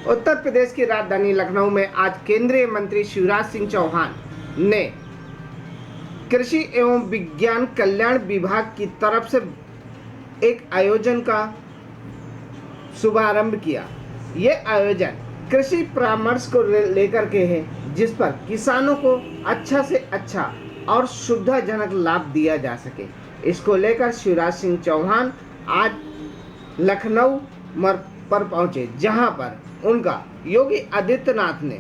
उत्तर प्रदेश की राजधानी लखनऊ में आज केंद्रीय मंत्री शिवराज सिंह चौहान ने कृषि एवं विज्ञान कल्याण विभाग की तरफ से एक आयोजन का शुभारंभ किया। ये आयोजन कृषि परामर्श को लेकर के है, जिस पर किसानों को अच्छा से अच्छा और सुविधाजनक लाभ दिया जा सके। इसको लेकर शिवराज सिंह चौहान आज लखनऊ पर पहुंचे, जहां पर उनका योगी आदित्यनाथ ने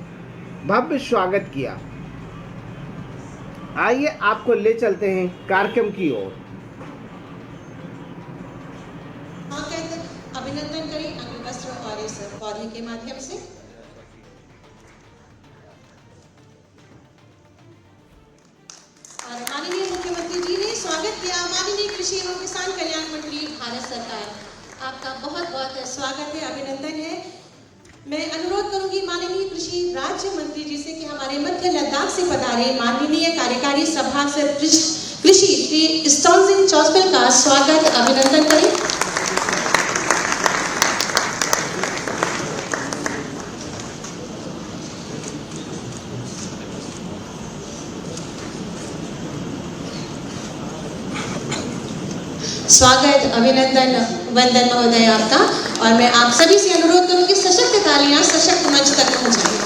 भव्य स्वागत किया। आइए आपको ले चलते हैं कार्यक्रम की ओर। अभिनंदन करें अंग वस्त्र और इस पौधे के माध्यम से। और माननीय मुख्यमंत्री जी ने स्वागत किया। माननीय कृषि एवं किसान कल्याण मंत्री भारत सरकार, आपका बहुत बहुत स्वागत है, अभिनंदन है। मैं अनुरोध करूंगी माननीय कृषि राज्य मंत्री जी से कि हमारे मध्य लद्दाख से पधारे माननीय कार्यकारी सभा से कृषि श्री स्टॉन्जिन चौस्पेल का स्वागत अभिनंदन करें। स्वागत अभिनंदन वंदन महोदय आपका। और मैं आप सभी से अनुरोध करूंगी सशक्त तालियां सशक्त मंच तक पहुंचाएं।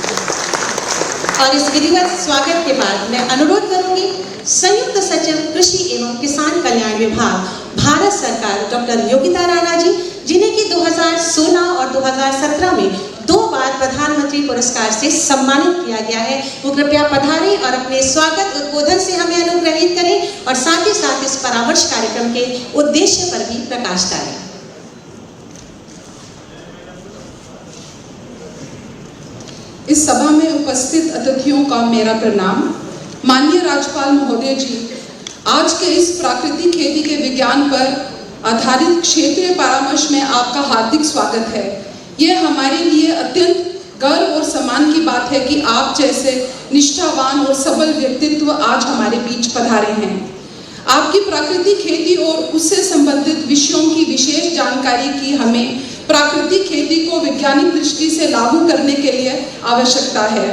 और इस विधिवत स्वागत के बाद मैं अनुरोध करूंगी संयुक्त सचिव कृषि एवं किसान कल्याण विभाग भारत सरकार डॉक्टर योगिता राणा जी, जिन्हें कि 2016 और 2017 में 2 बार प्रधानमंत्री पुरस्कार से सम्मानित किया गया है, वो कृपया पधारें और अपने स्वागत उद्बोधन से हमें अनुग्रहित करें और साथ ही साथ इस परामर्श कार्यक्रम के उद्देश्य पर भी प्रकाश डालें। इस सभा में उपस्थित अतिथियों का मेरा प्रणाम। माननीय राज्यपाल महोदय जी, आज के इस प्राकृतिक खेती के विज्ञान पर आधारित क्षेत्रीय परामर्श में आपका हार्दिक स्वागत है। यह हमारे लिए अत्यंत गर्व और सम्मान की बात है कि आप जैसे निष्ठावान और सबल व्यक्तित्व आज हमारे बीच पधारे हैं। आपकी प्राकृतिक खेती और उससे संबंधित विषयों की विशेष जानकारी की हमें प्राकृतिक खेती को वैज्ञानिक दृष्टि से लागू करने के लिए आवश्यकता है।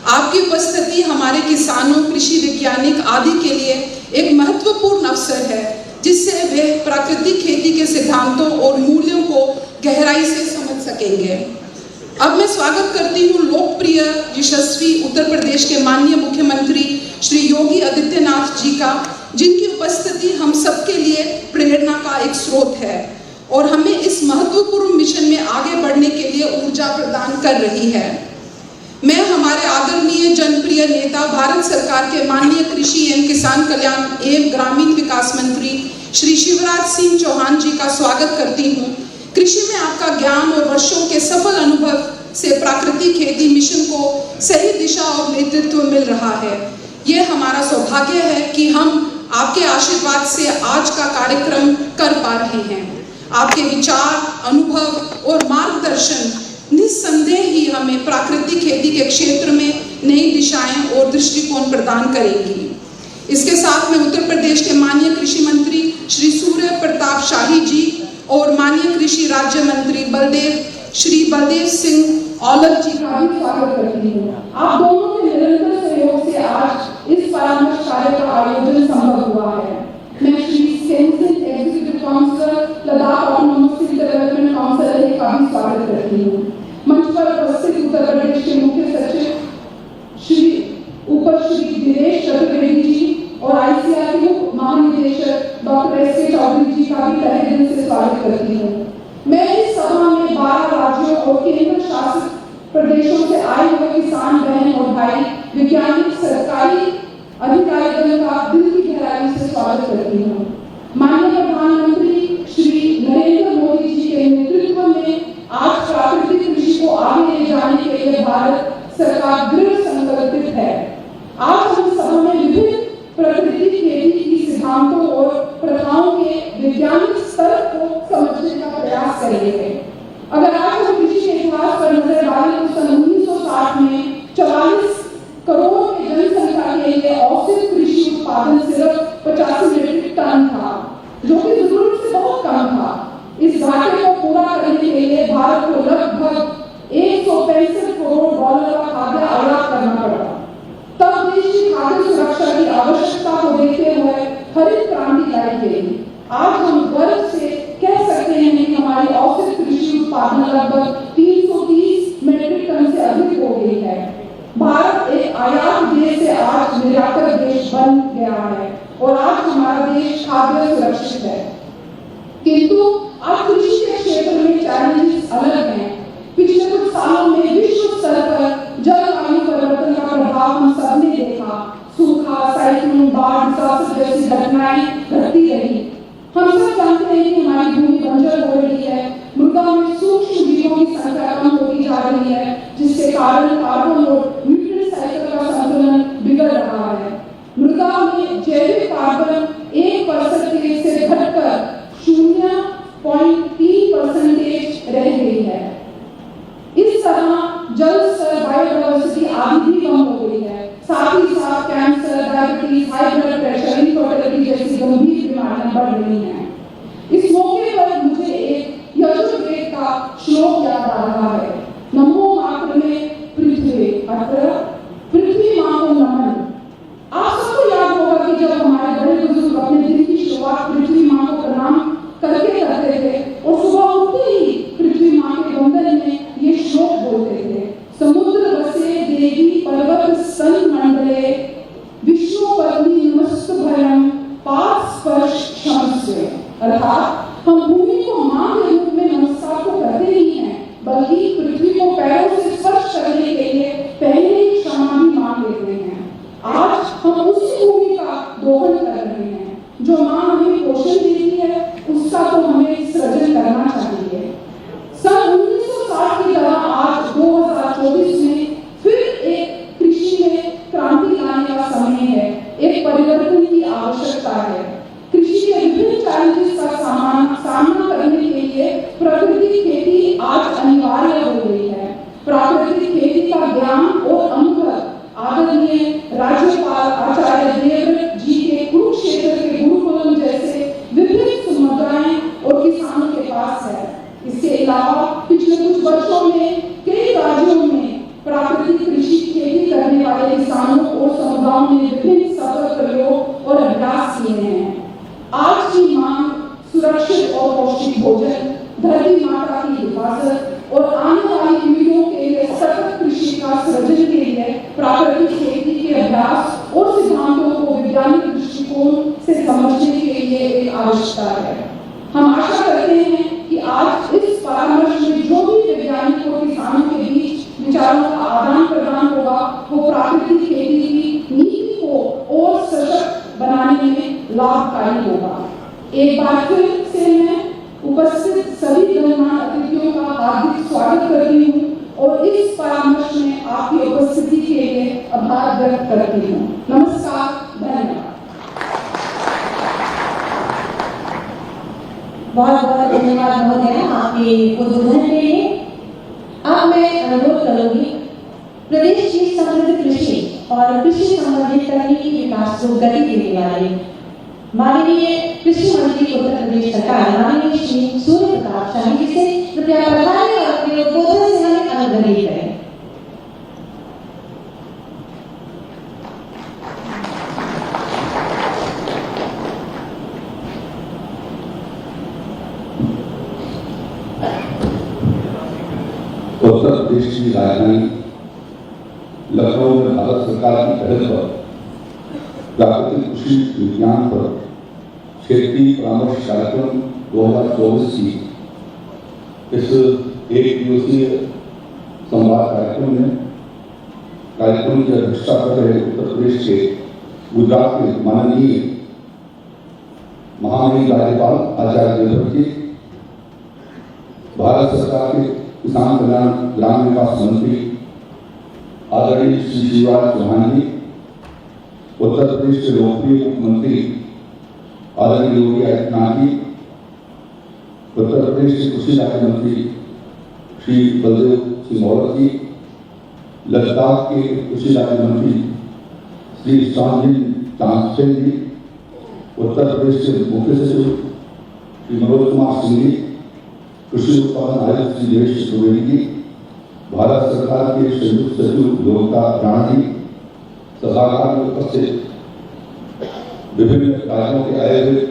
आपकी उपस्थिति हमारे किसानों, कृषि वैज्ञानिक आदि के लिए एक महत्वपूर्ण अवसर है, जिससे वे प्राकृतिक खेती के सिद्धांतों और मूल्यों को गहराई से समझ सकेंगे। अब मैं स्वागत करती हूँ लोकप्रिय यशस्वी उत्तर प्रदेश के माननीय मुख्यमंत्री श्री योगी आदित्यनाथ जी का, जिनकी उपस्थिति हम सबके लिए प्रेरणा का एक स्रोत है और हमें इस महत्वपूर्ण मिशन में आगे बढ़ने के लिए ऊर्जा प्रदान कर रही है। मैं हमारे आदरणीय जनप्रिय नेता भारत सरकार के माननीय कृषि एवं किसान कल्याण एवं ग्रामीण विकास मंत्री श्री शिवराज सिंह चौहान जी का स्वागत करती हूँ। कृषि में आपका ज्ञान और वर्षों के सफल अनुभव से प्राकृतिक खेती मिशन को सही दिशा और नेतृत्व मिल रहा है। यह हमारा सौभाग्य है कि हम आपके आशीर्वाद से आज का कार्यक्रम कर पा रहे हैं। आपके विचार, अनुभव और मार्गदर्शन निस्संदेह ही हमें प्राकृतिक खेती के क्षेत्र में नई दिशाएं और दृष्टिकोण प्रदान करेंगी। इसके साथ में उत्तर प्रदेश के माननीय कृषि मंत्री श्री सूर्य प्रताप शाही जी और माननीय कृषि राज्य मंत्री श्री बलदेव सिंह औलख जी का भी स्वागत करती हूँ। आप दोनों के निरंतर सहयोग से आज इस परामर्श कार्य का आयोजन संभव हुआ है। मैं श्री सेंसिंग executive councillor Ladakh autonomous development council का भी स्वागत करती हूँ। मंच पर उपस्थित उत्तर प्रदेश के मुख्य सचिव श्री दिनेश चतुर्वेदी जी और आईसीआरयू महानिदेशक डॉक्टर एस.के. चौधरी जी का भी तहे दिल से स्वागत करती हूँ। मैं इस सभा में 12 राज्यों और केंद्र शासित प्रदेशों से आए हुए किसान बहन और भाई, वैज्ञानिक, सरकारी अधिकारीगण का दिल की गहराई से स्वागत करती हूँ। माननीय प्रधानमंत्री श्री नरेंद्र मोदी जी के नेतृत्व में आज प्राकृतिक कृषि को आगे ले जाने के लिए भारत सरकार दृढ़ संकल्पित है। आज हम सभा में विभिन्न प्राकृतिक खेती की सिद्धांतों और प्रथाओं के वैज्ञानिक स्तर को समझने का प्रयास करेंगे। अगर आज हम कृषि के इतिहास पर नजर डालें तो सन 1960 में 44 करोड़ की जनसंख्या के लिए औसत कृषि उत्पादन सिर्फ 85 मीट्रिक टन था, जो कि जरूरत से बहुत कम था। इस घाटे को पूरा करने के लिए भारत को लगभग 165 खाद्य सुरक्षित है। किंतु आज कृषि के क्षेत्र में चैलेंजेस अलग हैं। पिछले कुछ सालों में विश्व स्तर पर जलवायु परिवर्तन का प्रभाव हम सब ने देखा। सूखा, साइक्लोन, बाढ़, डिजास्टर जैसी घटनाएं घटती रही। हम सब जानते हैं कि हमारी भूमि बंजर हो रही है, मृदा में सूक्ष्म जीवों की संख्या कम होती जा रही है, जिसके कारण कार्बन और न्यूट्रिएंट साइकिल का संतुलन बिगड़ रहा है। मृदा में जैविक कार्बन 1% से घटकर 0.3% रह गई है। इस तरह जल स्तर, बायोडायवर्सिटी आदि भी कम हो गई है। साथ ही साथ cancer, diabetes, high blood pressure, infertility जैसी गंभीर बीमारियां बढ़ रही हैं। इस मौके पर मुझे एक यजुर्वेद का श्लोक याद आ रहा है। नमो मात्र में पृथ्वी, अर्थात पृथ्वी मां को नमन। आप सबको याद होगा कि जब हमारे बड़े बुजुर्ग अपने दिन की शुरुआत पृथ्वी मां को प्रणाम करके करते थे और सुबह उठते ही पृथ्वी मां के वंदन में ये श्लोक बोलते थे। समुद्र वसे देवी पर्वत स्तन मंडले, विष्णु पत्नी नमस्तभयं पाद स्पर्श क्षमस्व। अर्थात हम भूमि को मां के रूप में नमस्कार तो करते नहीं हैं, बल्कि पृथ्वी को पैरों से स्पर्श करने के लिए पहले ही क्षमा भी मांग लेते हैं। आज हम उसी भूमि का दोहन कर रहे हैं। जो मां हमें पोषण देती है, उसका तो हमें सृजन करना चाहिए। सन 1960 की तरह आज 2024 में फिर एक कृषि में क्रांति लाने का समय है। एक परिवर्तन की आवश्यकता है। कृषि के विभिन्न चैलेंजेस का सामना करने के लिए प्राकृतिक खेती आज अनिवार्य हो गई है। प्राकृतिक खेती का ज्ञान और अनुभव आदरणीय राज्यपाल आचार्य देवव्रत जी के कुरुक्षेत्र के गुरुकुलम जैसे विभिन्न समुदायों और किसानों के पास है। इसके अलावा पिछले कुछ वर्षों में कई राज्यों में प्राकृतिक कृषि खेती करने वाले किसानों और समुदायों ने विभिन्न सफल प्रयोग और अभ्यास किए हैं। आज की मांग सुरक्षित और पौष्टिक भोजन, धरती माता की हिफाजत और आने वाली पीढ़ियों के लिए सतत कृषि का सृजन के लिए प्राकृतिक खेती के अभ्यास और सिद्धांतों को वैज्ञानिक दृष्टिकोण से समझने के लिए एक आवश्यकता है। हम आशा करते हैं कि आज इस परामर्श में जो भी वैज्ञानिकों और किसानों के बीच विचारों का आदान प्रदान होगा, वो प्राकृतिक खेती की नीति को और सशक्त बनाने में लाभकारी होगा। एक बार फिर से मैं उपस्थित सभी गणमान्य अतिथियों का हार्दिक स्वागत करती हूँ और इस परामर्श में आपकी उपस्थिति के लिए आभार व्यक्त करती हूँ। नमस्कार, धन्यवाद। बहुत बहुत धन्यवाद महोदय आपके उद्बोधन के लिए। अब मैं अनुरोध करूंगी प्रदेश की समृद्ध कृषि और कृषि संबंधित तकनीकी विकास को गति देने वाले माननीय कृषि मंत्री उत्तर प्रदेश सरकार माननीय श्री सूर्य प्रताप शाही जी से कृपया पधारें और अपने उद्बोधन से हमें अनुग्रहित करें। उत्तर प्रदेश की राजधानी लखनऊ में भारत सरकार की पहल पर प्राकृतिक कृषि विज्ञान पर क्षेत्रीय परामर्श कार्यक्रम 2024 की इस एक दिवसीय संवाद कार्यक्रम की अध्यक्षता कर रहे उत्तर प्रदेश के गुजरात के माननीय महामहिम राज्यपाल आचार्य देवव्रत जी, भारत सरकार के किसान कल्याण ग्राम विकास मंत्री आदरणीय श्री शिवराज चौहान जी, उत्तर प्रदेश के लोकप्रिय मुख्यमंत्री आदरणीय योगी आदित्यनाथ जी, उत्तर प्रदेश के कृषि राज्य मंत्री श्री बलदेव सिंह औलख जी, लद्दाख के कृषि राज्य मंत्री श्री शाहजिन तानसेन जी, उत्तर प्रदेश के मुख्य सचिव श्री मनोज कुमार सिंह जी, कृषि उत्पादन आयुक्त श्री देवेश चतुर्वेदी जी, भारत सरकार के संयुक्त सचिव योगिता राणा जी, सभागार में उपस्थित विभिन्न राज्यों के आए हुए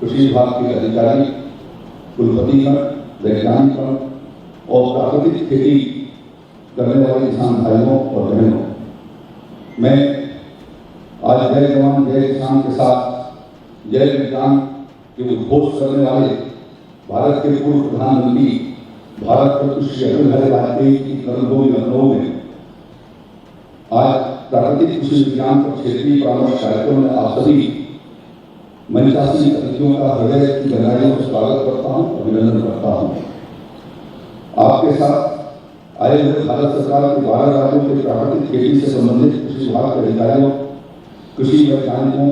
कृषि विभाग के अधिकारी, कुलपतिगण, वैज्ञानिकगण और प्राकृतिक खेती करने वाले किसान भाइयों और बहनों, मैं आज जय जवान जय किसान के साथ जय विज्ञान के उद्घोष करने वाले भारत के पूर्व प्रधानमंत्री भारत रत्न श्री अटल बिहारी वाजपेयी की कर्मभूमि लखनऊ में आज प्राकृतिक कृषि विज्ञान पर क्षेत्रीय परामर्श कार्यक्रम में आप सभी मंचासीन अतिथियों का हृदय की गहराइयों से स्वागत करता हूं, अभिनंदन करता हूं। आपके साथ आए हुए भारत सरकार के 12 राज्यों के प्राकृतिक खेती से संबंधित कृषि विभाग के अधिकारियों, कृषि वैज्ञानिकों,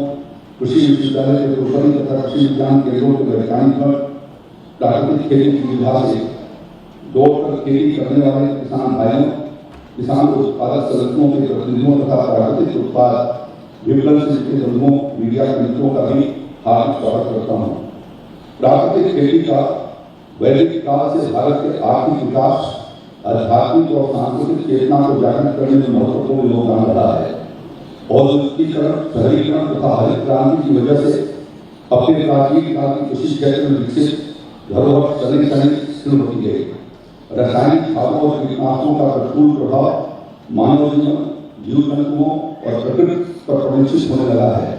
कृषि विश्वविद्यालय के कुलपति तथा कृषि विज्ञान केंद्रों के वैज्ञानिकों, प्राकृतिक खेती की विधा से दौड़कर खेती करने वाले किसान भाइयों, किसान उत्पादक संगठनों के प्रतिनिधियों तथा प्राकृतिक उत्पाद विपणन से जुड़े बंधुओं, मीडिया के मित्रों का भी हार्दिक स्वागत करता हूँ। प्राकृतिक खेती का वैदिक काल से भारत के आर्थिक विकास, आध्यात्मिक और सांस्कृतिक चेतना को जागृत करने में महत्वपूर्ण योगदान रहा है। औद्योगिकीकरण, शहरीकरण तथा हरित क्रांति की वजह से अपने प्राचीन काल के कृषि क्षेत्र में विकसित धरोहर क्षणिक क्षीण होती गई। रासायनिक खादों और कीटनाशकों का प्रतिकूल प्रभाव मानव जीवन, जीव जंतुओं और प्रकृति पर प्रदर्शित होने लगा है।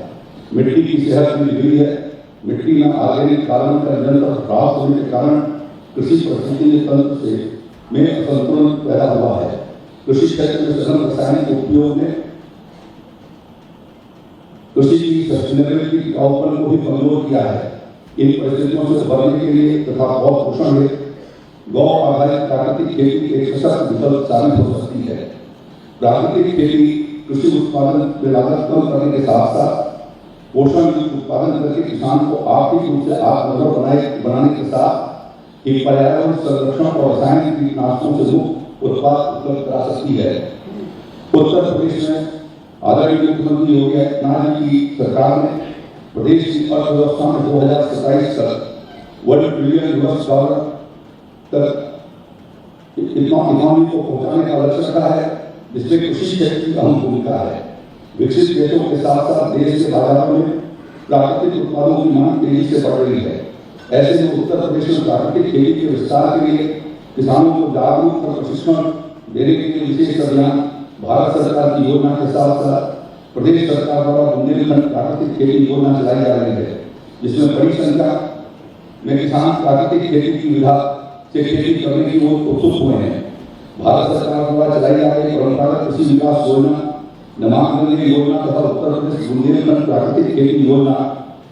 मिट्टी की सेहत भी बिगड़ी है। मिट्टी में ऑर्गेनिक कार्बन का निरंतर ह्रास होने के कारण कृषि पारिस्थितिकी तंत्र से में असंतुलन पैदा हुआ है। कृषि क्षेत्र में सघन रासायनिक उपयोग ने कृषि की सस्टेनेबिलिटी डेवलपमेंट को भी कमजोर किया है। इन परिस्थितियों से उभरने के लिए तथा गौ पोषण में गौ आधारित प्राकृतिक खेती एक सशक्त विकल्प साबित हो सकती है। प्राकृतिक खेती कृषि उत्पादन में लागत कम करने के साथ साथ पोषण युक्त उत्पादन करके किसान को आर्थिक रूप से आत्मनिर्भर बनाने के साथ एक पर्यावरण संरक्षण और रासायनिक कीटनाशकों से मुक्त उत्पाद उपलब्ध करा सकती है। उत्तर प्रदेश में आदरणीय मुख्यमंत्री योगी आदित्यनाथ जी की सरकार ने प्रदेश की अर्थव्यवस्था में 2027 तक $1 ट्रिलियन तक इकोनॉमी को पहुंचाने का लक्ष्य रखा है, जिसमें कृषि क्षेत्र की अहम भूमिका है। विकसित देशों के साथ साथ देश के बाजारों में प्राकृतिक उत्पादों की मांग तेजी से बढ़ रही है। ऐसे में उत्तर प्रदेश में प्राकृतिक खेती के विस्तार के लिए किसानों को जागरूक और प्रशिक्षण देने के लिए विशेष अभियान भारत सरकार की योजना के साथ साथ प्रदेश सरकार द्वारा बुंदेलखंड प्राकृतिक खेती योजना चलाई जा रही है, जिसमें बड़ी संख्या में किसान प्राकृतिक खेती की विधा से खेती करने की ओर उत्सुक हुए हैं। भारत सरकार द्वारा चलाई जा रही परंपरागत कृषि विकास योजना, नमामि योजना तथा उत्तर प्रदेश बुंदेलखंड प्राकृतिक खेती योजना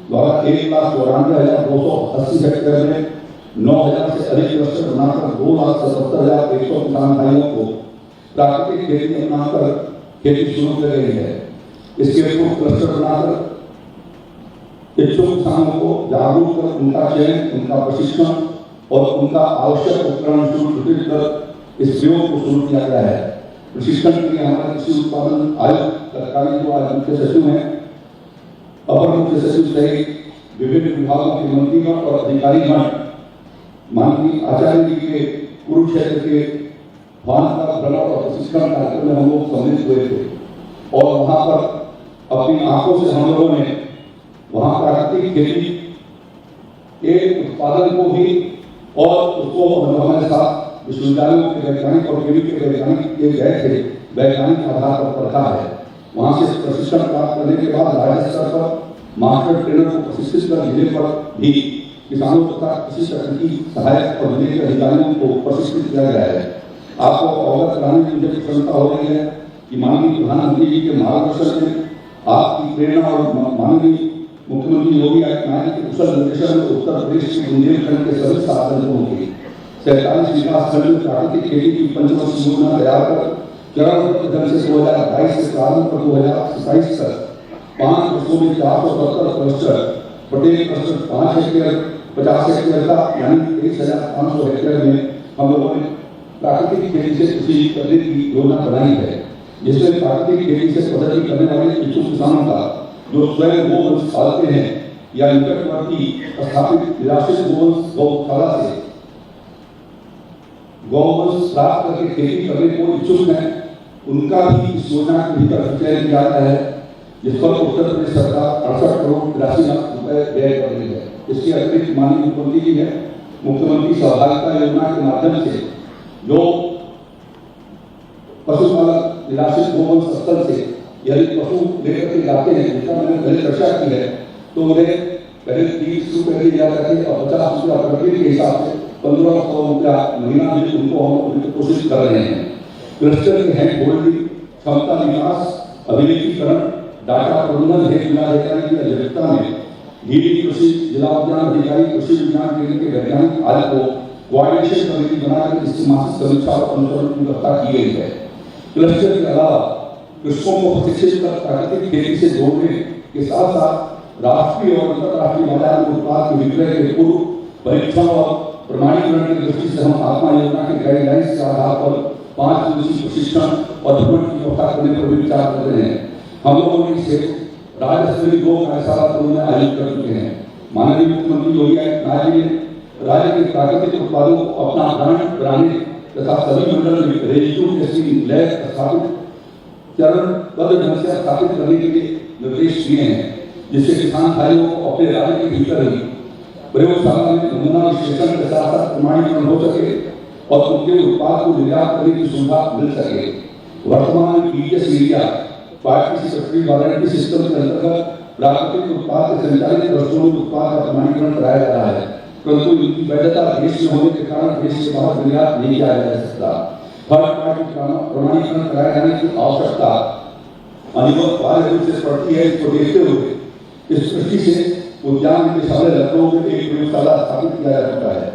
द्वारा 1,94,280 हेक्टेयर में 9,000 से अधिक क्लस्टर बनाकर 2,77,100 किसान भाइयों को प्राकृतिक खेती अपनाकर खेती शुरू कर रही है। इसके पूर्व क्लस्टर बनाकर इच्छुक किसानों को जागरूक कर उनका चयन, उनका प्रशिक्षण और उनका आवश्यक उपकरण शुरू कर इस प्रयोग को शुरू किया गया है। प्रशिक्षण के लिए हमारे कृषि उत्पादन आयुक्त सरकारी जो आज मुख्य सचिव हैं, अपर मुख्य सचिव सहित विभिन्न विभागों के मंत्रीगण और अधिकारीगण माननीय आचार्य जी के कुरुक्षेत्र के वाहन का भ्रमण और प्रशिक्षण कार्यक्रम में हम लोग सम्मिलित हुए थे और वहां पर अपनी आंखों से हम लोगों ने वहां प्राकृतिक खेती एक उत्पादन को भी और उसको हमारे साथ विश्वविद्यालयों के वैज्ञानिक और केवी के वैज्ञानिक के गए थे, वैज्ञानिक आधार पर पढ़ा है। वहां से प्रशिक्षण प्राप्त करने के बाद राज्य स्तर पर मास्टर ट्रेनर को प्रशिक्षित कर जिले पर भी किसानों तथा कृषि तकनीकी सहायक और जिले के अधिकारियों को प्रशिक्षित किया गया है। आपको अवगत कराने की मुझे प्रसन्नता हो रही है कि माननीय प्रधानमंत्री जी के मार्गदर्शन में, आपकी प्रेरणा और माननीय मुख्यमंत्री योगी आदित्यनाथ के कुशल निर्देशन में उत्तर प्रदेश के बुंदेलखंड के सभी 7 जिलों की 47 विकास खंड में प्राकृतिक खेती की पंचवर्षीय योजना तैयार कर चरणबद्ध ढंग से 2022 से प्रारंभ कर 2027 तक 5 वर्षों में 472 क्लस्टर, प्रत्येक क्लस्टर 5 हेक्टेयर 50 हेक्टेयर का यानी 23,500 हेक्टेयर में हम लोगों ने प्राकृतिक खेती से कृषि करने की योजना बनाई है, जिसमें प्राकृतिक खेती से पद्धति करने वाले इच्छुक किसानों का जो स्वयं गोवंश पालते हैं या निकटवर्ती स्थापित निराश्रित गोवंश गौशाला से गौवंश प्राप्त करके खेती करने को इच्छुक हैं, उनका भी इस योजना के भीतर चयन किया गया है, जिस पर उत्तर प्रदेश सरकार 68 करोड़ 83 लाख रुपए व्यय कर रही है। इसके अतिरिक्त माननीय मुख्यमंत्री जी ने मुख्यमंत्री सहभागिता योजना के माध्यम से जो पशुपालक निराश्रित गोवंश स्थल से यदि पशु लेकर के जाते हैं, जिसका मैंने पहले चर्चा की है, तो उन्हें पहले 30 रुपए दिया करते थे और 50 रुपया प्रति के हिसाब से 1500 रुपया महीना में उनको हम कोशिश कर रहे हैं। क्लस्टर के हैं होल्डिंग, क्षमता विकास, अभिलेखीकरण, डाटा प्रबंधन हेतु जिलाधिकारी की अध्यक्षता में डीडी कृषि, जिला उद्यान अधिकारी, कृषि विज्ञान केंद्र के वैज्ञानिक आदि को कोऑर्डिनेशन कमेटी बनाकर इसकी मासिक समीक्षा और अनुसरण की व्यवस्था की गई है। क्लस्टर के अलावा कृषकों को प्रशिक्षित कर प्राकृतिक खेती से जोड़ने के साथ साथ राष्ट्रीय और अंतर्राष्ट्रीय बाजार में उत्पाद के विक्रय के पूर्व परीक्षण और प्रमाणीकरण की दृष्टि से हम आत्मा योजना के गाइडलाइंस के आधार पर 5 दिवसीय प्रशिक्षण और भ्रमण की व्यवस्था करने पर भी विचार कर रहे हैं। हम लोगों ने इसे राज्य स्तरीय 2 कार्यशाला में आयोजित कर चुके हैं। माननीय मुख्यमंत्री योगी आदित्यनाथ जी ने राज्य के प्राकृतिक उत्पादों को अपना ब्रांड बनाने तथा सभी मंडल में रजिस्ट्री जैसी लैब स्थापित चरणबद्ध ढंग से स्थापित करने के लिए निर्देश दिए हैं, जिससे किसान भाइयों को अपने राज्य के भीतर ही प्रयोगशाला में नमूना विश्लेषण के साथ साथ प्रमाणीकरण हो सके और उनके उत्पाद को निर्यात करने की सुविधा मिल सके। वर्तमान में PDS India party secretary warranty system के अंतर्गत प्राकृतिक उत्पाद के संचालित वस्तुओं के उत्पाद का प्रमाणीकरण कराया जा रहा है, परंतु इनकी वैधता देश में होने के कारण देश के बाहर निर्यात नहीं किया जा सकता। थर्ड पार्टी प्रमाणीकरण कराए जाने की आवश्यकता अनिवार्य रूप से पड़ती है। इसको देखते हुए इस दृष्टि से उद्यान निदेशालय लखनऊ में एक प्रयोगशाला स्थापित किया जा चुका है।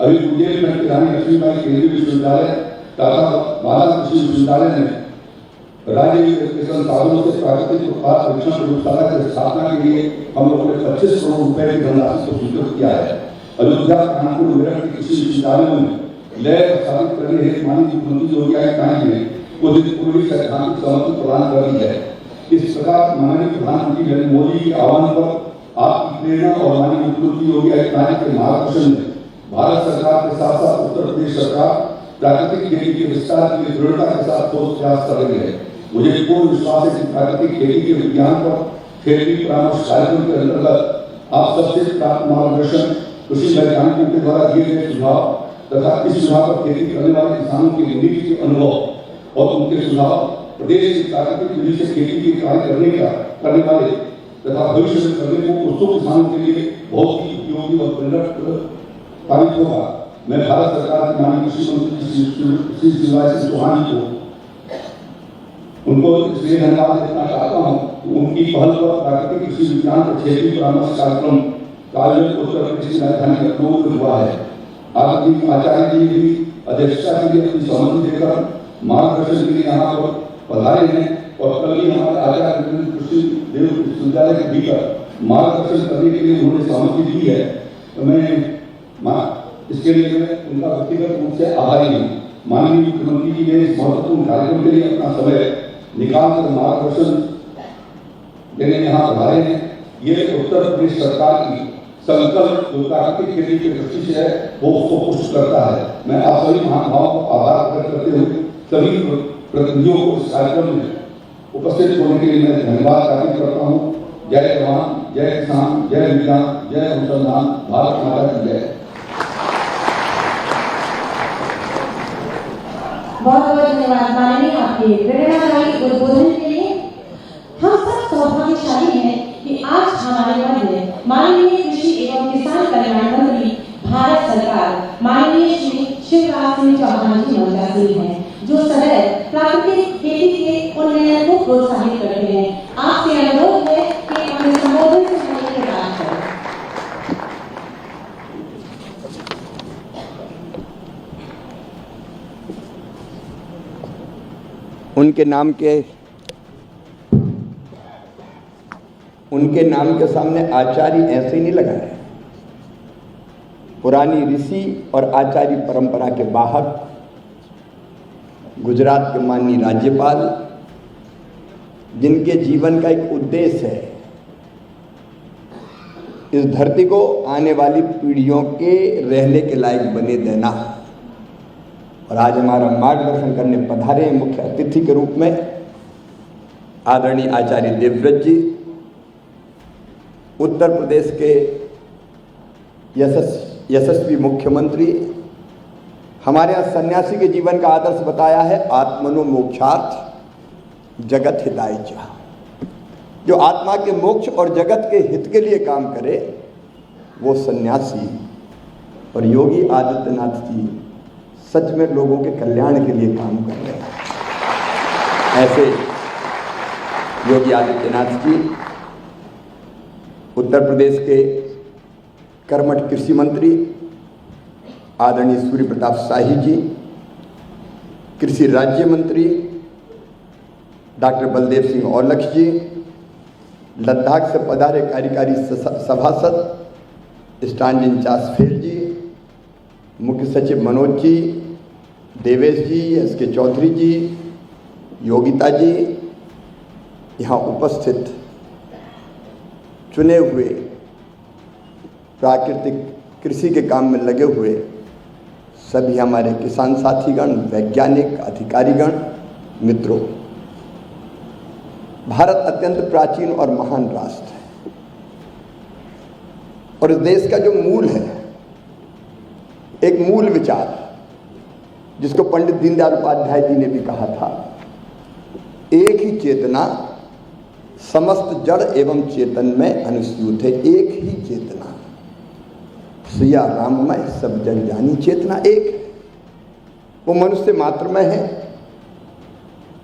अभी बुंदेलखंड के रानी लक्ष्मीबाई केंद्रीय विश्वविद्यालय तथा बाला कृषि विश्वविद्यालय ने राज्य के संसाधनों से प्राकृतिक उत्पाद परीक्षण प्रयोगशाला की स्थापना के लिए हम लोगों ने 25 करोड़ रुपए की धनराशि को स्वीकृत किया है। अयोध्या, कानपुर, मेरठ के कृषि विश्वविद्यालयों में लैब स्थापित करने हेतु माननीय मुख्यमंत्री योगी आदित्यनाथ ने कुछ दिन पूर्व सैद्धांतिक सहमति प्रदान कर दी है। इस प्रकार माननीय प्रधानमंत्री नरेंद्र मोदी के आह्वान पर आपकी प्रेरणा और माननीय मुख्यमंत्री योगी आदित्यनाथ के मार्गदर्शन में भारत सरकार के साथ साथ उत्तर प्रदेश सरकार प्राकृतिक खेती के विस्तार के लिए दृढ़ता के साथ ठोस प्रयास कर रही है। मुझे पूर्ण विश्वास है कि प्राकृतिक खेती के विज्ञान पर खेती परामर्श कार्यक्रम के अंतर्गत आप सबसे प्राप्त मार्गदर्शन, कृषि वैज्ञानिकों के द्वारा दिए गए सुझाव तथा इस सुझाव पर खेती करने वाले किसानों के निजी के अनुभव और उनके सुझाव प्रदेश की प्राकृतिक विधि से खेती के कार्य करने वाले तथा भविष्य में करने को उत्सुक किसानों के लिए बहुत ही उपयोगी और प्रेरक साबित होगा। मैं भारत सरकार के माननीय कृषि मंत्री श्री शिवराज सिंह चौहान को उनको इसलिए धन्यवाद देना चाहता हूँ। उनकी पहल पर प्राकृतिक कृषि विज्ञान पर क्षेत्रीय परामर्श कार्यक्रम कार्यालय उत्तर प्रदेश की राजधानी लखनऊ में हुआ है। आदरणीय आचार्य जी भी अध्यक्षता के लिए अपनी सहमति देकर मार्गदर्शन के लिए यहाँ पर पधारे हैं और कल ही हमारे आचार्य कृषि देव विश्वविद्यालय के भीतर मार्गदर्शन करने के लिए उन्होंने सहमति दी है। तो मैं इसके लिए मैं उनका व्यक्तिगत रूप से आभारी हूँ। माननीय मुख्यमंत्री जी ने इस महत्वपूर्ण कार्यक्रम के लिए अपना समय निकाल कर मार्गदर्शन देने यहाँ पधारे हैं। ये उत्तर प्रदेश सरकार की संकल्प जो प्राकृतिक खेती की दृष्टि से है वो उसको पुष्ट करता है। मैं आप सभी महानुभावों को आभार व्यक्त करते हुए सभी प्रतिनिधियों को इस कार्यक्रम में उपस्थित होने के लिए मैं धन्यवाद ज्ञापित करता हूँ। जय जवान, जय किसान, जय विज्ञान, जय अनुसंधान, भारत माता की जय। बहुत बहुत धन्यवाद माननीय आपके प्रेरणादायी उद्बोधन के लिए। हम सब सौभाग्यशाली हैं कि आज हमारे मध्य माननीय कृषि एवं किसान कल्याण मंत्री भारत सरकार माननीय श्री शिवराज सिंह चौहान जी मौजूद हैं, जो सदैव प्राकृतिक खेती के उन्नयन को प्रोत्साहित करते हैं। आपसे अनुरोध है कि अपने संबोधन से हमें बात करें। उनके नाम के सामने आचार्य ऐसे नहीं लगा है। पुरानी ऋषि और आचार्य परंपरा के वाहक गुजरात के माननीय राज्यपाल, जिनके जीवन का एक उद्देश्य है इस धरती को आने वाली पीढ़ियों के रहने के लायक बने देना। और आज हमारा मार्गदर्शन करने पधारे मुख्य अतिथि के रूप में आदरणीय आचार्य देवव्रत जी, उत्तर प्रदेश के यशस्वी मुख्यमंत्री। हमारे यहाँ सन्यासी के जीवन का आदर्श बताया है, आत्मनो मोक्षार्थ जगत हिताय च। जो आत्मा के मोक्ष और जगत के हित के लिए काम करे वो सन्यासी और योगी आदित्यनाथ जी सच में लोगों के कल्याण के लिए काम कर रहे हैं। ऐसे योगी आदित्यनाथ जी उत्तर प्रदेश के कर्मठ कृषि मंत्री आदरणीय सूर्य प्रताप शाही जी, कृषि राज्य मंत्री डॉक्टर बलदेव सिंह औलख जी, लद्दाख से पधारे कार्यकारी सभासद स्टानजिन चासफेल जी, मुख्य सचिव मनोज जी, देवेश जी, SK चौधरी जी, योगिता जी, यहाँ उपस्थित चुने हुए प्राकृतिक कृषि के काम में लगे हुए सभी हमारे किसान साथीगण, वैज्ञानिक, अधिकारीगण, मित्रों, भारत अत्यंत प्राचीन और महान राष्ट्र है और इस देश का जो मूल है, एक मूल विचार जिसको पंडित दीनदयाल उपाध्याय जी ने भी कहा था, एक ही चेतना समस्त जड़ एवं चेतन में अनुस्यूत है। एक ही चेतना, सिया राममय सब जग जानी चेतना एक है, वो मनुष्य मात्र में है।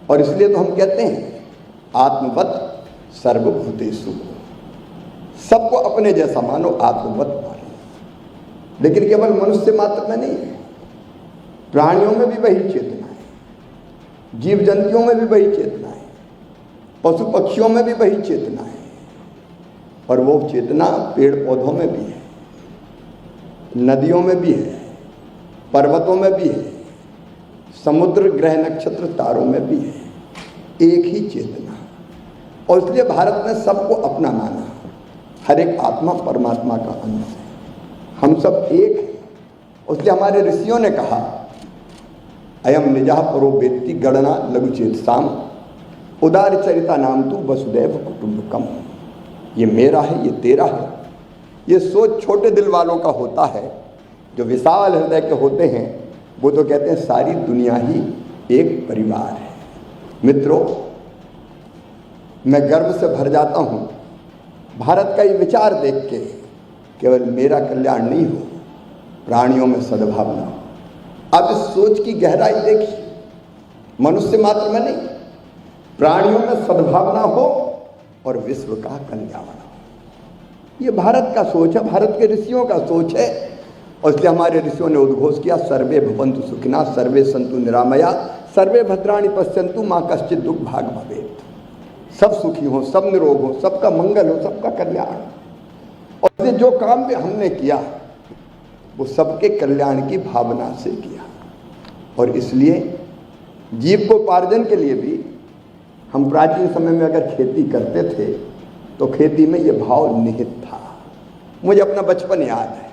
और इसलिए तो हम कहते हैं आत्मवत सर्वभूतेषु, सबको अपने जैसा मानो, आत्मवत मानो। लेकिन केवल मनुष्य मात्र में नहीं है, प्राणियों में भी वही चेतना है, जीव जंतुओं में भी वही चेतना है, पशु पक्षियों में भी वही चेतना है, और वो चेतना पेड़ पौधों में भी है, नदियों में भी है, पर्वतों में भी है, समुद्र ग्रह नक्षत्र तारों में भी है, एक ही चेतना। और इसलिए भारत ने सबको अपना माना, हर एक आत्मा परमात्मा का अंश है, हम सब एक हैं। इसलिए हमारे ऋषियों ने कहा अयम निजः परो वेत्ति गणना लघु चेतसाम उदार चरिता नाम तू वसुदैव कुटुंबकम। ये मेरा है, ये तेरा है, ये सोच छोटे दिल वालों का होता है। जो विशाल हृदय के होते हैं वो तो कहते हैं सारी दुनिया ही एक परिवार है। मित्रों, मैं गर्व से भर जाता हूँ भारत का ये विचार देख के, केवल मेरा कल्याण नहीं हो, प्राणियों में सद्भावना हो। अब इस सोच की गहराई देखिए, मनुष्य मात्र में नहीं, प्राणियों में सद्भावना हो और विश्व का कल्याण हो। ये भारत का सोच है, भारत के ऋषियों का सोच है। और इसलिए हमारे ऋषियों ने उद्घोष किया सर्वे भवन्तु सुखिनः सर्वे सन्तु निरामया सर्वे भद्राणि पश्यन्तु मां कश्चित् दुःख भाग भवेत्। सब सुखी हो, सब निरोग हो, सबका मंगल हो, सबका कल्याण। और ये जो काम भी हमने किया वो सबके कल्याण की भावना से किया। और इसलिए जीविकोपार्जन के लिए भी हम प्राचीन समय में अगर खेती करते थे तो खेती में ये भाव निहित था। मुझे अपना बचपन याद है,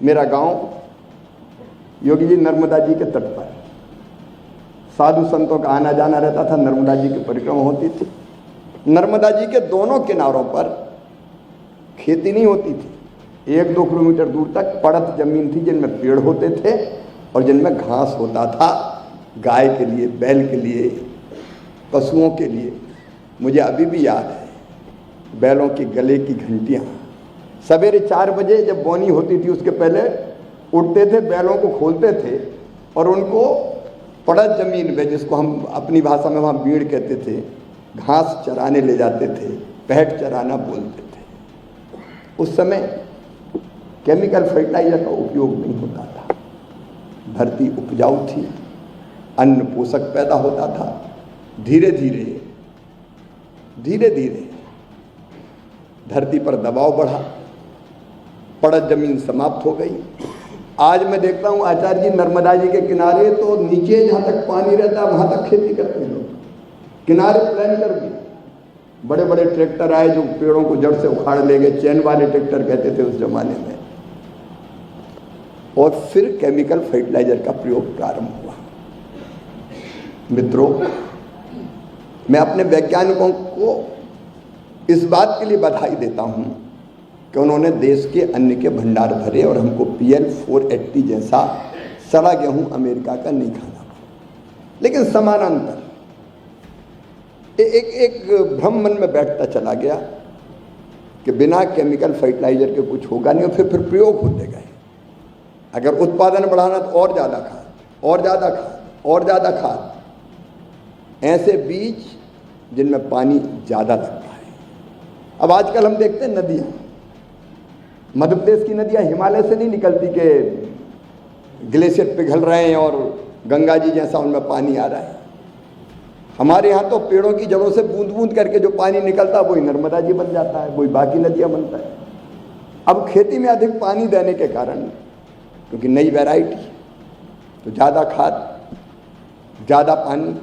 मेरा गांव योगी जी नर्मदा जी के तट पर, साधु संतों का आना जाना रहता था, नर्मदा जी की परिक्रमा होती थी। नर्मदा जी के दोनों किनारों पर खेती नहीं होती थी, 1-2 किलोमीटर दूर तक पड़त जमीन थी जिनमें पेड़ होते थे और जिनमें घास होता था, गाय के लिए, बैल के लिए, पशुओं के लिए। मुझे अभी भी याद है बैलों के गले की घंटियाँ, सवेरे 4 बजे जब बोनी होती थी उसके पहले उठते थे, बैलों को खोलते थे और उनको पड़त जमीन में, जिसको हम अपनी भाषा में वहाँ बीड़ कहते थे, घास चराने ले जाते थे, पैठ चराना बोलते थे। उस समय केमिकल फर्टिलाइजर का उपयोग नहीं होता था, धरती उपजाऊ थी, अन्न पोषक पैदा होता था। धीरे धीरे धरती पर दबाव बढ़ा, पड़त जमीन समाप्त हो गई। आज मैं देखता हूँ आचार्य जी नर्मदा जी के किनारे तो नीचे जहाँ तक पानी रहता है वहाँ तक खेती करते हैं लोग, किनारे प्लान कर दिए। बड़े बड़े ट्रैक्टर आए जो पेड़ों को जड़ से उखाड़ ले गए, चैन वाले ट्रैक्टर कहते थे उस जमाने में। और फिर केमिकल फर्टिलाइजर का प्रयोग प्रारंभ हुआ। मित्रों, मैं अपने वैज्ञानिकों को इस बात के लिए बधाई देता हूं कि उन्होंने देश के अन्न के भंडार भरे और हमको PL 480 जैसा सड़ा गेहूं अमेरिका का नहीं खाना पड़ा। लेकिन समानांतर एक भ्रम मन में बैठता चला गया कि बिना केमिकल फर्टिलाइजर के कुछ होगा नहीं, और फिर प्रयोग होते गए। अगर उत्पादन बढ़ाना तो और ज़्यादा खाद, और ज़्यादा खाद, और ज़्यादा खाद, ऐसे बीज जिनमें पानी ज़्यादा लगता है। अब आजकल हम देखते हैं नदियाँ, मध्य प्रदेश की नदियाँ हिमालय से नहीं निकलती कि ग्लेशियर पिघल रहे हैं और गंगा जी जैसा उनमें पानी आ रहा है। हमारे यहाँ तो पेड़ों की जड़ों से बूंद बूंद करके जो पानी निकलता है वही नर्मदा जी बन जाता है, वही बाकी नदियाँ बनता है। अब खेती में अधिक पानी देने के कारण, क्योंकि नई वैरायटी, तो ज़्यादा खाद, ज़्यादा पानी,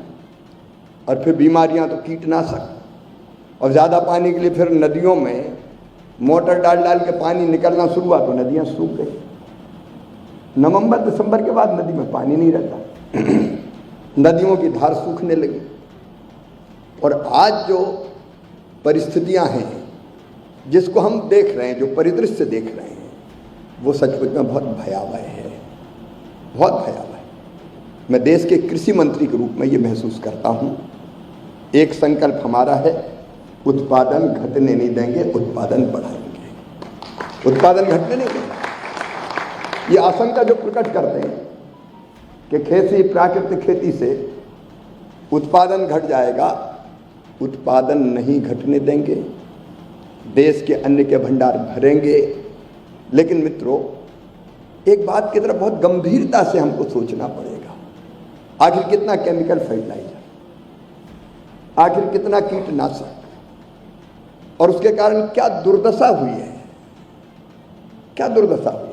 और फिर बीमारियाँ तो कीटनाशक, और ज़्यादा पानी के लिए फिर नदियों में मोटर डाल डाल के पानी निकलना शुरू हुआ तो नदियाँ सूख गई। नवंबर दिसंबर के बाद नदी में पानी नहीं रहता, नदियों की धार सूखने लगी। और आज जो परिस्थितियां हैं, जिसको हम देख रहे हैं, जो परिदृश्य देख रहे हैं, वो सचमुच में बहुत भयावह है, बहुत भयावह है। मैं देश के कृषि मंत्री के रूप में ये महसूस करता हूँ, एक संकल्प हमारा है, उत्पादन घटने नहीं देंगे, उत्पादन बढ़ाएंगे, उत्पादन घटने नहीं देंगे। ये आशंका जो प्रकट करते हैं कि खेती, प्राकृतिक खेती से उत्पादन घट जाएगा, उत्पादन नहीं घटने देंगे, देश के अन्न के भंडार भरेंगे। लेकिन मित्रों, एक बात की तरफ बहुत गंभीरता से हमको सोचना पड़ेगा, आखिर कितना केमिकल फर्टिलाइजर, आखिर कितना कीटनाशक, और उसके कारण क्या दुर्दशा हुई है, क्या दुर्दशा हुई है।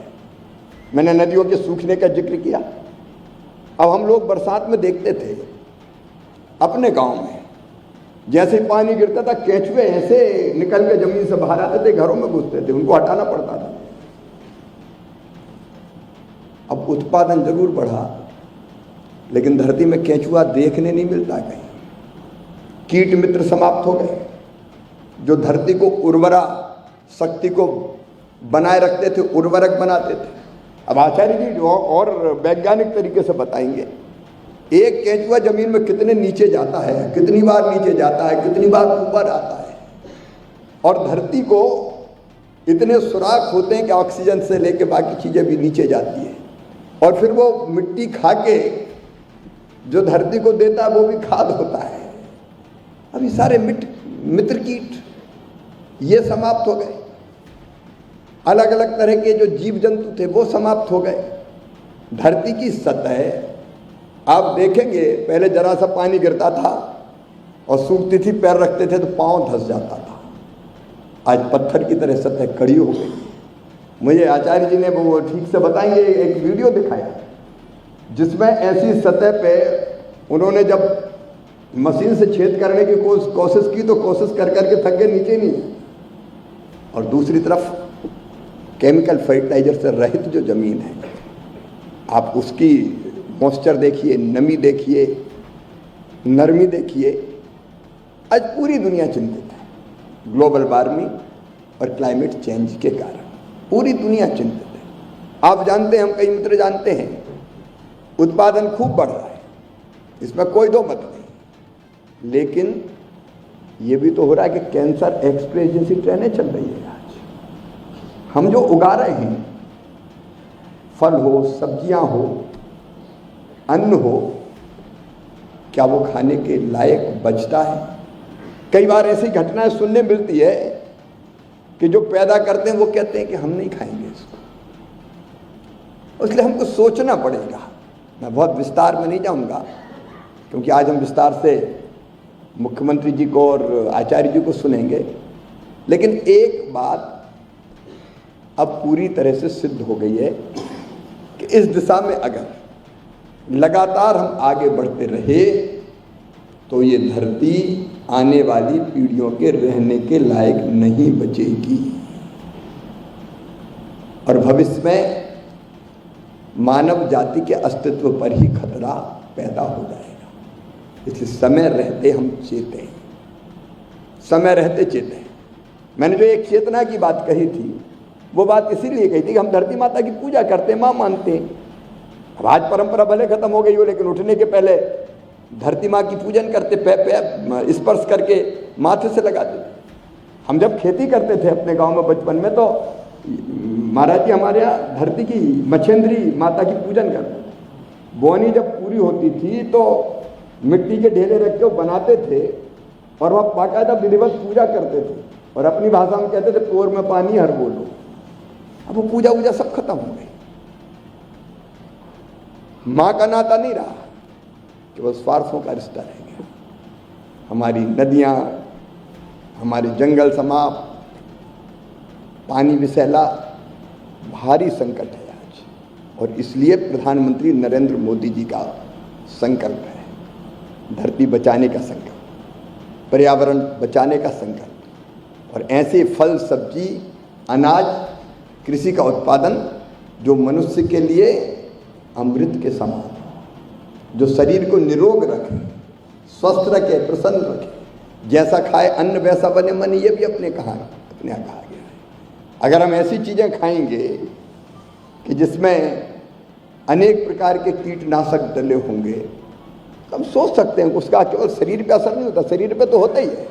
मैंने नदियों के सूखने का जिक्र किया। अब हम लोग बरसात में देखते थे अपने गांव में, जैसे ही पानी गिरता था केंचुए ऐसे निकल के जमीन से बाहर आते थे, घरों में घुसते थे, उनको हटाना पड़ता था। अब उत्पादन जरूर बढ़ा, लेकिन धरती में केंचुआ देखने नहीं मिलता कहीं, कीट मित्र समाप्त हो गए, जो धरती को उर्वरा शक्ति को बनाए रखते थे, उर्वरक बनाते थे। अब आचार्य जी और वैज्ञानिक तरीके से बताएंगे, एक केंचुआ जमीन में कितने नीचे जाता है, कितनी बार नीचे जाता है, कितनी बार ऊपर आता है, और धरती को इतने सुराख होते हैं कि ऑक्सीजन से लेके बाकी चीज़ें भी नीचे जाती है, और फिर वो मिट्टी खा के जो धरती को देता है वो भी खाद होता है। अब ये सारे मित्र कीट ये समाप्त हो गए, अलग अलग तरह के जो जीव जंतु थे वो समाप्त हो गए। धरती की सतह आप देखेंगे, पहले जरा सा पानी गिरता था और सूखती थी, पैर रखते थे तो पांव धंस जाता था। आज पत्थर की तरह सतह कड़ी हो गई। मुझे आचार्य जी ने वो ठीक से बताएंगे, एक वीडियो दिखाया जिसमें ऐसी सतह पे उन्होंने जब मशीन से छेद करने की कोशिश की तो कोशिश कर करके थक गए, नीचे नहीं। और दूसरी तरफ केमिकल फर्टिलाइजर से रहित जो ज़मीन है, आप उसकी मॉइस्चर देखिए, नमी देखिए, नरमी देखिए। आज पूरी दुनिया चिंतित है ग्लोबल वार्मिंग और क्लाइमेट चेंज के कारण, पूरी दुनिया चिंतित है। आप जानते हैं, हम कई मित्र जानते हैं, उत्पादन खूब बढ़ रहा है, इसमें कोई दो मत नहीं, लेकिन ये भी तो हो रहा है कि कैंसर एक्सप्रेस जैसी ट्रेनें चल रही है। आज हम जो उगा रहे हैं, फल हो, सब्जियां हो, अन्न हो, क्या वो खाने के लायक बचता है? कई बार ऐसी घटनाएं सुनने मिलती है कि जो पैदा करते हैं वो कहते हैं कि हम नहीं खाएंगे इसको। इसलिए हमको सोचना पड़ेगा। मैं बहुत विस्तार में नहीं जाऊंगा, क्योंकि आज हम विस्तार से मुख्यमंत्री जी को और आचार्य जी को सुनेंगे, लेकिन एक बात अब पूरी तरह से सिद्ध हो गई है कि इस दिशा में अगर लगातार हम आगे बढ़ते रहे तो ये धरती आने वाली पीढ़ियों के रहने के लायक नहीं बचेगी, और भविष्य में मानव जाति के अस्तित्व पर ही खतरा पैदा हो जाएगा। इसलिए समय रहते हम चेतें, समय रहते चेतें। मैंने जो एक चेतना की बात कही थी, वो बात इसीलिए कही थी कि हम धरती माता की पूजा करते हैं, माँ मानते हैं। अब आज परंपरा भले खत्म हो गई हो, लेकिन उठने के पहले धरती माँ की पूजन करते, स्पर्श करके माथे से लगाते थे। हम जब खेती करते थे अपने गांव में बचपन में, तो महाराज जी हमारे यहाँ धरती की मछेंद्री माता की पूजन करते थे। बोनी जब पूरी होती थी तो मिट्टी के ढेले रख के वो बनाते थे और वह बाकायदा विधिवत पूजा करते थे और अपनी भाषा में कहते थे पोर में पानी हर बोलो। अब वो पूजा वूजा सब खत्म हो गई, माँ का नाता नहीं रहा, केवल स्वार्थों का रिश्ता रह गया। हमारी नदियाँ, हमारे जंगल समाप्त, पानी विषैला, भारी संकट है आज। और इसलिए प्रधानमंत्री नरेंद्र मोदी जी का संकल्प है, धरती बचाने का संकल्प, पर्यावरण बचाने का संकल्प, और ऐसे फल, सब्जी, अनाज, कृषि का उत्पादन जो मनुष्य के लिए अमृत के समान, जो शरीर को निरोग रखे, स्वस्थ रखे, प्रसन्न रखे। जैसा खाए अन्न वैसा बने मन, ये भी अपने यहाँ कहा गया है। अगर हम ऐसी चीज़ें खाएंगे कि जिसमें अनेक प्रकार के कीटनाशक डले होंगे, तो हम सोच सकते हैं उसका केवल शरीर पे असर नहीं होता, शरीर पे तो होता ही है,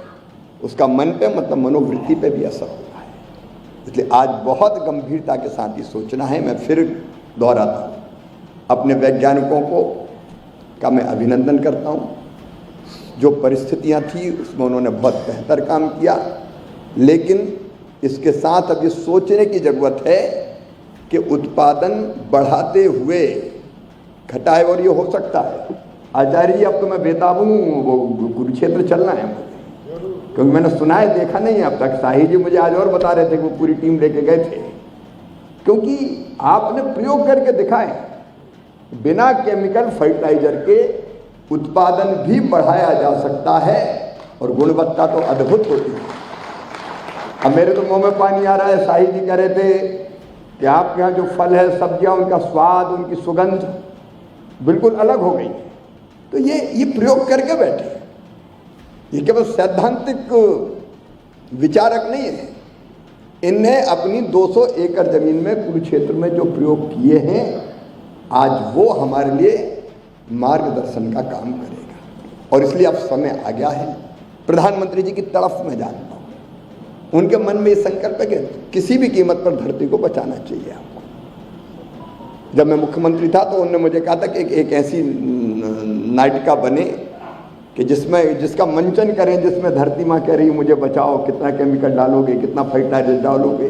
उसका मन पे मतलब मनोवृत्ति पे भी असर होता है। इसलिए आज बहुत गंभीरता के साथ ही सोचना है। मैं फिर दोहराता हूँ, अपने वैज्ञानिकों को का मैं अभिनंदन करता हूँ। जो परिस्थितियाँ थी उसमें उन्होंने बहुत बेहतर काम किया, लेकिन इसके साथ अब ये सोचने की ज़रूरत है कि उत्पादन बढ़ाते हुए घटाए। और ये हो सकता है आचार्य जी, अब तो मैं बेताब हूँ, वो कुरुक्षेत्र चलना है मुझे, क्योंकि मैंने सुना है, देखा नहीं है अब तक। शाही जी मुझे आज और बता रहे थे कि वो पूरी टीम लेके गए थे, क्योंकि आपने प्रयोग करके दिखाए बिना केमिकल फर्टिलाइजर के उत्पादन भी बढ़ाया जा सकता है और गुणवत्ता तो अद्भुत होती है। अब मेरे तो मुंह में पानी आ रहा है। शाही जी कह रहे थे कि आपके यहाँ जो फल है, सब्जियां, उनका स्वाद, उनकी सुगंध बिल्कुल अलग हो गई। तो ये प्रयोग करके बैठे, ये केवल सैद्धांतिक विचारक नहीं है। इनने अपनी 200 एकड़ जमीन में कुरुक्षेत्र में जो प्रयोग किए हैं, आज वो हमारे लिए मार्गदर्शन का काम करेगा। और इसलिए अब समय आ गया है। प्रधानमंत्री जी की तड़फ में जानता हूँ, उनके मन में ये संकल्प है कि किसी भी कीमत पर धरती को बचाना चाहिए आपको। जब मैं मुख्यमंत्री था तो उन्होंने मुझे कहा था कि एक ऐसी नाटिका बने कि जिसका मंचन करें, जिसमें धरती माँ कह रही मुझे बचाओ, कितना केमिकल डालोगे, कितना फर्टिलाइजर डालोगे।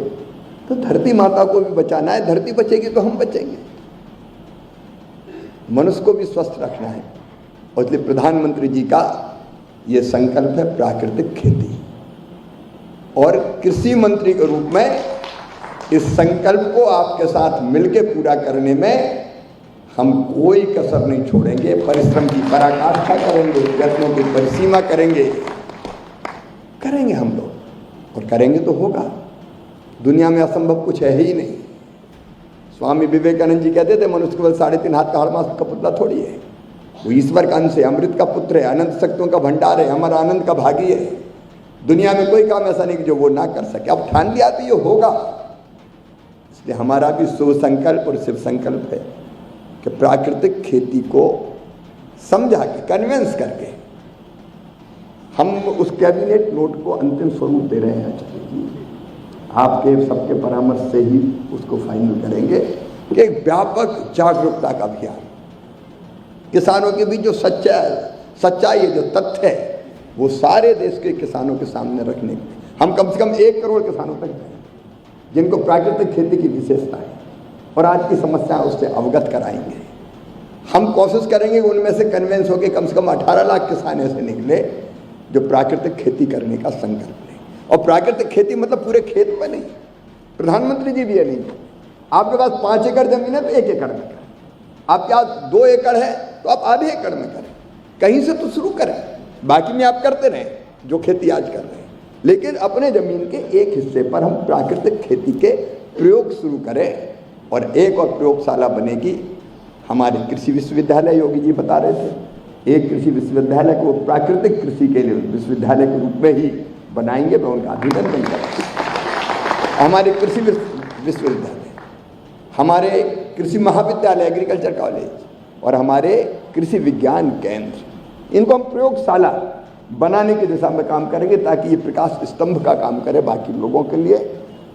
तो धरती माता को भी बचाना है, धरती बचेगी तो हम बचेंगे। मनुष्य को भी स्वस्थ रखना है, और इसलिए प्रधानमंत्री जी का ये संकल्प है प्राकृतिक खेती। और कृषि मंत्री के रूप में इस संकल्प को आपके साथ मिलकर पूरा करने में हम कोई कसर नहीं छोड़ेंगे। परिश्रम की पराकाष्ठा करेंगे, प्रयत्नों की परिसीमा करेंगे हम लोग, और करेंगे तो होगा। दुनिया में असंभव कुछ है ही नहीं। स्वामी विवेकानंद जी कहते थे मनुष्य केवल 3.5 हाथ का हड़मास का पुतला थोड़ी है, वो ईश्वर का अंश है, अमृत का पुत्र है, अनंत शक्तियों का भंडार है, हमारा आनंद का भागी है। दुनिया में कोई काम ऐसा नहीं कि जो वो ना कर सके। अब ठान लिया तो ये होगा। इसलिए हमारा भी शुभ संकल्प और शिव संकल्प है कि प्राकृतिक खेती को समझा के, कन्विंस करके हम उस कैबिनेट नोट को अंतिम स्वरूप दे रहे हैं। आपके सबके परामर्श से ही उसको फाइनल करेंगे कि एक व्यापक जागरूकता का अभियान, किसानों के बीच जो सच्चाई है, जो तथ्य है, वो सारे देश के किसानों के सामने रखने के हम कम से कम 1 करोड़ किसानों तक जाएं, जिनको प्राकृतिक खेती की विशेषता है और आज की समस्या उससे अवगत कराएंगे। हम कोशिश करेंगे उनमें से कन्विंस होकर कम से कम 18 लाख किसान ऐसे निकले जो प्राकृतिक खेती करने का संकल्प लें। और प्राकृतिक खेती मतलब पूरे खेत में नहीं, प्रधानमंत्री जी भी है नहीं, आपके पास 5 एकड़ जमीन है तो 1 एकड़ में करें, आपके पास 2 एकड़ है तो आप आधे एकड़ में करें, कहीं से तो शुरू करें। बाकी में आप करते रहें जो खेती आज कर रहे हैं, लेकिन अपने जमीन के एक हिस्से पर हम प्राकृतिक खेती के प्रयोग शुरू करें। और एक और प्रयोगशाला बनेगी हमारे कृषि विश्वविद्यालय, योगी जी बता रहे थे, एक कृषि विश्वविद्यालय को प्राकृतिक कृषि के लिए विश्वविद्यालय के रूप में ही बनाएंगे। मैं उनका अभिनंदन करता। हमारे कृषि विश्वविद्यालय, हमारे कृषि महाविद्यालय, एग्रीकल्चर कॉलेज और हमारे कृषि विज्ञान केंद्र, इनको हम प्रयोगशाला बनाने की दिशा में काम करेंगे ताकि ये प्रकाश स्तंभ का काम करे बाकी लोगों के लिए,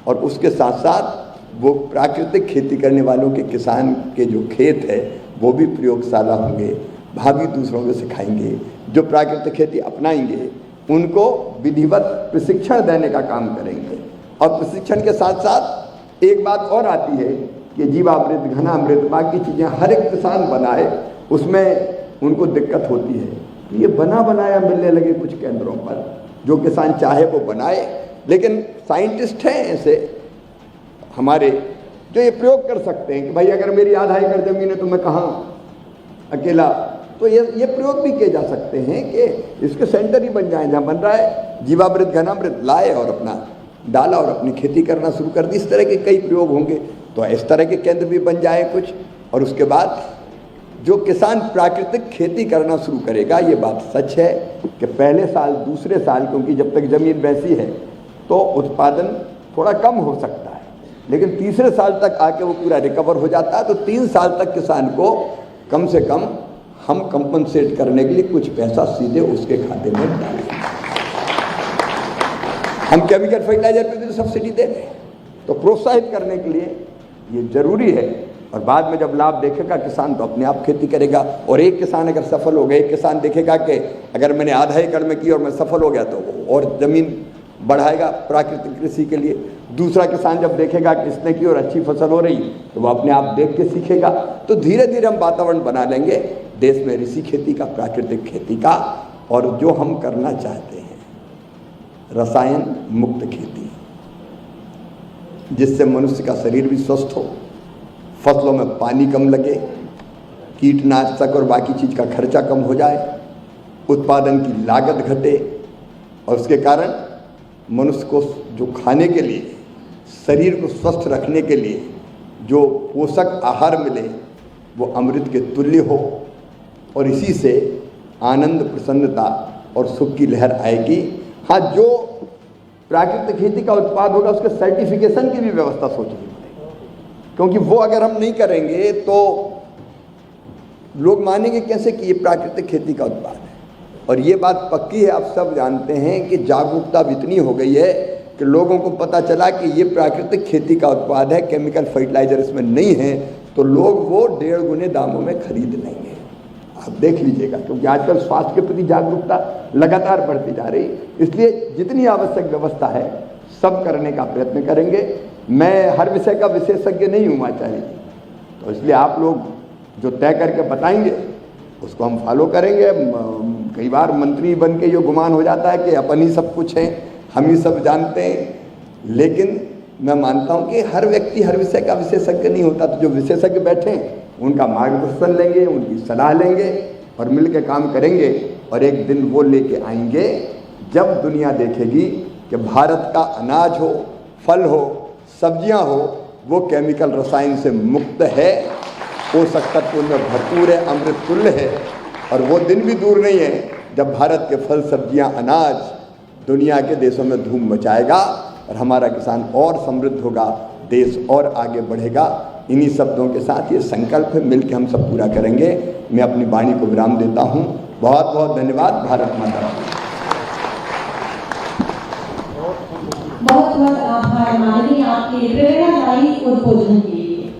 और उसके साथ साथ वो प्राकृतिक खेती करने वालों के किसान के जो खेत है वो भी प्रयोगशाला होंगे, भाभी दूसरों को सिखाएंगे। जो प्राकृतिक खेती अपनाएंगे उनको विधिवत प्रशिक्षण देने का काम करेंगे। और प्रशिक्षण के साथ साथ एक बात और आती है कि जीवामृत, घनामृत, बाकी चीज़ें हर एक किसान बनाए, उसमें उनको दिक्कत होती है। ये बना बनाया मिलने लगे कुछ केंद्रों पर, जो किसान चाहे वो बनाए, लेकिन साइंटिस्ट हैं ऐसे हमारे जो ये प्रयोग कर सकते हैं कि भाई अगर मेरी आधा एकड़ जमीन है तो मैं कहाँ अकेला, तो ये प्रयोग भी किए जा सकते हैं कि इसके सेंटर ही बन जाए, जहाँ बन रहा है जीवामृत, घनामृत लाए और अपना डाला और अपनी खेती करना शुरू कर दी। इस तरह के कई प्रयोग होंगे, तो इस तरह के केंद्र भी बन जाए कुछ। और उसके बाद जो किसान प्राकृतिक खेती करना शुरू करेगा, ये बात सच है कि पहले साल, दूसरे साल, क्योंकि जब तक ज़मीन वैसी है तो उत्पादन थोड़ा कम हो सकता है, लेकिन तीसरे साल तक आके वो पूरा रिकवर हो जाता है। तो 3 साल तक किसान को कम से कम हम कंपनसेट करने के लिए कुछ पैसा सीधे उसके खाते में डालेंगे। हम केमिकल फर्टिलाइजर पे भी तो सब्सिडी दे रहे हैं, तो प्रोत्साहित करने के लिए ये जरूरी है। और बाद में जब लाभ देखेगा किसान तो अपने आप खेती करेगा। और एक किसान अगर सफल हो गए, एक किसान देखेगा कि अगर मैंने आधा एकड़ में की और मैं सफल हो गया, तो वो और ज़मीन बढ़ाएगा प्राकृतिक कृषि के लिए। दूसरा किसान जब देखेगा कि इसने की और अच्छी फसल हो रही, तो वो अपने आप देख के सीखेगा। तो धीरे धीरे हम वातावरण बना लेंगे देश में ऋषि खेती का, प्राकृतिक खेती का, और जो हम करना चाहते हैं रसायन मुक्त खेती, जिससे मनुष्य का शरीर भी स्वस्थ हो, फसलों में पानी कम लगे, कीटनाशक और बाकी चीज़ का खर्चा कम हो जाए, उत्पादन की लागत घटे, और उसके कारण मनुष्य को जो खाने के लिए, शरीर को स्वस्थ रखने के लिए जो पोषक आहार मिले वो अमृत के तुल्य हो। और इसी से आनंद, प्रसन्नता और सुख की लहर आएगी। हाँ, जो प्राकृतिक खेती का उत्पाद होगा उसके सर्टिफिकेशन की भी व्यवस्था सोचनी पड़ेगी, क्योंकि वो अगर हम नहीं करेंगे तो लोग मानेंगे कैसे कि ये प्राकृतिक खेती का उत्पाद है। और ये बात पक्की है, आप सब जानते हैं कि जागरूकता इतनी हो गई है कि लोगों को पता चला कि ये प्राकृतिक खेती का उत्पाद है, केमिकल फर्टिलाइजर इसमें नहीं है, तो लोग वो 1.5 गुने दामों में खरीद लेंगे। आप देख लीजिएगा, क्योंकि आजकल स्वास्थ्य के प्रति जागरूकता लगातार बढ़ती जा रही, इसलिए जितनी आवश्यक व्यवस्था है सब करने का प्रयत्न करेंगे। मैं हर विषय का विशेषज्ञ नहीं हूँ आचार्य जी, तो इसलिए आप लोग जो तय करके बताएंगे उसको हम फॉलो करेंगे। कई बार मंत्री बन के ये गुमान हो जाता है कि अपन ही सब कुछ हैं, हम ही सब जानते हैं, लेकिन मैं मानता हूँ कि हर व्यक्ति हर विषय का विशेषज्ञ नहीं होता। तो जो विशेषज्ञ बैठे हैं उनका मार्गदर्शन लेंगे, उनकी सलाह लेंगे और मिल के काम करेंगे। और एक दिन वो लेके आएंगे जब दुनिया देखेगी कि भारत का अनाज हो, फल हो, सब्जियां हो, वो केमिकल रसायन से मुक्त है, पोषक तत्व में भरपूर है, अमृत तुल्य है। और वो दिन भी दूर नहीं है जब भारत के फल, सब्जियां, अनाज दुनिया के देशों में धूम मचाएगा और हमारा किसान और समृद्ध होगा, देश और आगे बढ़ेगा। इन्हीं शब्दों के साथ ये संकल्प है, मिलकर हम सब पूरा करेंगे। मैं अपनी वाणी को विराम देता हूँ। बहुत बहुत धन्यवाद। भारत माता। बहुत बहुत आभार माननीय आपके प्रेरणादायी उद्बोधन के लिए।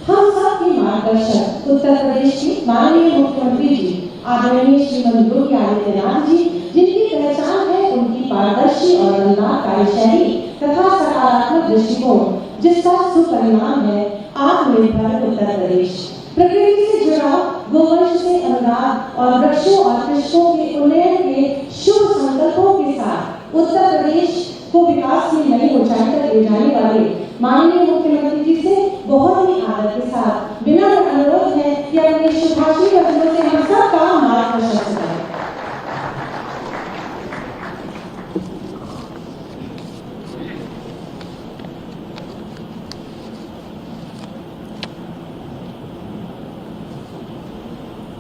हम सबके मार्गदर्शक उत्तर प्रदेश के माननीय मुख्यमंत्री जी आदरणीय श्रीमती योगी आदित्यनाथ जी, जिनकी पहचान है उनकी पारदर्शी और अनुदान कार्यशैली तथा सकारात्मक दृष्टिकोण, जिसका सुपरिणाम है आत्मनिर्भर उत्तर प्रदेश। प्रकृति से जुड़ाव, गोवंश से अनुराग और वृक्षों और कृषकों के उन्नयन के शुभ संकल्पों के साथ उत्तर प्रदेश को विकास की नई ऊंचाई तक ले जाने वाले माननीय मुख्यमंत्री जी से बहुत ही आदर के साथ विनम्र अनुरोध है कि अपने शुभाशी वचनों से हम सबका मार्गदर्शन करें।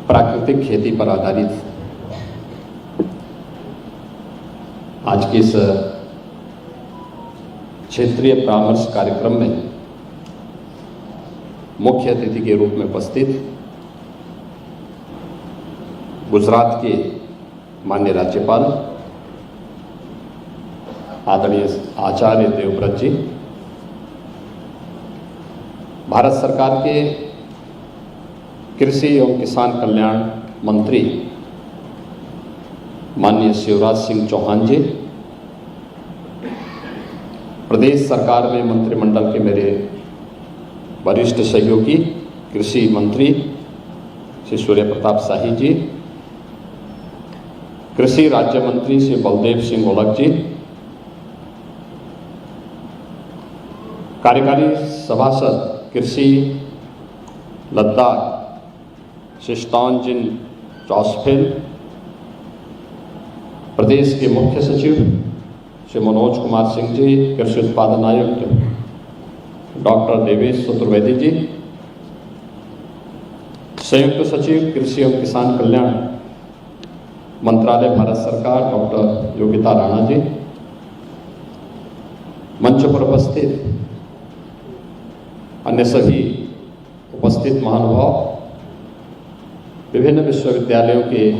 प्राकृतिक खेती पर आधारित आज के इस क्षेत्रीय परामर्श कार्यक्रम में मुख्य अतिथि के रूप में उपस्थित गुजरात के माननीय राज्यपाल आदरणीय आचार्य देवव्रत जी, भारत सरकार के कृषि एवं किसान कल्याण मंत्री माननीय शिवराज सिंह चौहान जी, प्रदेश सरकार में मंत्रिमंडल के मेरे वरिष्ठ सहयोगी कृषि मंत्री श्री सूर्य प्रताप शाही जी, कृषि राज्य मंत्री श्री बलदेव सिंह ओलख जी, कार्यकारी सभासद कृषि लद्दाख श्री स्टॉनजिन जॉसफेल, प्रदेश के मुख्य सचिव श्री मनोज कुमार सिंह जी, कृषि उत्पादन आयुक्त डॉक्टर देवेश चतुर्वेदी जी, संयुक्त सचिव कृषि एवं किसान कल्याण मंत्रालय भारत सरकार डॉक्टर योगिता राणा जी, मंच पर उपस्थित अन्य सभी उपस्थित महानुभाव, विभिन्न विश्वविद्यालयों के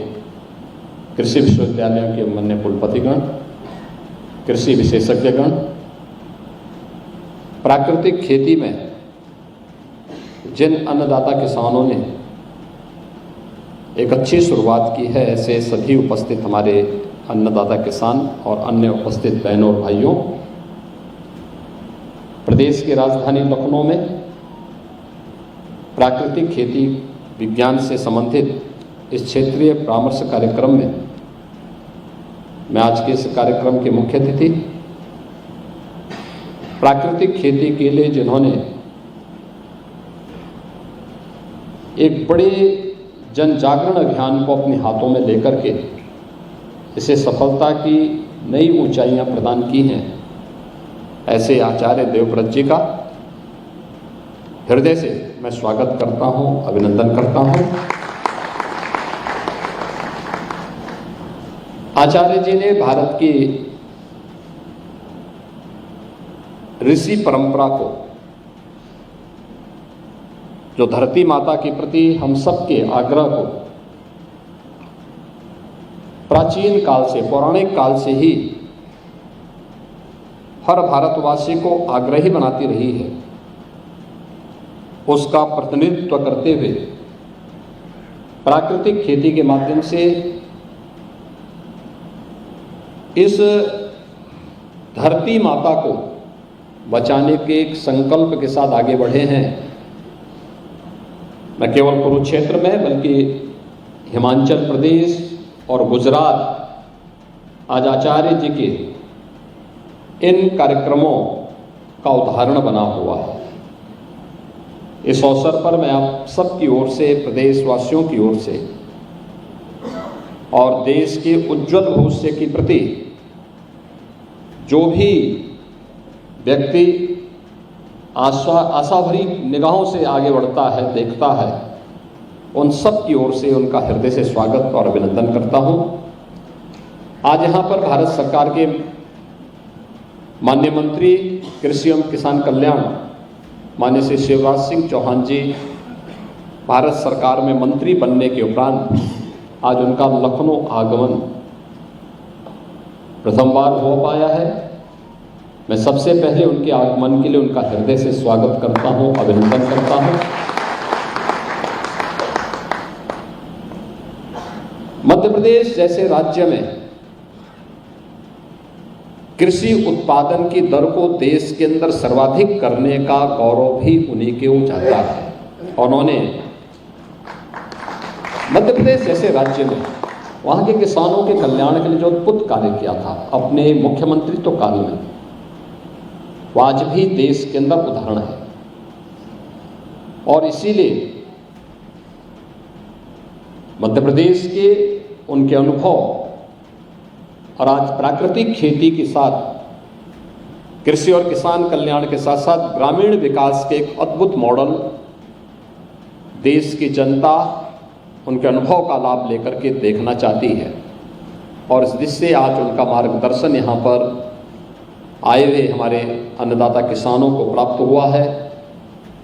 कृषि विश्वविद्यालयों के माननीय कुलपतिगण, कृषि विशेषज्ञगण, प्राकृतिक खेती में जिन अन्नदाता किसानों ने एक अच्छी शुरुआत की है, ऐसे सभी उपस्थित हमारे अन्नदाता किसान और अन्य उपस्थित बहनों और भाइयों, प्रदेश की राजधानी लखनऊ में प्राकृतिक खेती विज्ञान से संबंधित इस क्षेत्रीय परामर्श कार्यक्रम में मैं आज के इस कार्यक्रम के मुख्य अतिथि, प्राकृतिक खेती के लिए जिन्होंने एक बड़े जन जागरण अभियान को अपने हाथों में लेकर के इसे सफलता की नई ऊंचाइयां प्रदान की हैं, ऐसे आचार्य देवव्रत जी का हृदय से मैं स्वागत करता हूं, अभिनंदन करता हूं। आचार्य जी ने भारत की ऋषि परंपरा को, जो धरती माता के प्रति हम सबके आग्रह को प्राचीन काल से, पौराणिक काल से ही हर भारतवासी को आग्रही बनाती रही है, उसका प्रतिनिधित्व करते हुए प्राकृतिक खेती के माध्यम से इस धरती माता को बचाने के एक संकल्प के साथ आगे बढ़े हैं। न केवल कुरुक्षेत्र में बल्कि हिमाचल प्रदेश और गुजरात आज आचार्य जी के इन कार्यक्रमों का उदाहरण बना हुआ है। इस अवसर पर मैं आप सबकी ओर से, प्रदेशवासियों की ओर से और देश के उज्जवल भविष्य के प्रति जो भी व्यक्ति आशा भरी निगाहों से आगे बढ़ता है, देखता है, उन सब की ओर से उनका हृदय से स्वागत और अभिनंदन करता हूं। आज यहां पर भारत सरकार के माननीय मंत्री कृषि एवं किसान कल्याण माननीय श्री शिवराज सिंह चौहान जी भारत सरकार में मंत्री बनने के उपरांत आज उनका लखनऊ आगमन प्रथम बार हो पाया है। मैं सबसे पहले उनके आगमन के लिए उनका हृदय से स्वागत करता हूं, अभिनंदन करता हूं। मध्य प्रदेश जैसे राज्य में कृषि उत्पादन की दर को देश के अंदर सर्वाधिक करने का गौरव भी उन्हीं के जाता है। उन्होंने मध्य प्रदेश जैसे राज्य में वहां के किसानों के कल्याण के लिए जो अद्भुत कार्य किया था अपने मुख्यमंत्रित्व काल में, वो आज भी देश के अंदर उदाहरण है। और इसीलिए मध्य प्रदेश के उनके अनुभव और आज प्राकृतिक खेती के साथ कृषि और किसान कल्याण के साथ साथ ग्रामीण विकास के एक अद्भुत मॉडल देश की जनता उनके अनुभव का लाभ लेकर के देखना चाहती है। और इस दृष्टि से आज उनका मार्गदर्शन यहाँ पर आए हुए हमारे अन्नदाता किसानों को प्राप्त हुआ है।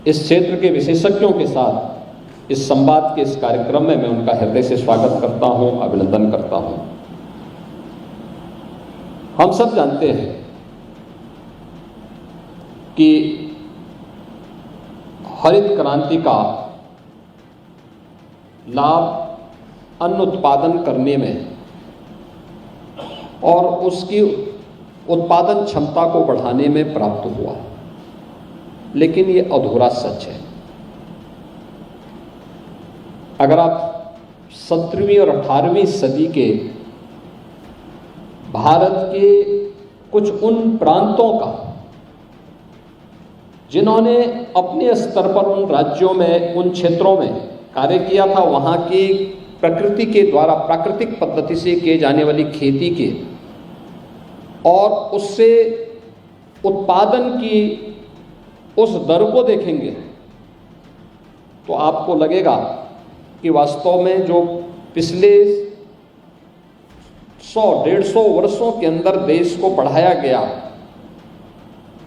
इस क्षेत्र के विशेषज्ञों के साथ इस संवाद के इस कार्यक्रम में मैं उनका हृदय से स्वागत करता हूँ, अभिनंदन करता हूँ। हम सब जानते हैं कि हरित क्रांति का लाभ अन्न उत्पादन करने में और उसकी उत्पादन क्षमता को बढ़ाने में प्राप्त हुआ, लेकिन ये अधूरा सच है। अगर आप 17वीं और 18वीं सदी के भारत के कुछ उन प्रांतों का, जिन्होंने अपने स्तर पर उन राज्यों में, उन क्षेत्रों में कार्य किया था, वहाँ की प्रकृति के द्वारा प्राकृतिक पद्धति से किए जाने वाली खेती के और उससे उत्पादन की उस दर को देखेंगे तो आपको लगेगा कि वास्तव में जो पिछले 100-150 वर्षों के अंदर देश को बढ़ाया गया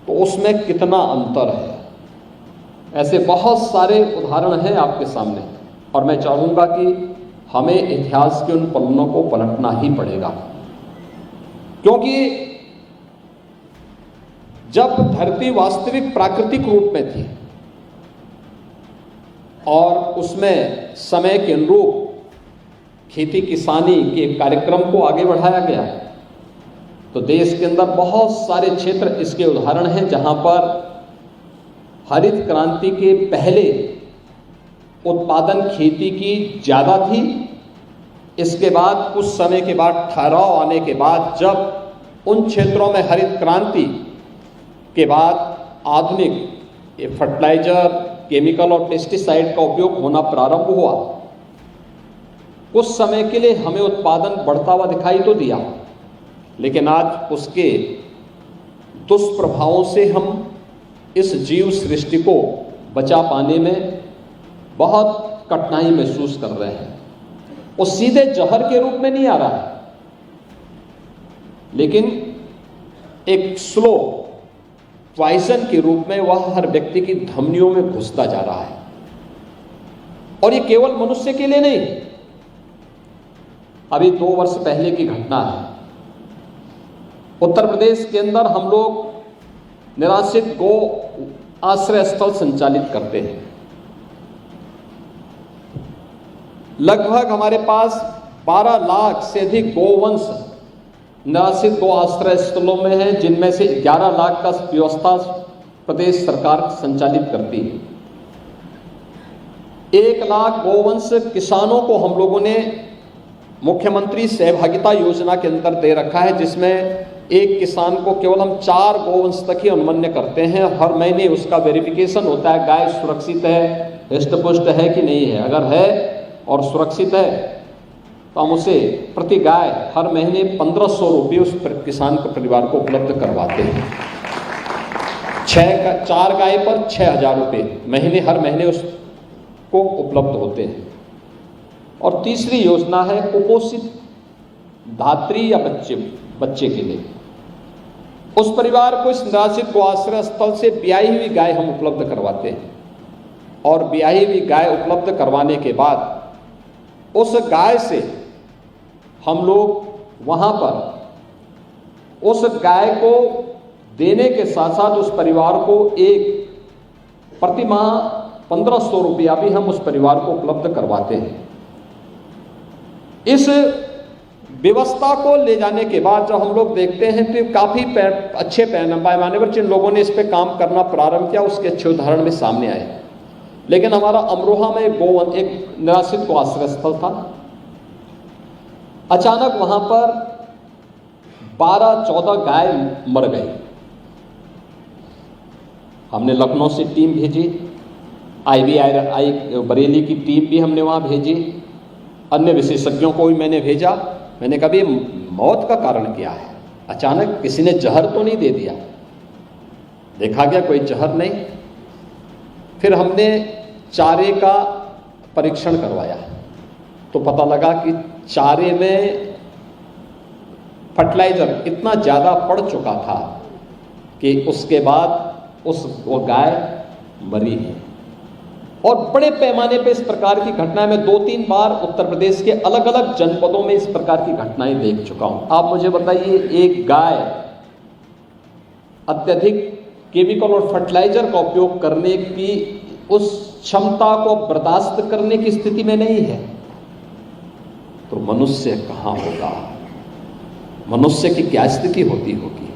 तो उसमें कितना अंतर है। ऐसे बहुत सारे उदाहरण हैं आपके सामने, और मैं चाहूँगा कि हमें इतिहास के उन पन्नों को पलटना ही पड़ेगा, क्योंकि जब धरती वास्तविक प्राकृतिक रूप में थी और उसमें समय के अनुरूप खेती किसानी के कार्यक्रम को आगे बढ़ाया गया, तो देश के अंदर बहुत सारे क्षेत्र इसके उदाहरण हैं जहां पर हरित क्रांति के पहले उत्पादन खेती की ज़्यादा थी। इसके बाद कुछ समय के बाद ठहराव आने के बाद जब उन क्षेत्रों में हरित क्रांति के बाद आधुनिक फर्टिलाइजर, केमिकल और पेस्टिसाइड का उपयोग होना प्रारंभ हुआ, कुछ समय के लिए हमें उत्पादन बढ़ता हुआ दिखाई तो दिया, लेकिन आज उसके दुष्प्रभावों से हम इस जीव सृष्टि को बचा पाने में बहुत कठिनाई महसूस कर रहे हैं। वो सीधे जहर के रूप में नहीं आ रहा है, लेकिन एक स्लो पॉइजन के रूप में वह हर व्यक्ति की धमनियों में घुसता जा रहा है। और ये केवल मनुष्य के लिए नहीं, अभी 2 वर्ष पहले की घटना है। उत्तर प्रदेश के अंदर हम लोग निराश्रित गो आश्रय स्थल संचालित करते हैं। लगभग हमारे पास 12 लाख से अधिक गोवंश निराश्रित गो आश्रय स्थलों में है, जिनमें से 11 लाख का व्यवस्था प्रदेश सरकार संचालित करती है। 1 लाख गोवंश किसानों को हम लोगों ने मुख्यमंत्री सहभागिता योजना के अंदर दे रखा है, जिसमें एक किसान को केवल हम 4 गोवंश तक ही अनुमन्य करते हैं। हर महीने उसका वेरिफिकेशन होता है, गाय सुरक्षित है, हृष्ट-पुष्ट है कि नहीं है। अगर है और सुरक्षित है तो हम उसे प्रति गाय हर महीने 1500 रुपये उस किसान के परिवार को उपलब्ध करवाते हैं। 4 गाय पर 6000 रुपये महीने हर महीने उसको उपलब्ध होते हैं। और तीसरी योजना है कुपोषित धात्री या बच्चे के लिए। उस परिवार को इस निराश्रित गो आश्रय स्थल से ब्याही हुई गाय हम उपलब्ध करवाते हैं, और ब्याही हुई गाय उपलब्ध करवाने के बाद उस गाय से हम लोग वहाँ पर उस गाय को देने के साथ साथ उस परिवार को एक प्रति माह 1500 रुपया भी हम उस परिवार को उपलब्ध करवाते हैं। इस व्यवस्था को ले जाने के बाद जब हम लोग देखते हैं तो काफ़ी अच्छे पैमाने पर जिन लोगों ने इस पर काम करना प्रारंभ किया उसके अच्छे उदाहरण में सामने आए। लेकिन हमारा अमरोहा में एक निराश्रित गो आश्रय स्थल था। अचानक वहां पर 12-14 गाय मर गई। हमने लखनऊ से टीम भेजी, IVI बरेली की टीम भी हमने वहां भेजी, अन्य विशेषज्ञों को भी मैंने भेजा। मैंने कहा ये मौत का कारण क्या है? अचानक किसी ने जहर तो नहीं दे दिया? देखा गया कोई जहर नहीं। फिर हमने चारे का परीक्षण करवाया तो पता लगा कि चारे में फर्टिलाइजर इतना ज़्यादा पड़ चुका था कि उसके बाद वो गाय मरी है। और बड़े पैमाने पे इस प्रकार की घटनाएं मैं 2-3 बार उत्तर प्रदेश के अलग अलग जनपदों में इस प्रकार की घटनाएं देख चुका हूं। आप मुझे बताइए, एक गाय अत्यधिक केमिकल और फर्टिलाइजर का उपयोग करने की उस क्षमता को बर्दाश्त करने की स्थिति में नहीं है, तो मनुष्य कहां होगा? मनुष्य की क्या स्थिति होती होगी?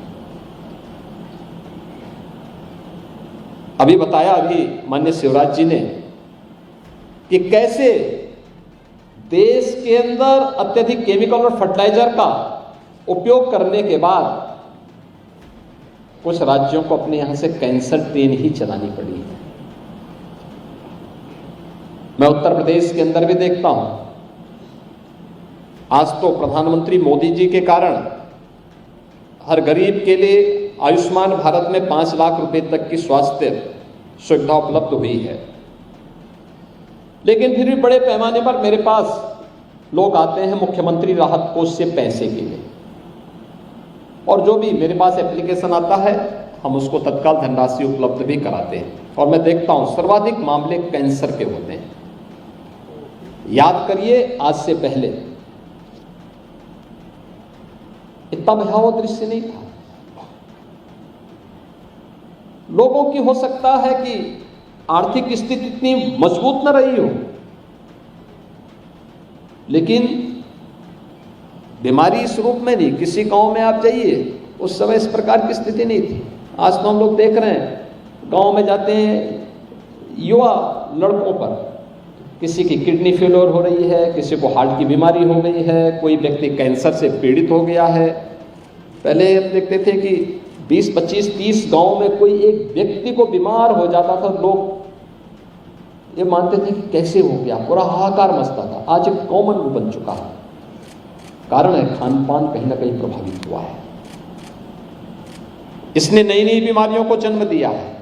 अभी बताया माननीय शिवराज जी ने कि कैसे देश के अंदर अत्यधिक केमिकल और फर्टिलाइजर का उपयोग करने के बाद कुछ राज्यों को अपने यहां से कैंसर ट्रेन ही चलानी पड़ी है। मैं उत्तर प्रदेश के अंदर भी देखता हूं, आज तो प्रधानमंत्री मोदी जी के कारण हर गरीब के लिए आयुष्मान भारत में 5 लाख रुपए तक की स्वास्थ्य सुविधा उपलब्ध हुई है, लेकिन फिर भी बड़े पैमाने पर मेरे पास लोग आते हैं मुख्यमंत्री राहत कोष से पैसे के लिए, और जो भी मेरे पास एप्लीकेशन आता है हम उसको तत्काल धनराशि उपलब्ध भी कराते हैं। और मैं देखता हूं सर्वाधिक मामले कैंसर के होते हैं। याद करिए, आज से पहले इतना भयावह दृश्य नहीं था। लोगों की हो सकता है कि आर्थिक स्थिति इतनी मजबूत न रही हो, लेकिन बीमारी इस रूप में नहीं। किसी गांव में आप जाइए, उस समय इस प्रकार की स्थिति नहीं थी। आज तो हम लोग देख रहे हैं, गांव में जाते हैं युवा लड़कों पर, किसी की किडनी फेलियर हो रही है, किसी को हार्ट की बीमारी हो गई है, कोई व्यक्ति कैंसर से पीड़ित हो गया है। पहले हम देखते थे कि 20, 25, 30 गांव में कोई एक व्यक्ति को बीमार हो जाता था, लोग ये मानते थे कि कैसे हो गया, पूरा हाहाकार मचता था। आज एक कॉमन बन चुका है। कारण है खान पान कहीं ना कहीं प्रभावित हुआ है। इसने नई नई बीमारियों को जन्म दिया है,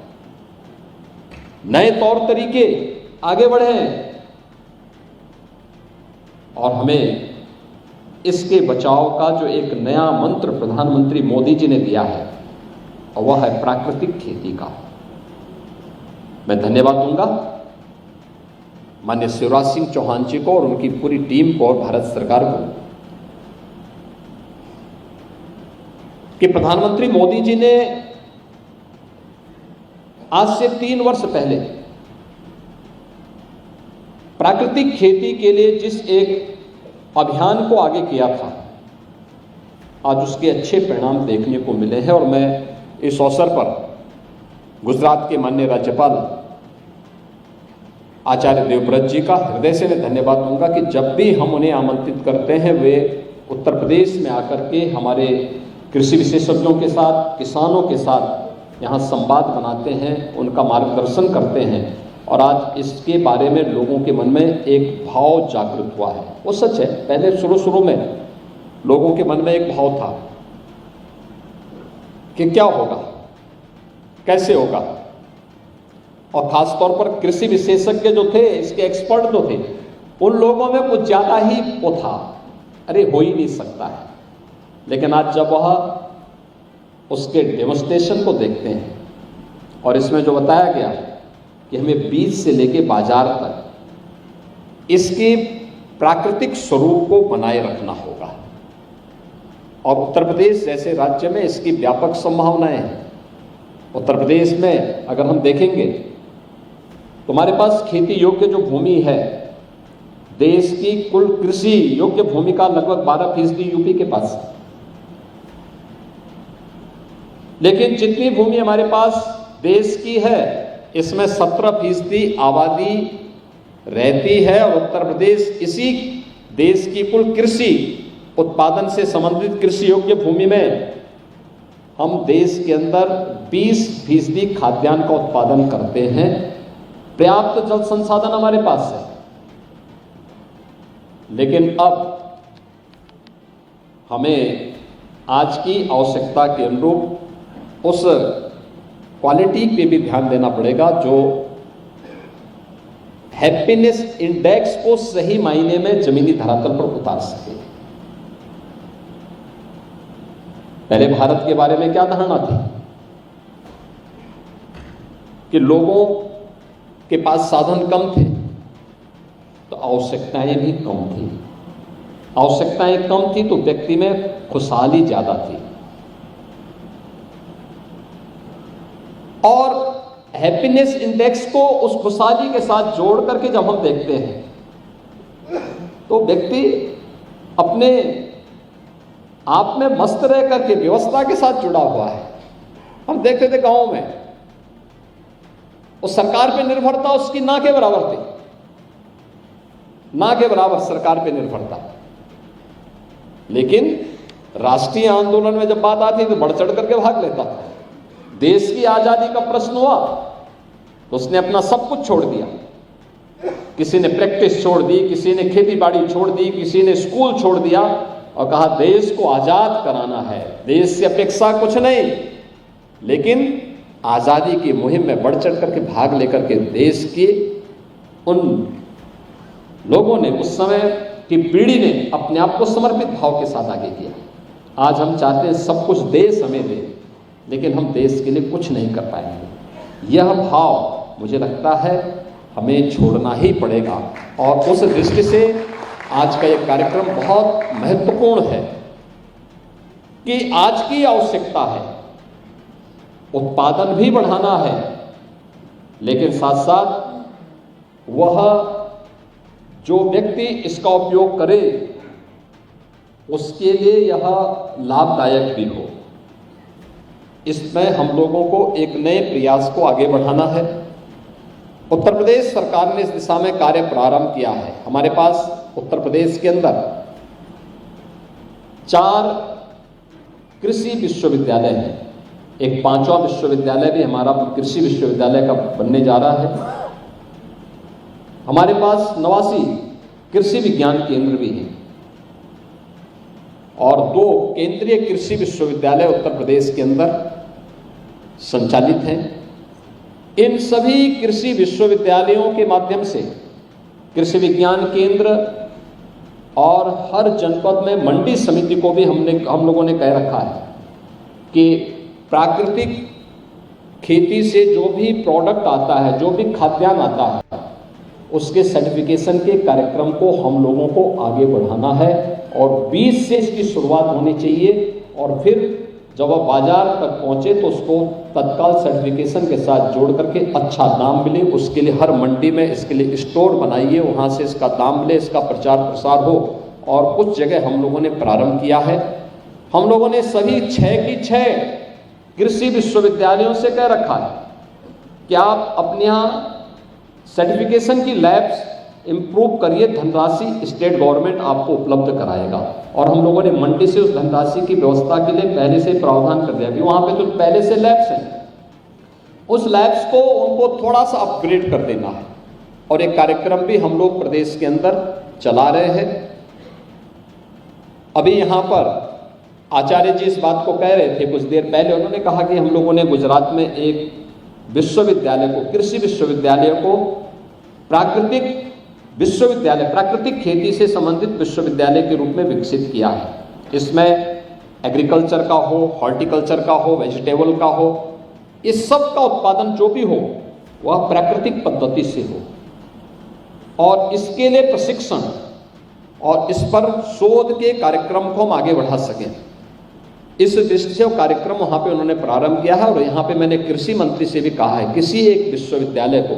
नए तौर तरीके आगे बढ़े हैं, और हमें इसके बचाव का जो एक नया मंत्र प्रधानमंत्री मोदी जी ने दिया है, और वह है प्राकृतिक खेती का। मैं धन्यवाद दूंगा माननीय शिवराज सिंह चौहान जी को और उनकी पूरी टीम को और भारत सरकार को कि प्रधानमंत्री मोदी जी ने आज से 3 वर्ष पहले प्राकृतिक खेती के लिए जिस एक अभियान को आगे किया था, आज उसके अच्छे परिणाम देखने को मिले हैं। और मैं इस अवसर पर गुजरात के माननीय राज्यपाल आचार्य देवव्रत जी का हृदय से मैं धन्यवाद दूंगा कि जब भी हम उन्हें आमंत्रित करते हैं, वे उत्तर प्रदेश में आकर के हमारे कृषि विशेषज्ञों के साथ, किसानों के साथ यहाँ संवाद बनाते हैं, उनका मार्गदर्शन करते हैं। और आज इसके बारे में लोगों के मन में एक भाव जागृत हुआ है। वो सच है, पहले शुरू में लोगों के मन में एक भाव था कि क्या होगा, कैसे होगा, और खास तौर पर कृषि विशेषज्ञ जो थे, इसके एक्सपर्ट जो थे, उन लोगों में कुछ ज्यादा ही वो था, अरे हो ही नहीं सकता है। लेकिन आज जब वह उसके डेमोन्स्ट्रेशन को देखते हैं, और इसमें जो बताया गया कि हमें बीज से लेके बाजार तक इसके प्राकृतिक स्वरूप को बनाए रखना होगा, और उत्तर प्रदेश जैसे राज्य में इसकी व्यापक संभावनाएं हैं। उत्तर प्रदेश में अगर हम देखेंगे तो हमारे पास खेती योग्य जो भूमि है, देश की कुल कृषि योग्य भूमि का लगभग 12% यूपी के पास है। लेकिन जितनी भूमि हमारे पास देश की है, इसमें 17% आबादी रहती है, और उत्तर प्रदेश इसी देश की कुल कृषि उत्पादन से संबंधित कृषि योग्य भूमि में हम देश के अंदर 20% खाद्यान्न का उत्पादन करते हैं। पर्याप्त जल संसाधन हमारे पास है, लेकिन अब हमें आज की आवश्यकता के अनुरूप उस क्वालिटी पे भी ध्यान देना पड़ेगा जो हैप्पीनेस इंडेक्स को सही मायने में जमीनी धरातल पर उतार सके। पहले भारत के बारे में क्या धारणा थी कि लोगों के पास साधन कम थे तो आवश्यकताएं भी कम थी। आवश्यकताएं कम थी तो व्यक्ति में खुशहाली ज्यादा थी। और हैप्पीनेस इंडेक्स को उस खुशहाली के साथ जोड़ करके जब हम देखते हैं तो व्यक्ति अपने आप में मस्त रह करके व्यवस्था के साथ जुड़ा हुआ है। हम देखते थे गांव में उस सरकार पे निर्भरता उसकी ना के बराबर थी, ना के बराबर सरकार पे निर्भरता। लेकिन राष्ट्रीय आंदोलन में जब बात आती तो बढ़ चढ़ करके भाग लेता था। देश की आजादी का प्रश्न हुआ तो उसने अपना सब कुछ छोड़ दिया। किसी ने प्रैक्टिस छोड़ दी, किसी ने खेती बाड़ी छोड़ दी, किसी ने स्कूल छोड़ दिया और कहा देश को आजाद कराना है, देश से अपेक्षा कुछ नहीं। लेकिन आजादी की मुहिम में बढ़ चढ़ करके भाग लेकर के देश के उन लोगों ने, उस समय की पीढ़ी ने अपने आप को समर्पित भाव के साथ आगे किया। आज हम चाहते हैं सब कुछ देश हमें दे, लेकिन हम देश के लिए कुछ नहीं कर पाएंगे। यह भाव मुझे लगता है हमें छोड़ना ही पड़ेगा। और उस दृष्टि से आज का यह कार्यक्रम बहुत महत्वपूर्ण है कि आज की आवश्यकता है, उत्पादन भी बढ़ाना है, लेकिन साथ साथ वह जो व्यक्ति इसका उपयोग करे उसके लिए यह लाभदायक भी हो। इसमें हम लोगों को एक नए प्रयास को आगे बढ़ाना है। उत्तर प्रदेश सरकार ने इस दिशा में कार्य प्रारंभ किया है। हमारे पास उत्तर प्रदेश के अंदर 4 कृषि विश्वविद्यालय हैं। एक 5वां विश्वविद्यालय भी हमारा कृषि विश्वविद्यालय का बनने जा रहा है। हमारे पास 89 कृषि विज्ञान केंद्र भी हैं और 2 केंद्रीय कृषि विश्वविद्यालय उत्तर प्रदेश के अंदर संचालित हैं। इन सभी कृषि विश्वविद्यालयों के माध्यम से कृषि विज्ञान केंद्र और हर जनपद में मंडी समिति को भी हम लोगों ने कह रखा है कि प्राकृतिक खेती से जो भी प्रोडक्ट आता है, जो भी खाद्यान्न आता है, उसके सर्टिफिकेशन के कार्यक्रम को हम लोगों को आगे बढ़ाना है और बीज से इसकी शुरुआत होनी चाहिए और फिर जब वह बाजार तक पहुंचे तो उसको तत्काल सर्टिफिकेशन के साथ जोड़ करके अच्छा दाम मिले। उसके लिए हर मंडी में इसके लिए स्टोर बनाइए, वहाँ से इसका दाम मिले, इसका प्रचार प्रसार हो। और कुछ जगह हम लोगों ने प्रारंभ किया है। हम लोगों ने सभी 6 की 6 कृषि विश्वविद्यालयों से कह रखा है कि आप अपने यहाँ सर्टिफिकेशन की लैब्स इंप्रूव करिए, धनराशि स्टेट गवर्नमेंट आपको उपलब्ध कराएगा। और हम लोगों ने मंडी से उस धनराशि की व्यवस्था के लिए पहले से प्रावधान कर दिया कि वहाँ पे तो पहले से लैब्स हैं, उस लैब्स को उनको थोड़ा सा अपग्रेड कर देना है। और एक कार्यक्रम भी हम लोग प्रदेश के अंदर चला रहे हैं। अभी यहाँ पर आचार्य जी इस बात को कह रहे थे कुछ देर पहले, उन्होंने कहा कि हम लोगों ने गुजरात में एक विश्वविद्यालय को, कृषि विश्वविद्यालय को प्राकृतिक विश्वविद्यालय, प्राकृतिक खेती से संबंधित विश्वविद्यालय के रूप में विकसित किया है। इसमें एग्रीकल्चर का हो, हॉर्टिकल्चर का हो, वेजिटेबल का हो, इस सब का उत्पादन जो भी हो वह प्राकृतिक पद्धति से हो और इसके लिए प्रशिक्षण और इस पर शोध के कार्यक्रम को हम आगे बढ़ा सकें। इस दृष्टि से वो कार्यक्रम वहाँ पे उन्होंने प्रारंभ किया है। और यहाँ पे मैंने कृषि मंत्री से भी कहा है किसी एक विश्वविद्यालय को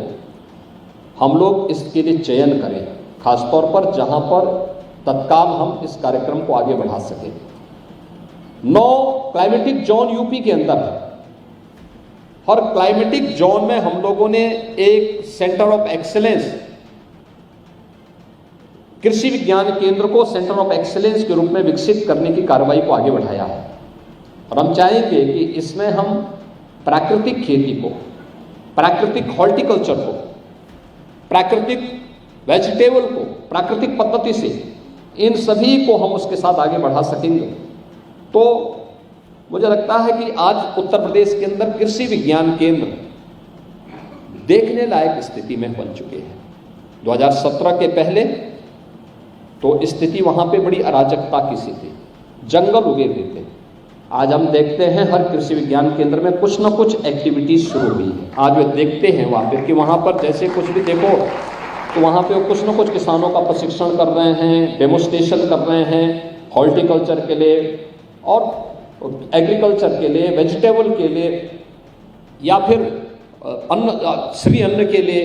हम लोग इसके लिए चयन करें, खासतौर पर जहाँ पर तत्काल हम इस कार्यक्रम को आगे बढ़ा सकें। 9 क्लाइमेटिक जोन यूपी के अंदर है। हर क्लाइमेटिक जोन में हम लोगों ने एक सेंटर ऑफ एक्सीलेंस, कृषि विज्ञान केंद्र को सेंटर ऑफ एक्सीलेंस के रूप में विकसित करने की कार्रवाई को आगे बढ़ाया है। और हम चाहेंगे कि इसमें हम प्राकृतिक खेती को, प्राकृतिक हॉर्टिकल्चर को, प्राकृतिक वेजिटेबल को, प्राकृतिक पद्धति से इन सभी को हम उसके साथ आगे बढ़ा सकेंगे। तो मुझे लगता है कि आज उत्तर प्रदेश के अंदर कृषि विज्ञान केंद्र देखने लायक स्थिति में बन चुके हैं। 2017 के पहले तो स्थिति वहाँ पे बड़ी अराजकता की सी थी, जंगल उगे हुए थे, आज हम देखते हैं हर कृषि विज्ञान केंद्र में कुछ न कुछ एक्टिविटीज शुरू हुई है। आज वे देखते हैं वहाँ पे कि वहाँ पर जैसे कुछ भी देखो तो वहाँ पे कुछ न कुछ किसानों का प्रशिक्षण कर रहे हैं, डेमोस्ट्रेशन कर रहे हैं हॉर्टिकल्चर के लिए और एग्रीकल्चर के लिए, वेजिटेबल के लिए, या फिर अन्न श्री अन्न के लिए,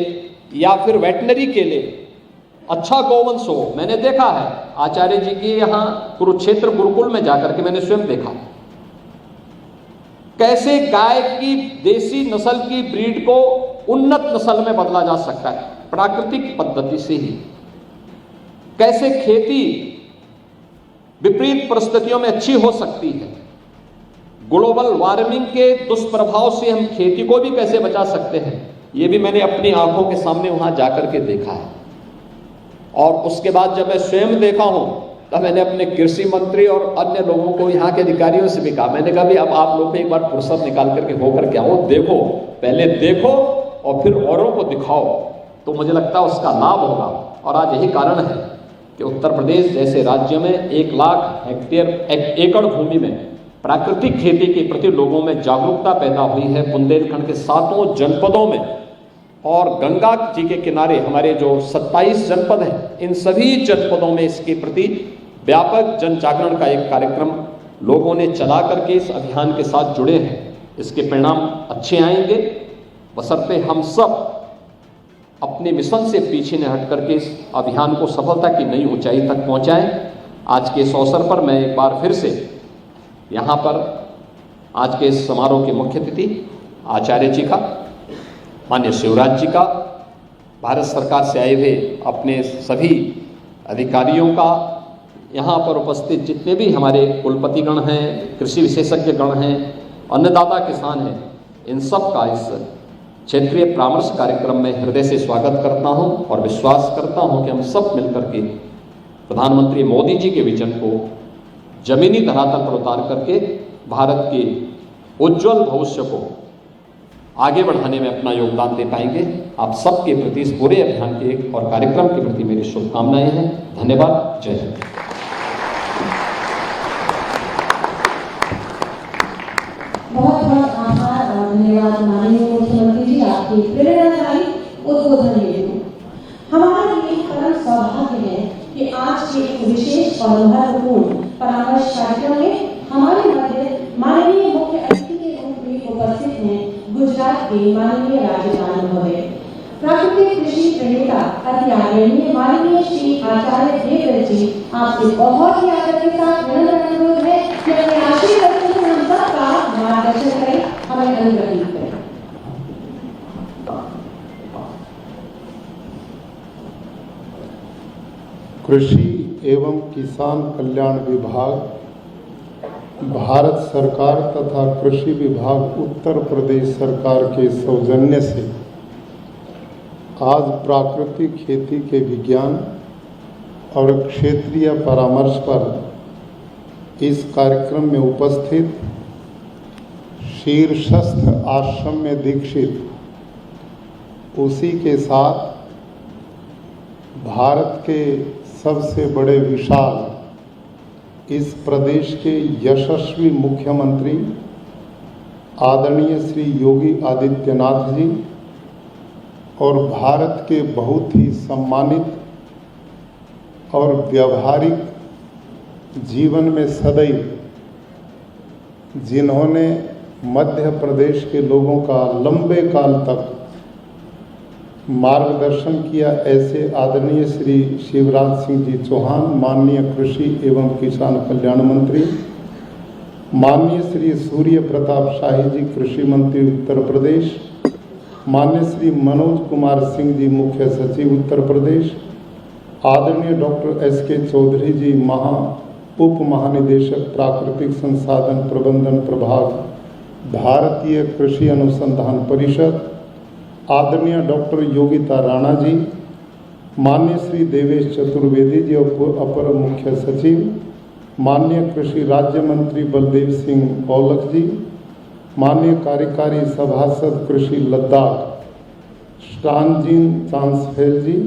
या फिर वेटनरी के लिए अच्छा गोवंश हो। मैंने देखा है आचार्य जी की यहाँ कुरुक्षेत्र गुरुकुल में जाकर के मैंने स्वयं देखा कैसे गाय की देसी नस्ल की ब्रीड को उन्नत नस्ल में बदला जा सकता है प्राकृतिक पद्धति से ही। कैसे खेती विपरीत परिस्थितियों में अच्छी हो सकती है। ग्लोबल वार्मिंग के दुष्प्रभाव से हम खेती को भी कैसे बचा सकते हैं, ये भी मैंने अपनी आंखों के सामने वहां जाकर के देखा है। और उसके बाद जब मैं स्वयं देखा हूं तब मैंने अपने कृषि मंत्री और अन्य लोगों को, यहाँ के अधिकारियों से भी कहा, मैंने कहा भी अब आप लोग एक बार फुर्सत निकाल करके होकर के आओ, देखो, पहले देखो और फिर औरों को दिखाओ, तो मुझे लगता है उसका लाभ होगा। और आज यही कारण है कि उत्तर प्रदेश जैसे राज्य में 1 लाख हेक्टेयर एकड़ भूमि में प्राकृतिक खेती के प्रति लोगों में जागरूकता पैदा हुई है। बुंदेलखंड के 7 जनपदों में और गंगा जी के किनारे हमारे जो 27 जनपद हैं, इन सभी जनपदों में इसके प्रति व्यापक जन जागरण का एक कार्यक्रम लोगों ने चला करके इस अभियान के साथ जुड़े हैं। इसके परिणाम अच्छे आएंगे बशर्ते हम सब अपने मिशन से पीछे न हट करके इस अभियान को सफलता की नई ऊंचाई तक पहुंचाएं। आज के इस अवसर पर मैं एक बार फिर से यहाँ पर आज के इस समारोह के मुख्य अतिथि आचार्य जी का, माननीय शिवराज जी का, भारत सरकार से आए हुए अपने सभी अधिकारियों का, यहाँ पर उपस्थित जितने भी हमारे कुलपतिगण हैं, कृषि विशेषज्ञ गण हैं, अन्नदाता किसान हैं, इन सब का इस क्षेत्रीय परामर्श कार्यक्रम में हृदय से स्वागत करता हूँ और विश्वास करता हूँ कि हम सब मिलकर के प्रधानमंत्री मोदी जी के विजन को जमीनी धरातल पर उतार करके भारत के उज्जवल भविष्य को आगे बढ़ाने में अपना योगदान दे पाएंगे। आप सबके प्रति इस पूरे अभियान के और कार्यक्रम के प्रति मेरी शुभकामनाएं हैं। धन्यवाद। जय हिंद। बहुत बहुत आभार और धन्यवाद माननीय मुख्यमंत्री जी, आपकी प्रेरणादायी उद्बोधन हेतु। हमारा ये परम सौभाग्य है कि आज के एक विशेष और महत्वपूर्ण परामर्श कार्यक्रम में हमारे मध्य माननीय मुख्य अतिथि के रूप में उपस्थित हैं गुजरात के माननीय राज्यपाल महोदय, प्राकृतिक कृषि प्रणेता अति आदरणीय माननीय श्री आचार्य देवव्रत जी। आपसे बहुत ही आदर के साथ विनम्र अनुरोध है कि अपने आशीर्वाद से हम सबका मार्गदर्शन करें, हमें अनुग्रहित करें। कृषि एवं किसान कल्याण विभाग, भारत सरकार तथा कृषि विभाग उत्तर प्रदेश सरकार के सौजन्य से आज प्राकृतिक खेती के विज्ञान और क्षेत्रीय परामर्श पर इस कार्यक्रम में उपस्थित शीर्षस्थ आश्रम में दीक्षित, उसी के साथ भारत के सबसे बड़े विशाल इस प्रदेश के यशस्वी मुख्यमंत्री आदरणीय श्री योगी आदित्यनाथ जी और भारत के बहुत ही सम्मानित और व्यवहारिक जीवन में सदैव जिन्होंने मध्य प्रदेश के लोगों का लंबे काल तक मार्गदर्शन किया, ऐसे आदरणीय श्री शिवराज सिंह जी चौहान, माननीय कृषि एवं किसान कल्याण मंत्री, माननीय श्री सूर्य प्रताप शाही जी कृषि मंत्री उत्तर प्रदेश, माननीय श्री मनोज कुमार सिंह जी मुख्य सचिव उत्तर प्रदेश, आदरणीय डॉक्टर एस.के. चौधरी जी उप महानिदेशक प्राकृतिक संसाधन प्रबंधन प्रभाग, भारतीय कृषि अनुसंधान परिषद, आदरणीय डॉक्टर योगिता राणा जी, माननीय श्री देवेश चतुर्वेदी जी अपर मुख्य सचिव, माननीय कृषि राज्य मंत्री बलदेव सिंह औलख जी, माननीय कार्यकारी सभासद कृषि लद्दाख स्टानजिन चांसफेल जी,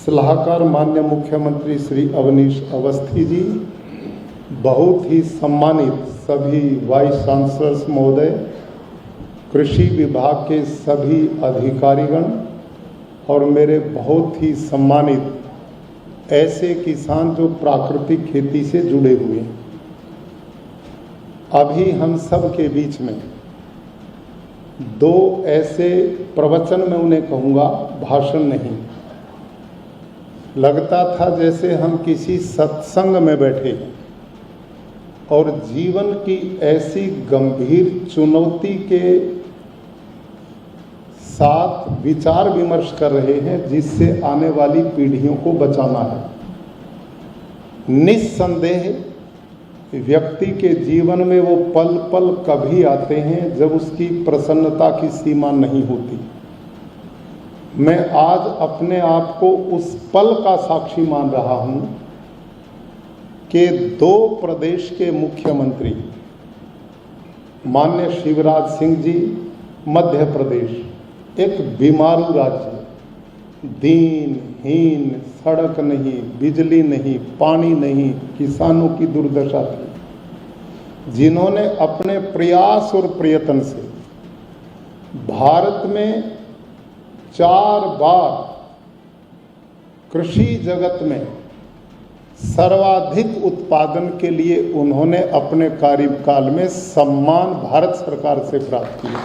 सलाहकार माननीय मुख्यमंत्री श्री अवनीश अवस्थी जी, बहुत ही सम्मानित सभी वाइस चांसलर्स महोदय, कृषि विभाग के सभी अधिकारीगण और मेरे बहुत ही सम्मानित ऐसे किसान जो प्राकृतिक खेती से जुड़े हुए हैं। अभी हम सब के बीच में दो ऐसे प्रवचन में उन्हें कहूँगा, भाषण नहीं, लगता था जैसे हम किसी सत्संग में बैठे हैं और जीवन की ऐसी गंभीर चुनौती के साथ विचार विमर्श कर रहे हैं जिससे आने वाली पीढ़ियों को बचाना है। निस्संदेह व्यक्ति के जीवन में वो पल पल कभी आते हैं जब उसकी प्रसन्नता की सीमा नहीं होती। मैं आज अपने आप को उस पल का साक्षी मान रहा हूं कि दो प्रदेश के मुख्यमंत्री माननीय शिवराज सिंह जी मध्य प्रदेश, एक बीमारू राज्य, दीनहीन, सड़क नहीं, बिजली नहीं, पानी नहीं, किसानों की दुर्दशा थी, जिन्होंने अपने प्रयास और प्रयत्न से भारत में 4 बार कृषि जगत में सर्वाधिक उत्पादन के लिए उन्होंने अपने कार्यकाल में सम्मान भारत सरकार से प्राप्त किया।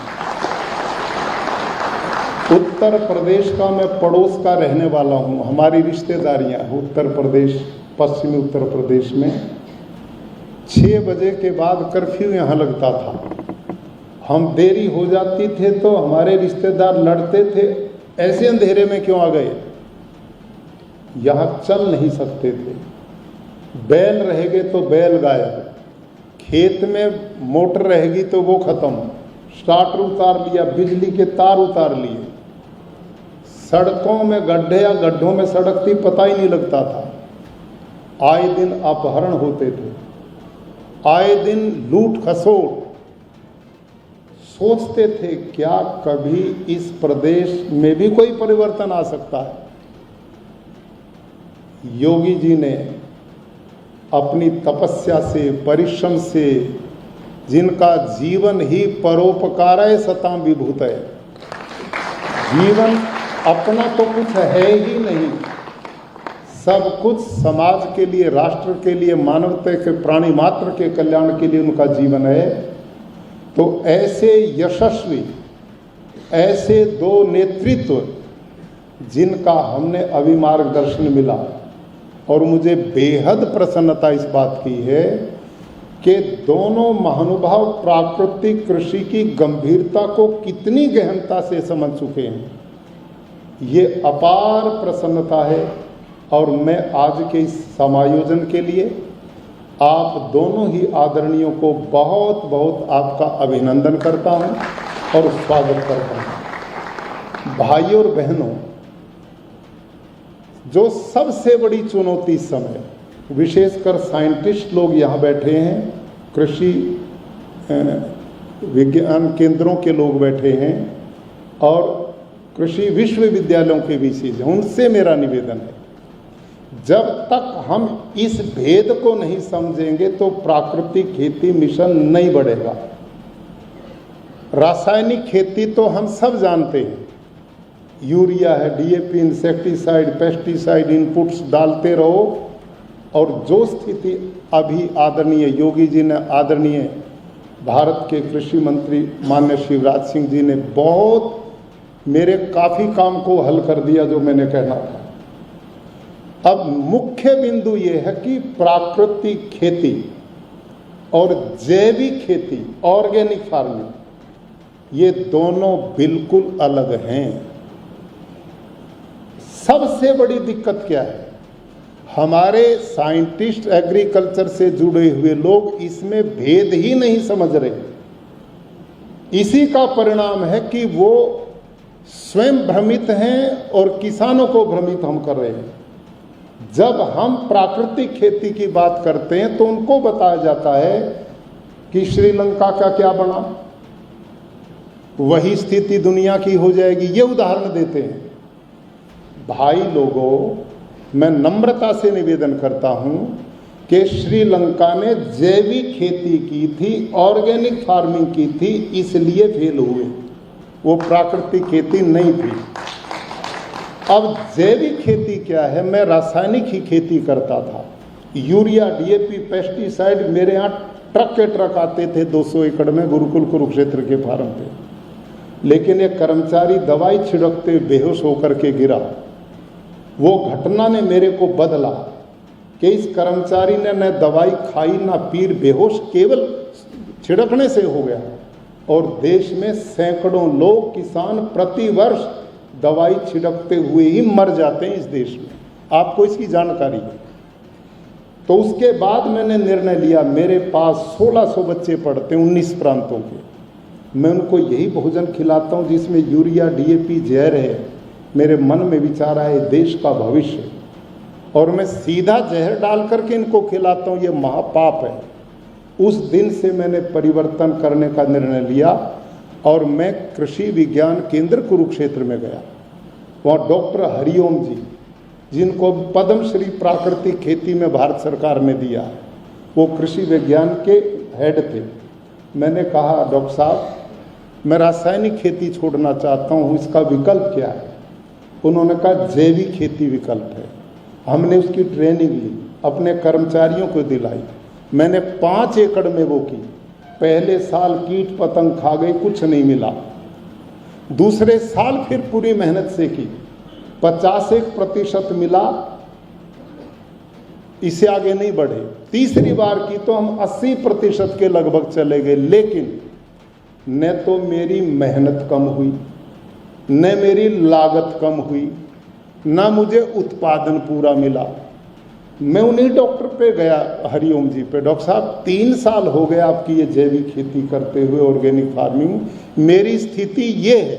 उत्तर प्रदेश का मैं पड़ोस का रहने वाला हूँ, हमारी रिश्तेदारियाँ उत्तर प्रदेश, पश्चिमी उत्तर प्रदेश में 6 बजे के बाद कर्फ्यू यहाँ लगता था। हम देरी हो जाती थे तो हमारे रिश्तेदार लड़ते थे, ऐसे अंधेरे में क्यों आ गए, यहाँ चल नहीं सकते थे। बैल रहेंगे तो बैल गायब, खेत में मोटर रहेगी तो वो खत्म, स्टार्टर उतार लिया, बिजली के तार उतार लिए, सड़कों में गड्ढे या गड्ढों में सड़क थी पता ही नहीं लगता था। आए दिन अपहरण होते थे, आए दिन लूट खसोट। सोचते थे क्या कभी इस प्रदेश में भी कोई परिवर्तन आ सकता है। योगी जी ने अपनी तपस्या से, परिश्रम से, जिनका जीवन ही परोपकाराय सताम विभूतय, जीवन अपना तो कुछ है ही नहीं, सब कुछ समाज के लिए, राष्ट्र के लिए, मानवता के, प्राणी मात्र के कल्याण के लिए उनका जीवन है। तो ऐसे यशस्वी, ऐसे दो नेतृत्व जिनका हमने अभी मार्गदर्शन मिला, और मुझे बेहद प्रसन्नता इस बात की है कि दोनों महानुभाव प्राकृतिक कृषि की गंभीरता को कितनी गहनता से समझ चुके हैं, ये अपार प्रसन्नता है। और मैं आज के इस समायोजन के लिए आप दोनों ही आदरणीयों को बहुत बहुत आपका अभिनंदन करता हूं और स्वागत करता हूं। भाइयों और बहनों, जो सबसे बड़ी चुनौती इस समय, विशेषकर साइंटिस्ट लोग यहाँ बैठे हैं, कृषि विज्ञान केंद्रों के लोग बैठे हैं और कृषि विश्वविद्यालयों के विशेष, उनसे मेरा निवेदन है, जब तक हम इस भेद को नहीं समझेंगे तो प्राकृतिक खेती मिशन नहीं बढ़ेगा। रासायनिक खेती तो हम सब जानते हैं, यूरिया है, डीएपी, इंसेक्टिसाइड, पेस्टिसाइड, इनपुट्स डालते रहो, और जो स्थिति अभी आदरणीय योगी जी ने, आदरणीय भारत के कृषि मंत्री माननीय शिवराज सिंह जी ने बहुत मेरे काफ़ी काम को हल कर दिया जो मैंने कहना था। अब मुख्य बिंदु ये है कि प्राकृतिक खेती और जैविक खेती, ऑर्गेनिक फार्मिंग, ये दोनों बिल्कुल अलग हैं। सबसे बड़ी दिक्कत क्या है, हमारे साइंटिस्ट, एग्रीकल्चर से जुड़े हुए लोग इसमें भेद ही नहीं समझ रहे। इसी का परिणाम है कि वो स्वयं भ्रमित हैं और किसानों को भ्रमित हम कर रहे हैं। जब हम प्राकृतिक खेती की बात करते हैं तो उनको बताया जाता है कि श्रीलंका का क्या बना, वही स्थिति दुनिया की हो जाएगी, ये उदाहरण देते हैं। भाई लोगों, मैं नम्रता से निवेदन करता हूं कि श्रीलंका ने जैविक खेती की थी, ऑर्गेनिक फार्मिंग की थी, इसलिए फेल हुए। वो प्राकृतिक खेती नहीं थी। अब जैविक खेती क्या है? मैं रासायनिक ही खेती करता था। यूरिया, डीएपी, पेस्टिसाइड मेरे यहाँ ट्रक के ट्रक आते थे 200 एकड़ में गुरुकुल कुरुक्षेत्र के फार्म पे। लेकिन एक कर्मचारी दवाई छिड़कते हुए बेहोश होकर के गिरा। वो घटना ने मेरे को बदला कि इस कर्मचारी ने न दवाई खाई न पीर, बेहोश केवल छिड़कने से हो गया। और देश में सैकड़ों लोग, किसान प्रति वर्ष दवाई छिड़कते हुए ही मर जाते हैं इस देश में। आपको इसकी जानकारी है। तो उसके बाद मैंने निर्णय लिया, मेरे पास 1600 बच्चे पढ़ते हैं 19 प्रांतों के, मैं उनको यही भोजन खिलाता हूँ जिसमें यूरिया, डीएपी, जहर है। मेरे मन में विचार आया देश का भविष्य, और मैं सीधा जहर डाल करके इनको खिलाता हूँ, ये महापाप है। उस दिन से मैंने परिवर्तन करने का निर्णय लिया और मैं कृषि विज्ञान केंद्र कुरुक्षेत्र में गया। वहाँ डॉक्टर हरिओम जी, जिनको पद्मश्री प्राकृतिक खेती में भारत सरकार ने दिया, वो कृषि विज्ञान के हेड थे। मैंने कहा डॉक्टर साहब, मैं रासायनिक खेती छोड़ना चाहता हूँ, इसका विकल्प क्या है? उन्होंने कहा जैविक खेती विकल्प है। हमने उसकी ट्रेनिंग ली, अपने कर्मचारियों को दिलाई। मैंने 5 एकड़ में वो की। पहले साल कीट पतंग खा गई, कुछ नहीं मिला। दूसरे साल फिर पूरी मेहनत से की, 50% मिला, इससे आगे नहीं बढ़े। तीसरी बार की तो हम 80% के लगभग चले गए। लेकिन न तो मेरी मेहनत कम हुई, न मेरी लागत कम हुई, ना मुझे उत्पादन पूरा मिला। मैं उन्हीं डॉक्टर पे गया, हरिओम जी पे, डॉक्टर साहब 3 साल हो गए आपकी ये जैविक खेती करते हुए, ऑर्गेनिक फार्मिंग, मेरी स्थिति ये है।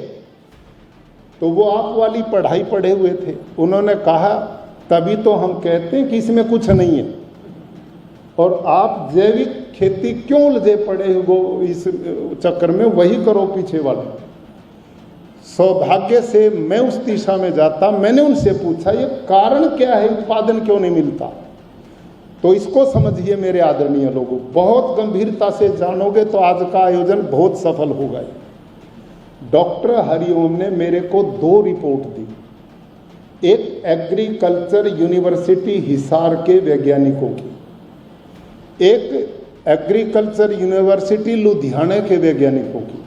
तो वो आप वाली पढ़ाई पढ़े हुए थे। उन्होंने कहा तभी तो हम कहते हैं कि इसमें कुछ नहीं है, और आप जैविक खेती क्यों उलझे पड़े हो इस चक्कर में, वही करो पीछे वाला। सौभाग्य से मैं उस दिशा में जाता। मैंने उनसे पूछा ये कारण क्या है, उत्पादन क्यों नहीं मिलता? तो इसको समझिए मेरे आदरणीय लोगों, बहुत गंभीरता से जानोगे तो आज का आयोजन बहुत सफल होगा। डॉक्टर हरिओम ने मेरे को 2 रिपोर्ट दी, एक एग्रीकल्चर यूनिवर्सिटी हिसार के वैज्ञानिकों की, एक एग्रीकल्चर यूनिवर्सिटी लुधियाना के वैज्ञानिकों की।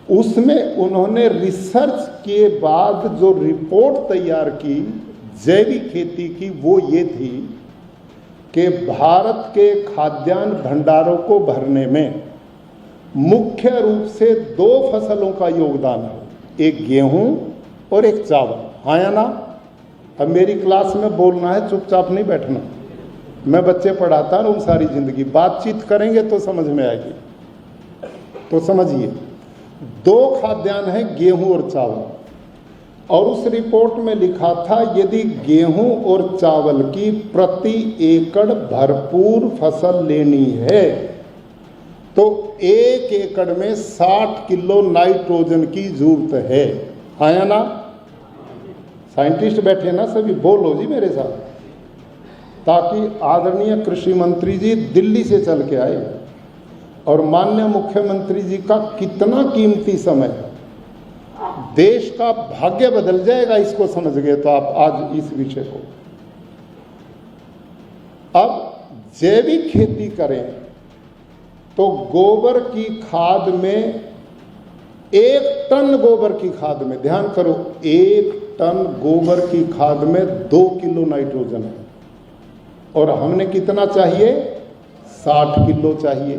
उसमें उन्होंने रिसर्च के बाद जो रिपोर्ट तैयार की जैविक खेती की, वो ये थी कि भारत के खाद्यान्न भंडारों को भरने में मुख्य रूप से 2 फसलों का योगदान है, एक गेहूं और एक चावल। हाँ या ना? अब मेरी क्लास में बोलना है, चुपचाप नहीं बैठना। मैं बच्चे पढ़ाता हूँ सारी जिंदगी, बातचीत करेंगे तो समझ में आएगी। तो समझिए, 2 खाद्यान्न है, गेहूं और चावल। और उस रिपोर्ट में लिखा था यदि गेहूं और चावल की प्रति एकड़ भरपूर फसल लेनी है तो 1 एकड़ में 60 किलो नाइट्रोजन की जरूरत है। हाँ या ना? साइंटिस्ट बैठे ना सभी, बोलो जी मेरे साथ, ताकि आदरणीय कृषि मंत्री जी दिल्ली से चल के आए और माननीय मुख्यमंत्री जी का कितना कीमती समय है, देश का भाग्य बदल जाएगा इसको समझ गए तो आप आज इस विषय को। अब जैविक खेती करें तो गोबर की खाद में 1 टन गोबर की खाद में, ध्यान करो, 1 टन गोबर की खाद में 2 किलो नाइट्रोजन है, और हमने कितना चाहिए? 60 किलो चाहिए।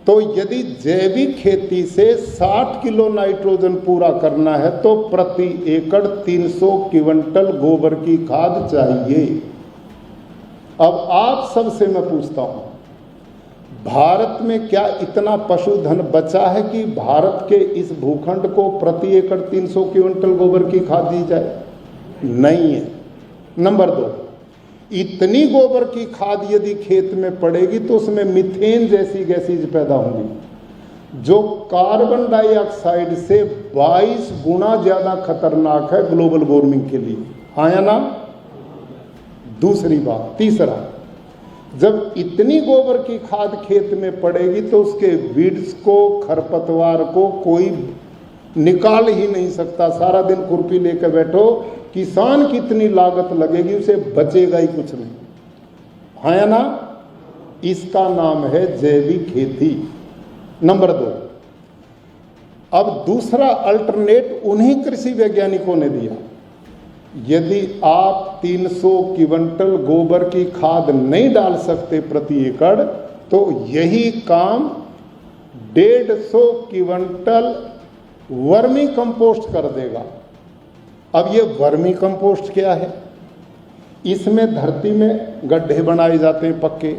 तो यदि जैविक खेती से 60 किलो नाइट्रोजन पूरा करना है तो प्रति एकड़ 300 क्विंटल गोबर की खाद चाहिए। अब आप सबसे मैं पूछता हूं, भारत में क्या इतना पशुधन बचा है कि भारत के इस भूखंड को प्रति एकड़ 300 क्विंटल गोबर की खाद दी जाए? नहीं है। नंबर 2, इतनी गोबर की खाद यदि खेत में पड़ेगी तो उसमें मीथेन जैसी गैसेज पैदा होंगी, जो कार्बन डाइऑक्साइड से 22 गुना ज्यादा खतरनाक है ग्लोबल वार्मिंग के लिए। हाँ या ना? दूसरी बात, तीसरा, जब इतनी गोबर की खाद खेत में पड़ेगी तो उसके वीड्स को, खरपतवार को कोई निकाल ही नहीं सकता। सारा दिन खुरपी लेकर बैठो, किसान की इतनी लागत लगेगी, उसे बचेगा ही कुछ नहीं, है ना। इसका नाम है जैविक खेती। नंबर 2, अब दूसरा अल्टरनेट उन्हीं कृषि वैज्ञानिकों ने दिया। यदि आप 300 क्विंटल गोबर की खाद नहीं डाल सकते प्रति एकड़, तो यही काम 150 क्विंटल वर्मी कंपोस्ट कर देगा। अब ये वर्मी कंपोस्ट क्या है? इसमें धरती में गड्ढे बनाए जाते हैं पक्के,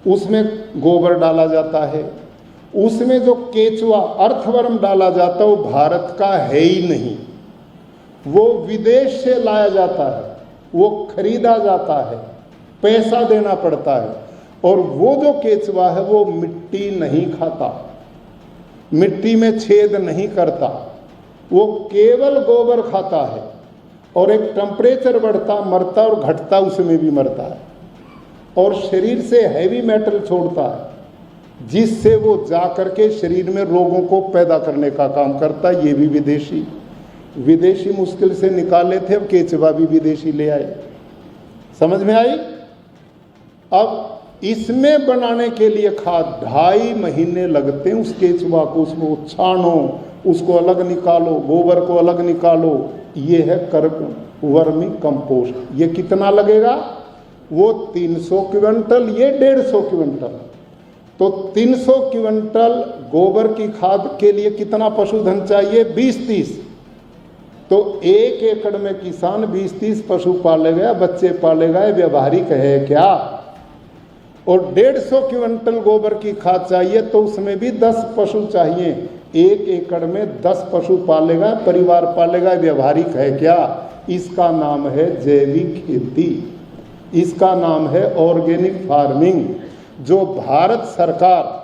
उसमें गोबर डाला जाता है, उसमें जो केचुआ अर्थवर्म डाला जाता है वो भारत का है ही नहीं, वो विदेश से लाया जाता है, वो खरीदा जाता है, पैसा देना पड़ता है। और वो जो केचुआ है वो मिट्टी नहीं खाता, मिट्टी में छेद नहीं करता, वो केवल गोबर खाता है। और एक टेम्परेचर बढ़ता मरता और घटता उसमें भी मरता है, और शरीर से हैवी मेटल छोड़ता है, जिससे वो जा करके शरीर में रोगों को पैदा करने का काम करता है। ये भी विदेशी मुश्किल से निकाले थे, अब केचुआ भी विदेशी ले आए। समझ में आई? अब इसमें बनाने के लिए खाद 2.5 महीने लगते हैं। उस केचुआ को उसको छानो, उसको अलग निकालो, गोबर को अलग निकालो। ये है वर्मी कंपोस्ट। ये कितना लगेगा? वो 300 क्विंटल, ये 150 क्विंटल। तो 300 क्विंटल गोबर की खाद के लिए कितना पशुधन चाहिए? 20-30। तो 1 एकड़ में किसान 20-30 पशु पालेगा, बच्चे पालेगा। ये व्यवहारिक है क्या? और 150 क्विंटल गोबर की खाद चाहिए तो उसमें भी 10 पशु चाहिए। 1 एकड़ में 10 पशु पालेगा, परिवार पालेगा। व्यवहारिक है क्या? इसका नाम है जैविक खेती, इसका नाम है ऑर्गेनिक फार्मिंग, जो भारत सरकार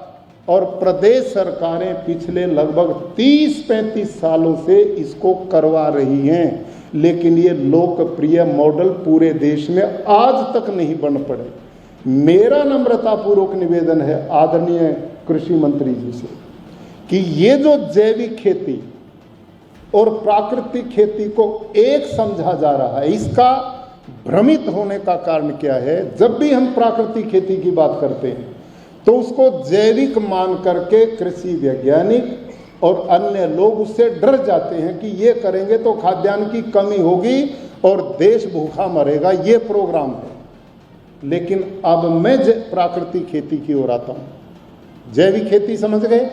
और प्रदेश सरकारें पिछले लगभग 30-35 सालों से इसको करवा रही हैं। लेकिन ये लोकप्रिय मॉडल पूरे देश में आज तक नहीं बन पड़े। मेरा नम्रतापूर्वक निवेदन है आदरणीय कृषि मंत्री जी से कि ये जो जैविक खेती और प्राकृतिक खेती को एक समझा जा रहा है, इसका भ्रमित होने का कारण क्या है? जब भी हम प्राकृतिक खेती की बात करते हैं तो उसको जैविक मान करके कृषि वैज्ञानिक और अन्य लोग उससे डर जाते हैं कि ये करेंगे तो खाद्यान्न की कमी होगी और देश भूखा मरेगा। ये प्रोग्राम है। लेकिन अब मैं प्राकृतिक खेती की ओर आता हूँ। जैविक खेती समझ गए?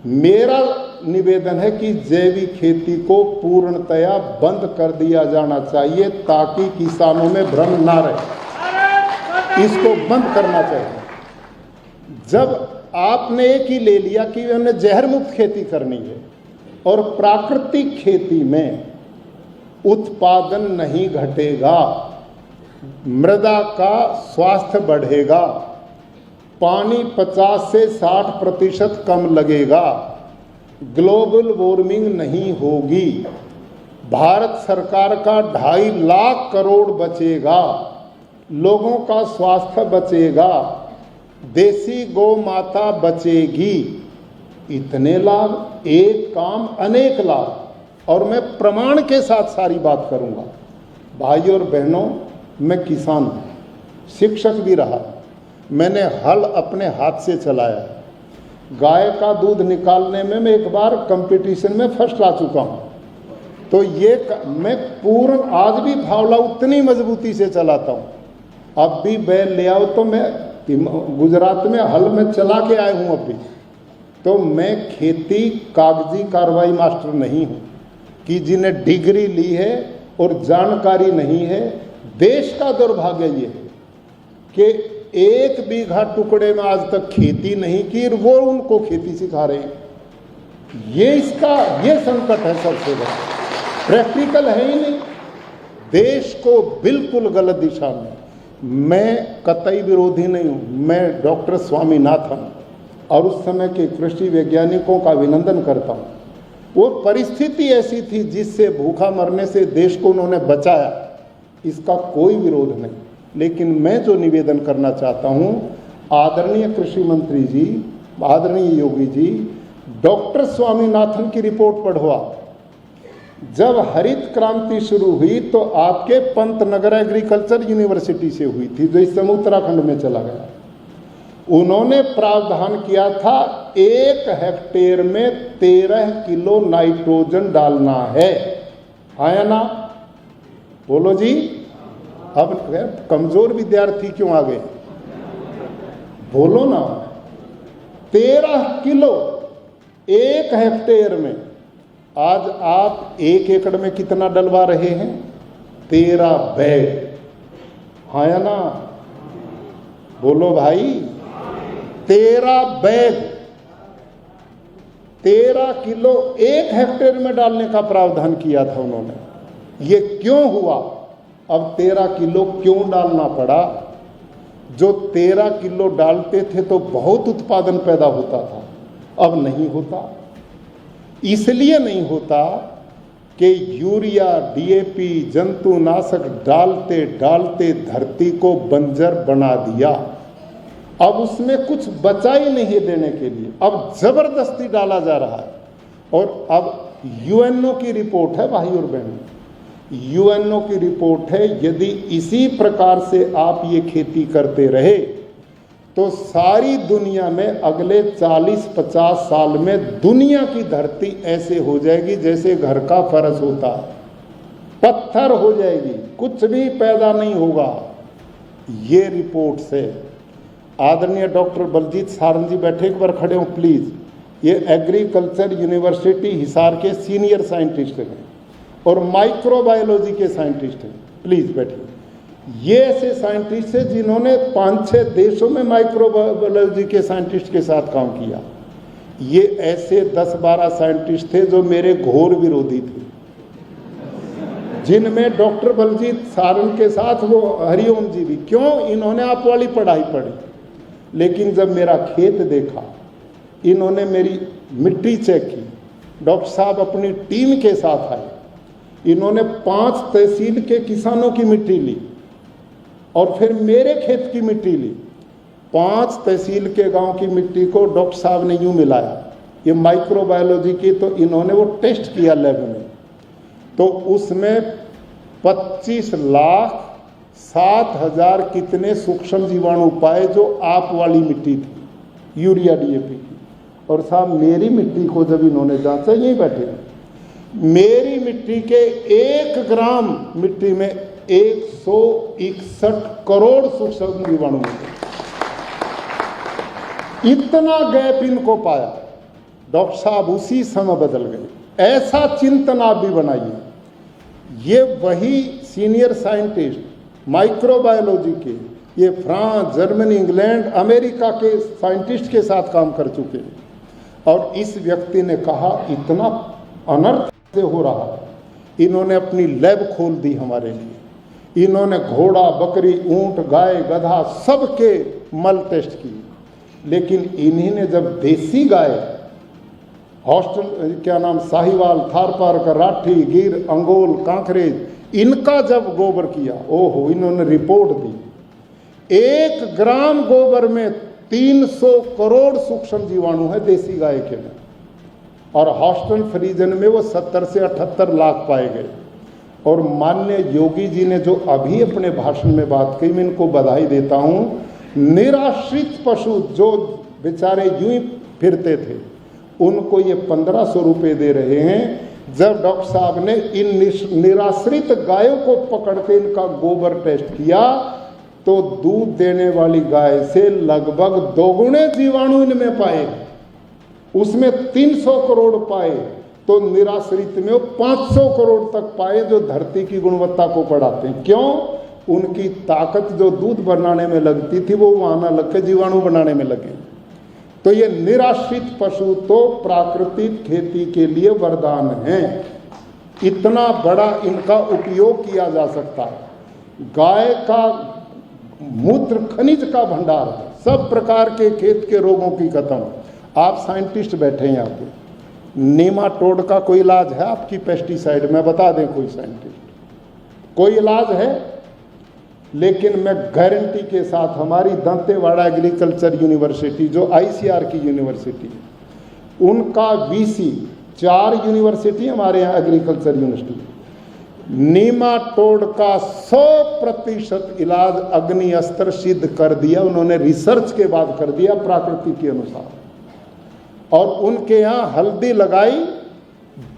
मेरा निवेदन है कि जैविक खेती को पूर्णतया बंद कर दिया जाना चाहिए ताकि किसानों में भ्रम ना रहे। इसको बंद करना चाहिए। जब आपने एक ही ले लिया कि हमने जहर मुक्त खेती करनी है और प्राकृतिक खेती में उत्पादन नहीं घटेगा, मृदा का स्वास्थ्य बढ़ेगा, पानी 50 से 60% कम लगेगा, ग्लोबल वार्मिंग नहीं होगी, भारत सरकार का 2.5 लाख करोड़ बचेगा, लोगों का स्वास्थ्य बचेगा, देसी गौ माता बचेगी। इतने लाभ, एक काम अनेक लाभ। और मैं प्रमाण के साथ सारी बात करूंगा। भाई और बहनों, मैं किसान हूँ, शिक्षक भी रहा। मैंने हल अपने हाथ से चलाया। गाय का दूध निकालने में मैं एक बार कंपटीशन में फर्स्ट आ चुका हूँ। तो ये मैं पूर्ण आज भी फावला उतनी मजबूती से चलाता हूँ। अब भी बैल ले आओ तो मैं गुजरात में हल में चला के आया हूँ अभी। तो मैं खेती कागजी कार्रवाई मास्टर नहीं हूँ कि जिन्हें डिग्री ली है और जानकारी नहीं है। देश का दुर्भाग्य ये है कि 1 बीघा टुकड़े में आज तक खेती नहीं की और वो उनको खेती सिखा रहे हैं। ये संकट है सबसे बड़ा। प्रैक्टिकल है ही नहीं। देश को बिल्कुल गलत दिशा में। मैं कतई विरोधी नहीं हूँ। मैं डॉक्टर स्वामीनाथन और उस समय के कृषि वैज्ञानिकों का अभिनंदन करता हूँ। वो परिस्थिति ऐसी थी जिससे भूखा मरने से देश को उन्होंने बचाया, इसका कोई विरोध नहीं। लेकिन मैं जो निवेदन करना चाहता हूँ, आदरणीय कृषि मंत्री जी, आदरणीय योगी जी, डॉक्टर स्वामीनाथन की रिपोर्ट पढ़वा। जब हरित क्रांति शुरू हुई तो आपके पंतनगर एग्रीकल्चर यूनिवर्सिटी से हुई थी, जो इस समय उत्तराखंड में चला गया। उन्होंने प्रावधान किया था 1 हेक्टेयर में 13 किलो नाइट्रोजन डालना है या ना? बोलो जी। अब कमजोर विद्यार्थी क्यों आ गए? बोलो ना। 13 किलो 1 हेक्टेयर में। आज आप 1 एकड़ में कितना डलवा रहे हैं? 13 बैग, हाँ या ना? बोलो भाई। 13 बैग, 13 किलो 1 हेक्टेयर में डालने का प्रावधान किया था उन्होंने। ये क्यों हुआ? अब 13 किलो क्यों डालना पड़ा? जो 13 किलो डालते थे तो बहुत उत्पादन पैदा होता था, अब नहीं होता। इसलिए नहीं होता कि यूरिया, डीएपी, जंतुनाशक डालते डालते धरती को बंजर बना दिया। अब उसमें कुछ बचा ही नहीं देने के लिए, अब जबरदस्ती डाला जा रहा है। और अब यूएनओ की रिपोर्ट है भाई और बहनों, यूएनओ की रिपोर्ट है, यदि इसी प्रकार से आप ये खेती करते रहे तो सारी दुनिया में अगले 40-50 साल में दुनिया की धरती ऐसे हो जाएगी जैसे घर का फर्श होता है, पत्थर हो जाएगी, कुछ भी पैदा नहीं होगा। ये रिपोर्ट से आदरणीय डॉक्टर बलजीत सारंग जी बैठे, एक बार खड़े हो प्लीज। ये एग्रीकल्चर यूनिवर्सिटी हिसार के सीनियर साइंटिस्ट हैं और माइक्रोबायोलॉजी के साइंटिस्ट हैं, प्लीज बैठिए। ये ऐसे साइंटिस्ट हैं जिन्होंने 5-6 देशों में माइक्रोबायोलॉजी के साइंटिस्ट के साथ काम किया। ये ऐसे 10-12 साइंटिस्ट थे जो मेरे घोर विरोधी थे, जिनमें डॉक्टर बलजीत सारंग के साथ वो हरिओम जी भी। क्यों? इन्होंने आप वाली पढ़ाई पढ़ी, लेकिन जब मेरा खेत देखा, इन्होंने मेरी मिट्टी चेक की, डॉक्टर साहब अपनी टीम के साथ आए, इन्होंने 5 तहसील के किसानों की मिट्टी ली और फिर मेरे खेत की मिट्टी ली। 5 तहसील के गांव की मिट्टी को डॉक्टर साहब ने यूं मिलाया, ये माइक्रोबायोलॉजी की, तो इन्होंने वो टेस्ट किया लैब में, तो उसमें 25,07,000 कितने सूक्ष्म जीवाणु पाए जो आप वाली मिट्टी थी, यूरिया डीएपी की। और साहब मेरी मिट्टी को जब इन्होंने जांचा, यहीं बैठे, मेरी मिट्टी के 1 ग्राम मिट्टी में 161 करोड़ सूक्ष्म जीवाणु मिले। इतना गैप इनको पाया, डॉक्टर साहब उसी समय बदल गए। ऐसा चिंतन आप भी बनाइए। ये वही सीनियर साइंटिस्ट माइक्रोबायोलॉजी के, ये फ्रांस, जर्मनी, इंग्लैंड, अमेरिका के साइंटिस्ट के साथ काम कर चुके हैं। और इस व्यक्ति ने कहा इतना अनर्थ से हो रहा है, इन्होंने अपनी लैब खोल दी हमारे लिए। इन्होंने घोड़ा, बकरी, ऊंट, गाय, गधा सबके मल टेस्ट किए, लेकिन इन्हीं ने जब देसी गाय, हॉस्टल क्या नाम, साहिवाल, थारपारकर, राठी, गिर, अंगोल, कांकरेज, इनका जब गोबर किया, ओहो, इन्होंने रिपोर्ट दी 1 ग्राम गोबर में 300 करोड़ सूक्ष्म जीवाणु है देसी गाय के में। और हॉस्टल फ्रीजन में वो 70 से 78 लाख पाए गए। और माननीय योगी जी ने जो अभी अपने भाषण में बात कही, मैं इनको बधाई देता हूँ। निराश्रित पशु जो बेचारे यूं ही फिरते थे, उनको ये 1500 रुपये दे रहे हैं। जब डॉक्टर साहब ने इन निराश्रित गायों को पकड़ के इनका गोबर टेस्ट किया, तो दूध देने वाली गाय से लगभग 2 गुणे जीवाणु इनमें पाए। उसमें 300 करोड़ पाए, तो निराश्रित में 500 करोड़ तक पाए, जो धरती की गुणवत्ता को बढ़ाते हैं। क्यों? उनकी ताकत जो दूध बनाने में लगती थी, वो वहां न लग के जीवाणु बनाने में लगे। तो ये निराश्रित पशु तो प्राकृतिक खेती के लिए वरदान हैं। इतना बड़ा इनका उपयोग किया जा सकता है। गाय का मूत्र खनिज का भंडार है, सब प्रकार के खेत के रोगों की खत्म। आप साइंटिस्ट बैठे हैं यहाँ पे, नेमाटोड का कोई इलाज है आपकी पेस्टिसाइड में? बता दें कोई साइंटिस्ट, कोई इलाज है? लेकिन मैं गारंटी के साथ हमारी दंतेवाड़ा एग्रीकल्चर यूनिवर्सिटी जो ICR की यूनिवर्सिटी है, उनका VC 4 यूनिवर्सिटी हमारे यहाँ एग्रीकल्चर यूनिवर्सिटी, नीमाटोड का 100% इलाज अग्नि अस्त्र सिद्ध कर दिया। उन्होंने रिसर्च के बाद कर दिया प्राकृति के अनुसार। और उनके यहाँ हल्दी लगाई,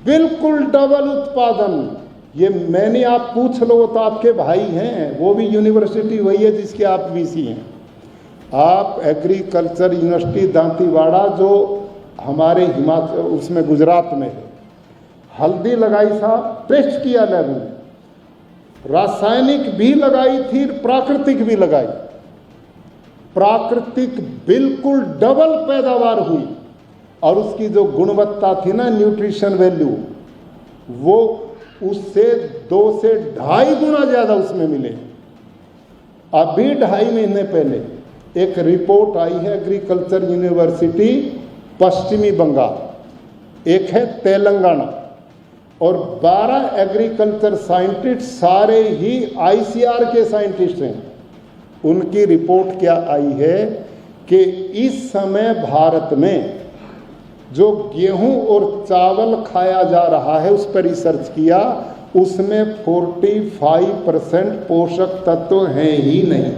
बिल्कुल डबल उत्पादन। ये मैंने, आप पूछ लो तो आपके भाई हैं, वो भी यूनिवर्सिटी वही है जिसके आप VC हैं। आप एग्रीकल्चर यूनिवर्सिटी दांतीवाड़ा जो हमारे हिमाचल उसमें गुजरात में है, हल्दी लगाई साहब, टेस्ट किया लैब में, रासायनिक भी लगाई थी, प्राकृतिक भी लगाई। प्राकृतिक बिल्कुल डबल पैदावार हुई और उसकी जो गुणवत्ता थी ना, न्यूट्रिशन वैल्यू, वो उससे 2 से 2.5 गुना ज़्यादा उसमें मिले। अभी 2.5 महीने पहले एक रिपोर्ट आई है एग्रीकल्चर यूनिवर्सिटी पश्चिमी बंगाल, एक है तेलंगाना, और 12 एग्रीकल्चर साइंटिस्ट सारे ही ICR के साइंटिस्ट हैं। उनकी रिपोर्ट क्या आई है कि इस समय भारत में जो गेहूं और चावल खाया जा रहा है, उस पर रिसर्च किया, उसमें 45% पोषक तत्व हैं ही नहीं।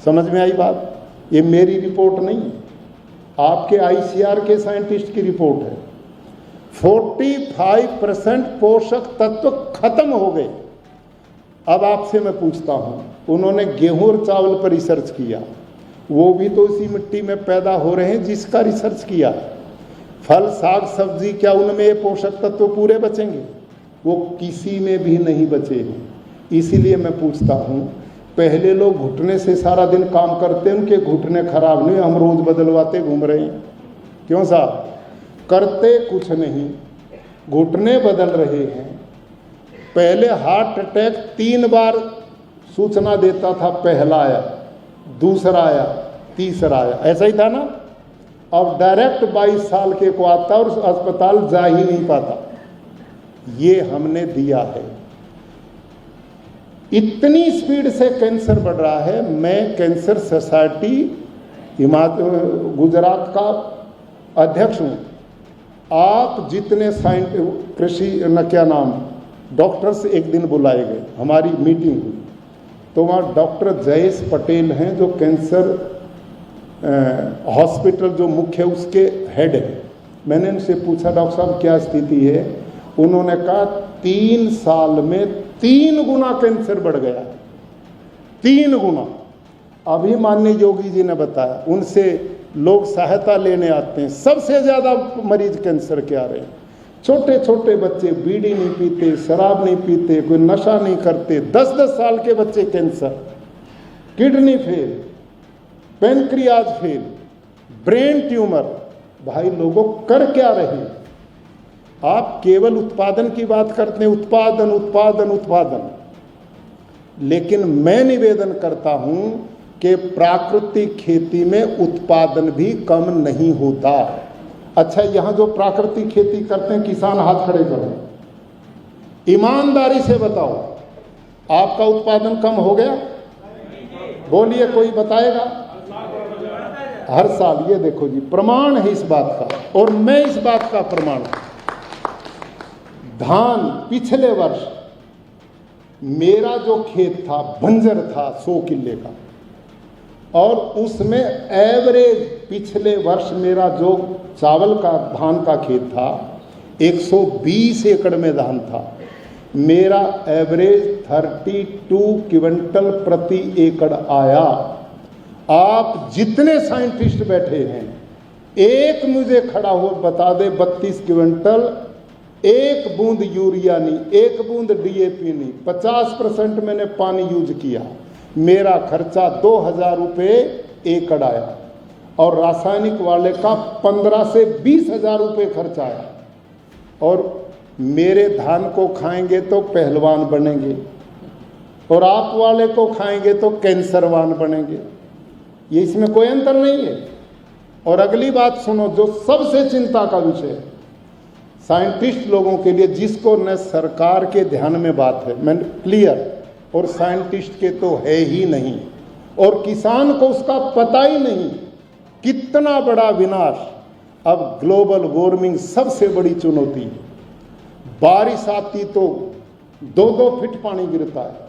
समझ में आई बात? ये मेरी रिपोर्ट नहीं, आपके ICR के साइंटिस्ट की रिपोर्ट है। 45% पोषक तत्व खत्म हो गए। अब आपसे मैं पूछता हूं, उन्होंने गेहूं और चावल पर रिसर्च किया, वो भी तो इसी मिट्टी में पैदा हो रहे हैं जिसका रिसर्च किया। फल साग सब्जी, क्या उनमें ये पोषक तत्व पूरे बचेंगे? वो किसी में भी नहीं बचे हैं। इसीलिए मैं पूछता हूँ, पहले लोग घुटने से सारा दिन काम करते हैं, उनके घुटने खराब नहीं, हम रोज बदलवाते घूम रहे हैं। क्यों साहब? करते कुछ नहीं, घुटने बदल रहे हैं। पहले हार्ट अटैक 3 बार सूचना देता था, पहला आया, दूसरा आया, तीसरा आया, ऐसा ही था ना। अब डायरेक्ट 22 साल के को आता और अस्पताल जा ही नहीं पाता। ये हमने दिया है। इतनी स्पीड से कैंसर बढ़ रहा है। मैं कैंसर सोसाइटी गुजरात का अध्यक्ष हूँ। आप जितने कृषि न क्या नाम डॉक्टर्स एक दिन बुलाए गए, हमारी मीटिंग हुई, तो वहाँ डॉक्टर जयेश पटेल हैं जो कैंसर हॉस्पिटल जो मुख्य उसके हेड है। मैंने उनसे पूछा, डॉक्टर साहब क्या स्थिति है? उन्होंने कहा 3 साल में 3 गुना कैंसर बढ़ गया, 3 गुना। अभी माननीय योगी जी ने बताया, उनसे लोग सहायता लेने आते हैं, सबसे ज़्यादा मरीज कैंसर के आ रहे हैं। छोटे छोटे बच्चे बीड़ी नहीं पीते, शराब नहीं पीते, कोई नशा नहीं करते, 10-10 साल के बच्चे cancer, kidney fail, pancreas fail, brain tumour. भाई लोगों कर क्या रहे हैं? आप केवल उत्पादन की बात करते हैं, उत्पादन उत्पादन उत्पादन। लेकिन मैं निवेदन करता हूं कि प्राकृतिक खेती में उत्पादन भी कम नहीं होता। अच्छा, यहां जो प्राकृतिक खेती करते हैं, किसान हाथ खड़े करो, ईमानदारी से बताओ, आपका उत्पादन कम हो गया? बोलिए, कोई बताएगा? हर साल। ये देखो जी, प्रमाण है इस बात का, और मैं इस बात का प्रमाण हूं। धान पिछले वर्ष मेरा जो खेत था बंजर था 100 किले का, और उसमें एवरेज पिछले वर्ष मेरा जो चावल का धान का खेत था 120 एकड़ में धान था, मेरा एवरेज 32 क्विंटल प्रति एकड़ आया। आप जितने साइंटिस्ट बैठे हैं, एक मुझे खड़ा हो बता दे 32 क्विंटल, 1 बूंद यूरिया नहीं, 1 बूंद DAP नहीं, 50% मैंने पानी यूज किया, मेरा खर्चा 2000 रुपये एकड़ आया, और रासायनिक वाले का 15 से 20 हजार रुपये खर्च आया। और मेरे धान को खाएंगे तो पहलवान बनेंगे, और आप वाले को खाएंगे तो कैंसरवान बनेंगे। ये इसमें कोई अंतर नहीं है। और अगली बात सुनो, जो सबसे चिंता का विषय है साइंटिस्ट लोगों के लिए, जिसको न सरकार के ध्यान में बात है, मैं क्लियर, और साइंटिस्ट के तो है ही नहीं, और किसान को उसका पता ही नहीं। कितना बड़ा विनाश। अब ग्लोबल वार्मिंग सबसे बड़ी चुनौती है। बारिश आती तो 2-2 फीट पानी गिरता है,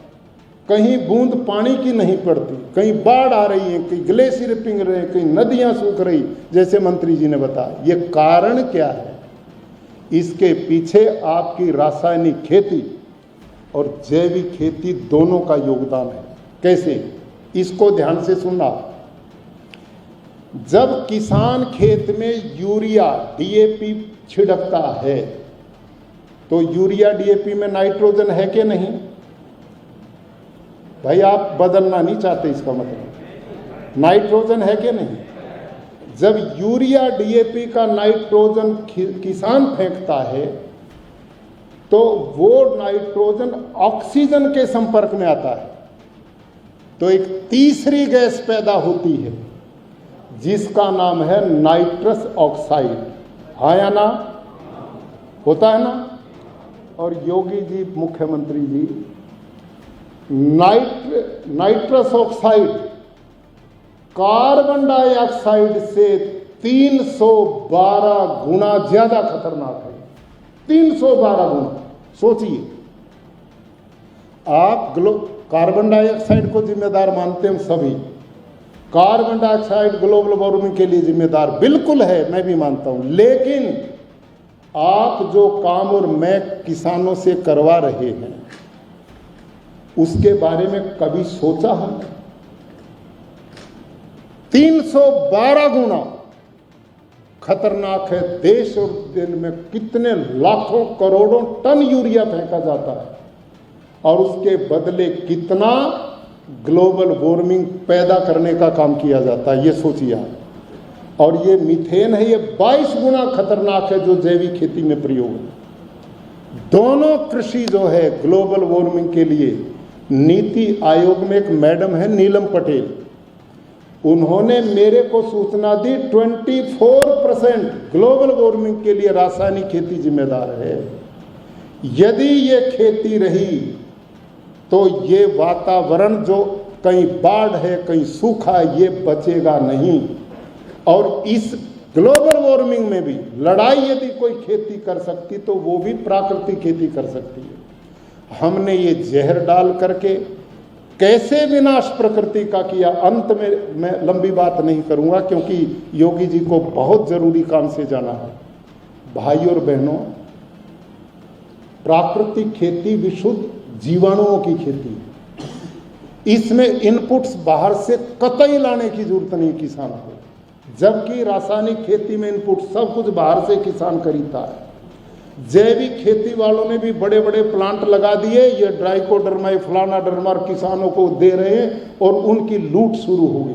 कहीं बूंद पानी की नहीं पड़ती, कहीं बाढ़ आ रही है, कहीं ग्लेशियर पिघल रहे हैं, कहीं नदियां सूख रही, जैसे मंत्री जी ने बताया। ये कारण क्या है? इसके पीछे आपकी रासायनिक खेती और जैविक खेती दोनों का योगदान है। कैसे? इसको ध्यान से सुनना। जब किसान खेत में यूरिया डीएपी छिड़कता है तो यूरिया डीएपी में नाइट्रोजन है कि नहीं? भाई आप बदलना नहीं चाहते, इसका मतलब नाइट्रोजन है कि नहीं? जब यूरिया डीएपी का नाइट्रोजन किसान फेंकता है तो वो नाइट्रोजन ऑक्सीजन के संपर्क में आता है, तो एक तीसरी गैस पैदा होती है जिसका नाम है नाइट्रस ऑक्साइड। हाँ या ना? होता है ना? और योगी जी, मुख्यमंत्री जी, नाइट्रस ऑक्साइड कार्बन डाइऑक्साइड से 312 गुना ज्यादा खतरनाक है। 312 गुना। सोचिए, आप कार्बन डाइऑक्साइड को जिम्मेदार मानते हैं सभी। कार्बन डाइऑक्साइड ग्लोबल वार्मिंग के लिए जिम्मेदार बिल्कुल है, मैं भी मानता हूं, लेकिन आप जो काम और मैं किसानों से करवा रहे हैं उसके बारे में कभी सोचा हमने? 312 गुना खतरनाक है। देश और दिन में कितने लाखों करोड़ों टन यूरिया फेंका जाता है और उसके बदले कितना ग्लोबल वार्मिंग पैदा करने का काम किया जाता है, ये सोचिए आप। और ये मीथेन है, ये 22 गुना खतरनाक है जो जैविक खेती में प्रयोग है। दोनों कृषि जो है ग्लोबल वार्मिंग के लिए, नीति आयोग में एक मैडम है नीलम पटेल, उन्होंने मेरे को सूचना दी 24% ग्लोबल वार्मिंग के लिए रासायनिक खेती जिम्मेदार है। यदि ये खेती रही तो ये वातावरण जो कहीं बाढ़ है कहीं सूखा है, ये बचेगा नहीं। और इस ग्लोबल वार्मिंग में भी लड़ाई यदि कोई खेती कर सकती तो वो भी प्राकृतिक खेती कर सकती है। हमने ये जहर डाल करके कैसे विनाश प्रकृति का किया। अंत में मैं लंबी बात नहीं करूंगा क्योंकि योगी जी को बहुत जरूरी काम से जाना है। भाई और बहनों, प्राकृतिक खेती विशुद्ध जीवाणुओं की खेती, इसमें इनपुट्स बाहर से कतई लाने की जरूरत नहीं किसान को, जबकि रासायनिक खेती में इनपुट सब कुछ बाहर से किसान खरीदता है। जैविक खेती वालों ने भी बड़े बड़े प्लांट लगा दिए, ये ड्राइकोडर्मा फलाना डर्मा किसानों को दे रहे हैं और उनकी लूट शुरू हो गई।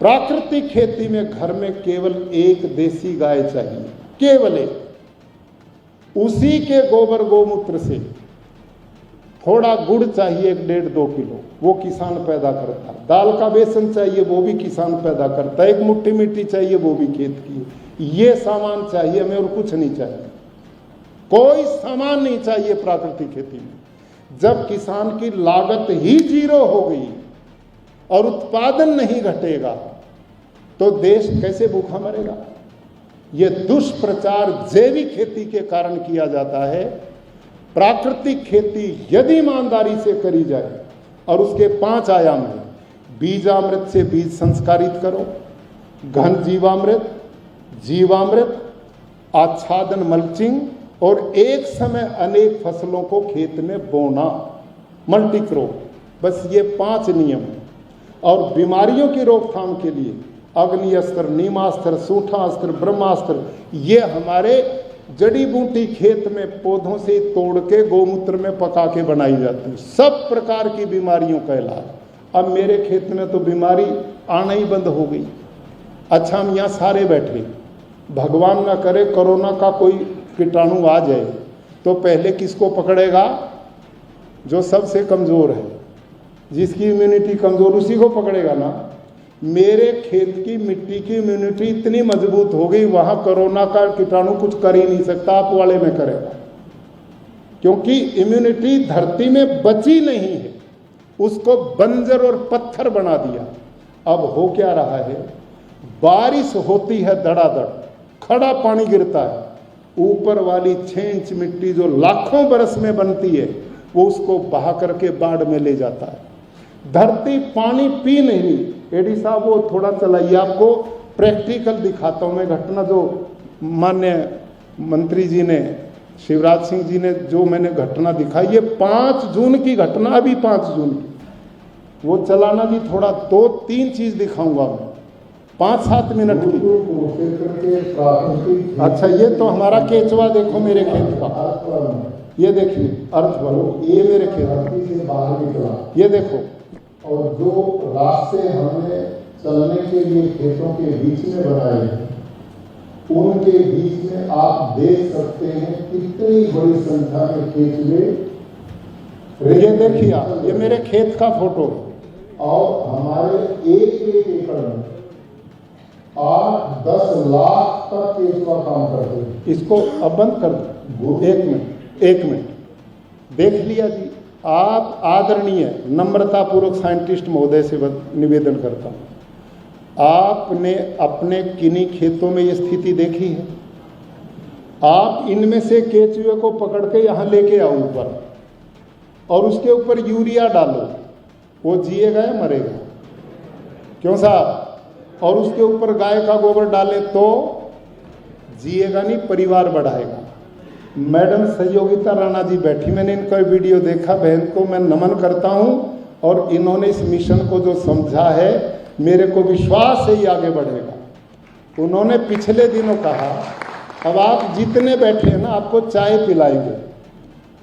प्राकृतिक खेती में घर में केवल एक देसी गाय चाहिए, केवल एक। उसी के गोबर गोमूत्र से थोड़ा गुड़ चाहिए 1.5-2 किलो, वो किसान पैदा करता है। दाल का बेसन चाहिए, वो भी किसान पैदा करता है। एक मुट्ठी मिट्टी चाहिए, वो भी खेत की। ये सामान चाहिए हमें और कुछ नहीं चाहिए, कोई सामान नहीं चाहिए प्राकृतिक खेती में। जब किसान की लागत ही 0 हो गई और उत्पादन नहीं घटेगा तो देश कैसे भूखा मरेगा। यह दुष्प्रचार जैविक खेती के कारण किया जाता है। प्राकृतिक खेती यदि ईमानदारी से करी जाए और उसके 5 आयाम हैं, बीजामृत से बीज संस्कारित करो, घन जीवामृत, जीवामृत, आच्छादन मल्चिंग और एक समय अनेक फसलों को खेत में बोना, मल्टी क्रॉप, बस ये 5 नियम हैं। और बीमारियों की रोकथाम के लिए अग्नि अस्त्र, नीमास्त्र, सूठास्त्र, ब्रह्मास्त्र, ये हमारे जड़ी बूटी खेत में पौधों से तोड़ के गोमूत्र में पका के बनाई जाती है। सब प्रकार की बीमारियों का इलाज। अब मेरे खेत में तो बीमारी आना ही बंद हो गई। अच्छा, हम यहाँ सारे बैठे, भगवान ना करे कोरोना का कोई कीटाणु आ जाए तो पहले किसको पकड़ेगा? जो सबसे कमज़ोर है, जिसकी इम्यूनिटी कमज़ोर, उसी को पकड़ेगा ना। मेरे खेत की मिट्टी की इम्यूनिटी इतनी मजबूत हो गई, वहाँ कोरोना का कीटाणु कुछ कर ही नहीं सकता, आप वाले में करेगा। क्योंकि इम्यूनिटी धरती में बची नहीं है, उसको बंजर और पत्थर बना दिया। अब हो क्या रहा है, बारिश होती है धड़ाधड़, खड़ा पानी गिरता है, ऊपर वाली 6 इंच मिट्टी जो लाखों बरस में बनती है वो उसको बहा करके बाढ़ में ले जाता है। धरती पानी पी नहीं। एडी साहब वो थोड़ा चलाइए, आपको प्रैक्टिकल दिखाता हूँ मैं घटना जो माननीय मंत्री जी ने, शिवराज सिंह जी ने जो मैंने घटना दिखाई, ये 5 जून की घटना, अभी 5 जून की। वो चलाना जी थोड़ा 2-3 चीज दिखाऊंगा मैं, 5-7 मिनट की। अच्छा, ये तो हमारा केचवा देखो मेरे खेत का, ये देखिए अर्थ भरो, ये मेरे खेत से बाहर निकला, ये देखो। और जो रास्ते हमने चलने के लिए खेतों के बीच में बनाए हैं, उनके बीच में आप देख सकते हैं कितनी बड़ी संख्या में केचुए। ये देखिए आप, ये मेरे खेत का फोटो है। और हमारे एक एकड़ में 8-10 लाख तक केचुआ काम करते हैं। इसको अब बंद कर दो, 1 मिनट देख लिया जी। आप आदरणीय नम्रतापूर्वक साइंटिस्ट महोदय से निवेदन करता हूँ, आपने अपने किन्हीं खेतों में ये स्थिति देखी है? आप इनमें से केचुए को पकड़ के यहाँ लेके आओ ऊपर और उसके ऊपर यूरिया डालो, वो जिएगा या मरेगा? क्यों साहब? और उसके ऊपर गाय का गोबर डाले तो जिएगा नहीं, परिवार बढ़ाएगा। मैडम सहयोगिता राणा जी बैठी, मैंने इनका वीडियो देखा, बहन को मैं नमन करता हूँ। और इन्होंने इस मिशन को जो समझा है, मेरे को विश्वास है ये आगे बढ़ेगा। उन्होंने पिछले दिनों कहा, अब आप जितने बैठे हैं ना, आपको चाय पिलाएंगे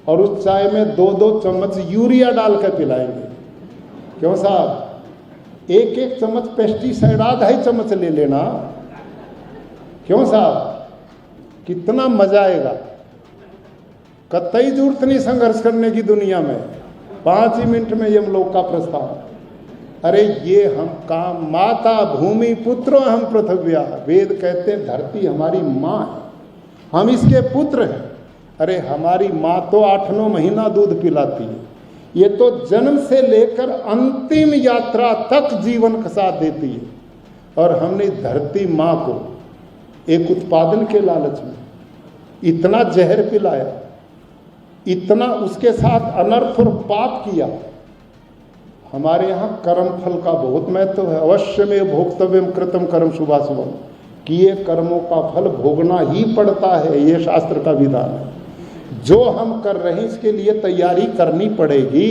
और उस चाय में 2-2 चम्मच यूरिया डाल कर पिलाएंगे। क्यों साहब? 1-1 चम्मच पेस्टिसाइड, आधा ही चम्मच ले लेना। क्यों साहब? कितना मजा आएगा। कतई जरूरत नहीं संघर्ष करने की दुनिया में, 5 ही मिनट में यमलोक का प्रस्ताव। अरे ये हम काम, माता भूमि पुत्रो हम पृथव्या, वेद कहते हैं धरती हमारी माँ है, हम इसके पुत्र हैं। अरे हमारी माँ तो 8-9 महीना दूध पिलाती है, ये तो जन्म से लेकर अंतिम यात्रा तक जीवन का साथ देती है। और हमने धरती माँ को एक उत्पादन के लालच में इतना जहर पिलाया, इतना उसके साथ अनर्थ और पाप किया। हमारे यहाँ कर्म फल का बहुत महत्व है। अवश्य में भोक्तव्यम कृतम कर्म शुभाशुभम, किए कर्मों का फल भोगना ही पड़ता है, ये शास्त्र का विधान है। जो हम कर रहे हैं इसके लिए तैयारी करनी पड़ेगी।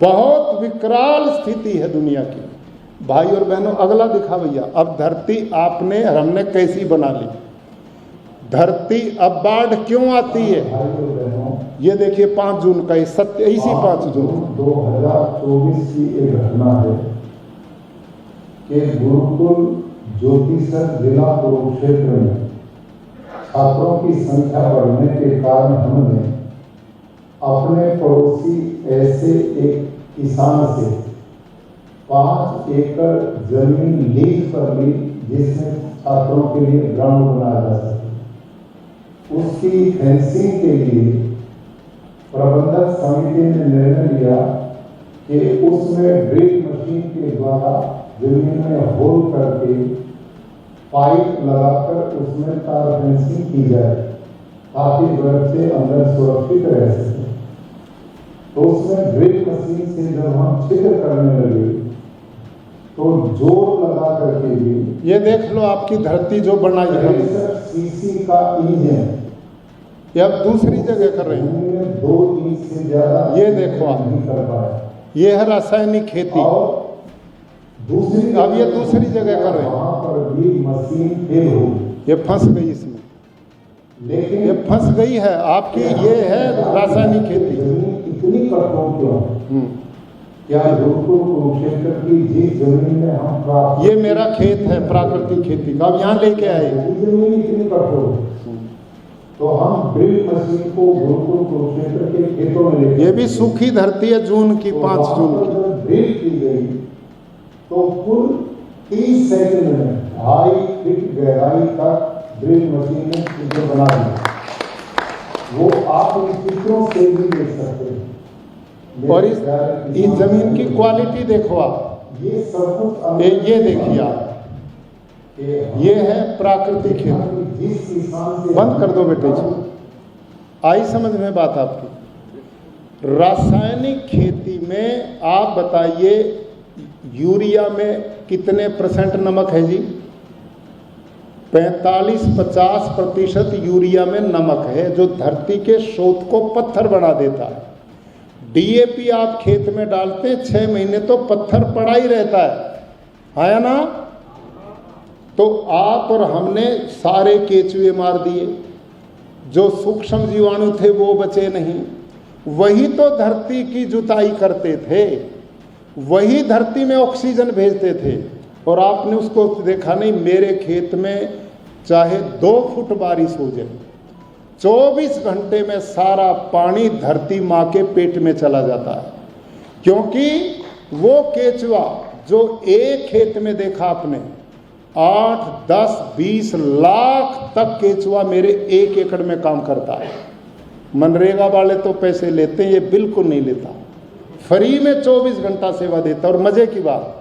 बहुत विकराल स्थिति है दुनिया की। भाई और बहनों, अगला दिखा भैया। अब धरती आपने हमने कैसी बना ली धरती। अब बाढ़ क्यों आती है? ये देखिए 5 जून का, इसी 5 जून 2024 की एक घटना है कि गुरुकुल ज्योतिसर जिला कुरुक्षेत्र में छात्रों की संख्या बढ़ने के कारण हमने अपने पड़ोसी ऐसे एक किसान से 5 एकड़ जमीन लीज पर ली, जिसमें छात्रों के लिए ग्राउंड बनाया जा सके। उसकी फेंसिंग के लिए प्रबंधक समिति ने निर्णय लिया कि उसमें ड्रिल मशीन के द्वारा जमीन में होल करके पाइप लगाकर उसमें तार फेंसिंग की जाए, ताकि बच्चे अंदर सुरक्षित रह सके। तो उसमें ड्रिल मशीन से जब हम छिद्र करने लगे तो जोर लगा करके भी, ये देख लो आपकी धरती जो बनाई है, सीसी का इंजन ये अब दूसरी जगह कर रहे हैं। 2 इंच से ज्यादा ये देखो आप, नहीं कर पाए। ये है रासायनिक खेती। और दूसरी, अब ये दूसरी जगह कर रहे हैं। वहां पर भी मशीन फेल हो गई, ये फंस गई इसमें, लेकिन ये फंस गई है आपकी। ये है रासायनिक खेती। जमीन इतनी कठोर क्यों? क्या गुरुकुल कुरुक्षेत्र की जिस जमीन में हम प्राप्त, ये मेरा खेत है प्राकृतिक खेती का, अब यहाँ लेके आए। जमीन इतनी कठोर, तो हम ड्रिल मशीन को गुरुकुल कुरुक्षेत्र के खेतों में लेके, ये भी सूखी धरती है, जून की, 5 जून की। ड्रिल की गई तो कुल 30 सेकंड में 2.5 फीट गहराई तक ड्रिल मशीन ने इसे बना दिया। वो आप इन चित्रों से भी देख सकते हैं। और इस जमीन की क्वालिटी देखो आप, ये सब कुछ ये देखिए आप, ये है प्राकृतिक खेती। जिस किसान से बंद कर दो बेटे जी, आई समझ में बात आपकी। रासायनिक खेती में आप बताइए यूरिया में कितने % नमक है जी? 45-50% यूरिया में नमक है, जो धरती के स्रोत को पत्थर बना देता है। डीएपी आप खेत में डालते हैं 6 महीने तो पत्थर पड़ा ही रहता है ना? तो आप और हमने सारे केचुए मार दिए, जो सूक्ष्म जीवाणु थे वो बचे नहीं। वही तो धरती की जुताई करते थे, वही धरती में ऑक्सीजन भेजते थे। और आपने उसको देखा नहीं, मेरे खेत में चाहे 2 फुट बारिश हो जाए, 24 घंटे में सारा पानी धरती माँ के पेट में चला जाता है। क्योंकि वो केचुआ जो एक खेत में देखा आपने 8, 10, 20 लाख तक केचुआ मेरे 1 एकड़ में काम करता है। मनरेगा वाले तो पैसे लेते हैं, ये बिल्कुल नहीं लेता, फ्री में 24 घंटा सेवा देता। और मजे की बात,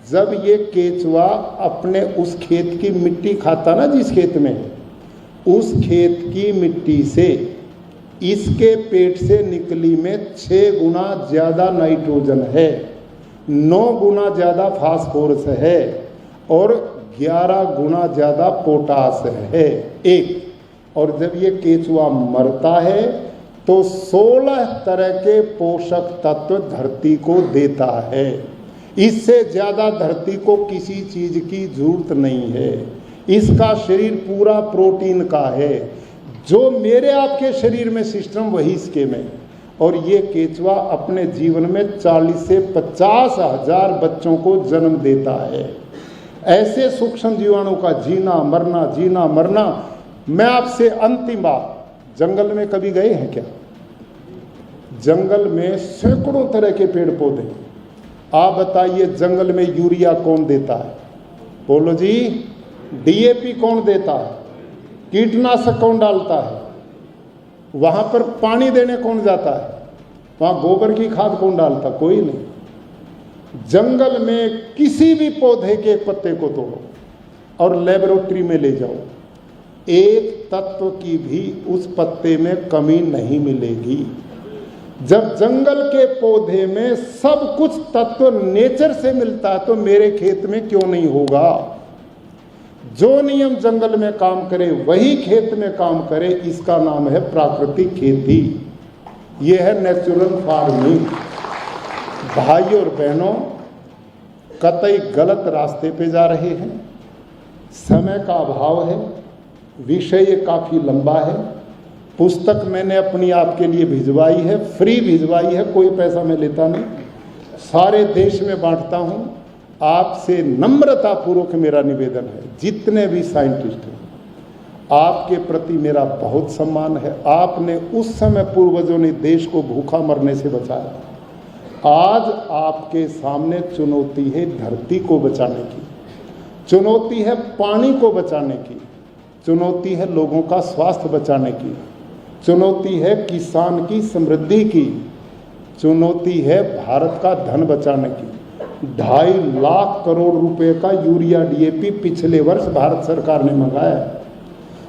जब ये केचुआ अपने उस खेत की मिट्टी खाता ना, जिस खेत में, उस खेत की मिट्टी से इसके पेट से निकली में 6 गुना ज़्यादा नाइट्रोजन है, 9 गुना ज़्यादा फास्फोरस है और 11 गुना ज़्यादा पोटास है एक। और जब ये केचुआ मरता है तो 16 तरह के पोषक तत्व धरती को देता है। इससे ज़्यादा धरती को किसी चीज़ की जरूरत नहीं है। इसका शरीर पूरा प्रोटीन का है, जो मेरे आपके शरीर में सिस्टम वही इसके में। और ये केचुआ अपने जीवन में 40 से 50 हजार बच्चों को जन्म देता है। ऐसे सूक्ष्म जीवाणु का जीना मरना। मैं आपसे अंतिम बात, जंगल में कभी गए हैं क्या? जंगल में सैकड़ों तरह के पेड़ पौधे, आप बताइए जंगल में यूरिया कौन देता है? बोलो जी। डीएपी कौन देता है? कीटनाशक कौन डालता है? वहां पर पानी देने कौन जाता है? वहां गोबर की खाद कौन डालता? कोई नहीं। जंगल में किसी भी पौधे के एक पत्ते को तोड़ो और लेबोरेटरी में ले जाओ, एक तत्व की भी उस पत्ते में कमी नहीं मिलेगी। जब जंगल के पौधे में सब कुछ तत्व नेचर से मिलता है तो मेरे खेत में क्यों नहीं होगा? जो नियम जंगल में काम करे वही खेत में काम करे, इसका नाम है प्राकृतिक खेती। यह है नेचुरल फार्मिंग। भाई और बहनों, कतई गलत रास्ते पे जा रहे हैं। समय का अभाव है, विषय काफ़ी लंबा है। पुस्तक मैंने अपनी आपके लिए भिजवाई है, फ्री भिजवाई है, कोई पैसा मैं लेता नहीं, सारे देश में बांटता हूँ। आपसे नम्रतापूर्वक मेरा निवेदन है, जितने भी साइंटिस्ट हैं, आपके प्रति मेरा बहुत सम्मान है। आपने उस समय पूर्वजों ने देश को भूखा मरने से बचाया। आज आपके सामने चुनौती है धरती को बचाने की, चुनौती है पानी को बचाने की, चुनौती है लोगों का स्वास्थ्य बचाने की, चुनौती है किसान की समृद्धि की, चुनौती है भारत का धन बचाने की। 2.5 लाख करोड़ रुपए का यूरिया डीएपी पिछले वर्ष भारत सरकार ने मंगाया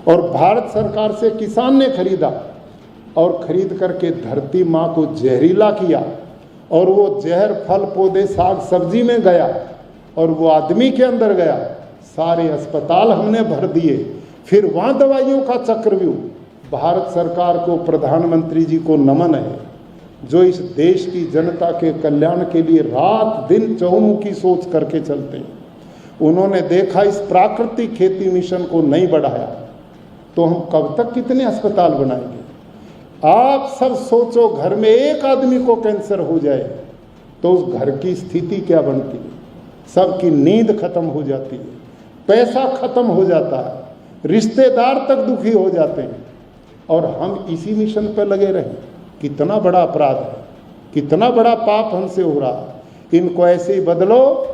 और भारत सरकार से किसान ने खरीदा और खरीद करके धरती माँ को जहरीला किया और वो जहर फल पौधे साग सब्जी में गया और वो आदमी के अंदर गया। सारे अस्पताल हमने भर दिए, फिर वहाँ दवाइयों का चक्रव्यूह। भारत सरकार को, प्रधानमंत्री जी को नमन है, जो इस देश की जनता के कल्याण के लिए रात दिन चहुमुखी सोच करके चलते हैं। उन्होंने देखा इस प्राकृतिक खेती मिशन को नहीं बढ़ाया तो हम कब तक कितने अस्पताल बनाएंगे? आप सब सोचो, घर में एक आदमी को कैंसर हो जाए तो उस घर की स्थिति क्या बनती है? सबकी नींद खत्म हो जाती है, पैसा खत्म हो जाता है, रिश्तेदार तक दुखी हो जाते हैं और हम इसी मिशन पर लगे रहें। कितना बड़ा अपराध है, कितना बड़ा पाप हमसे हो रहा है। इनको ऐसे ही बदलो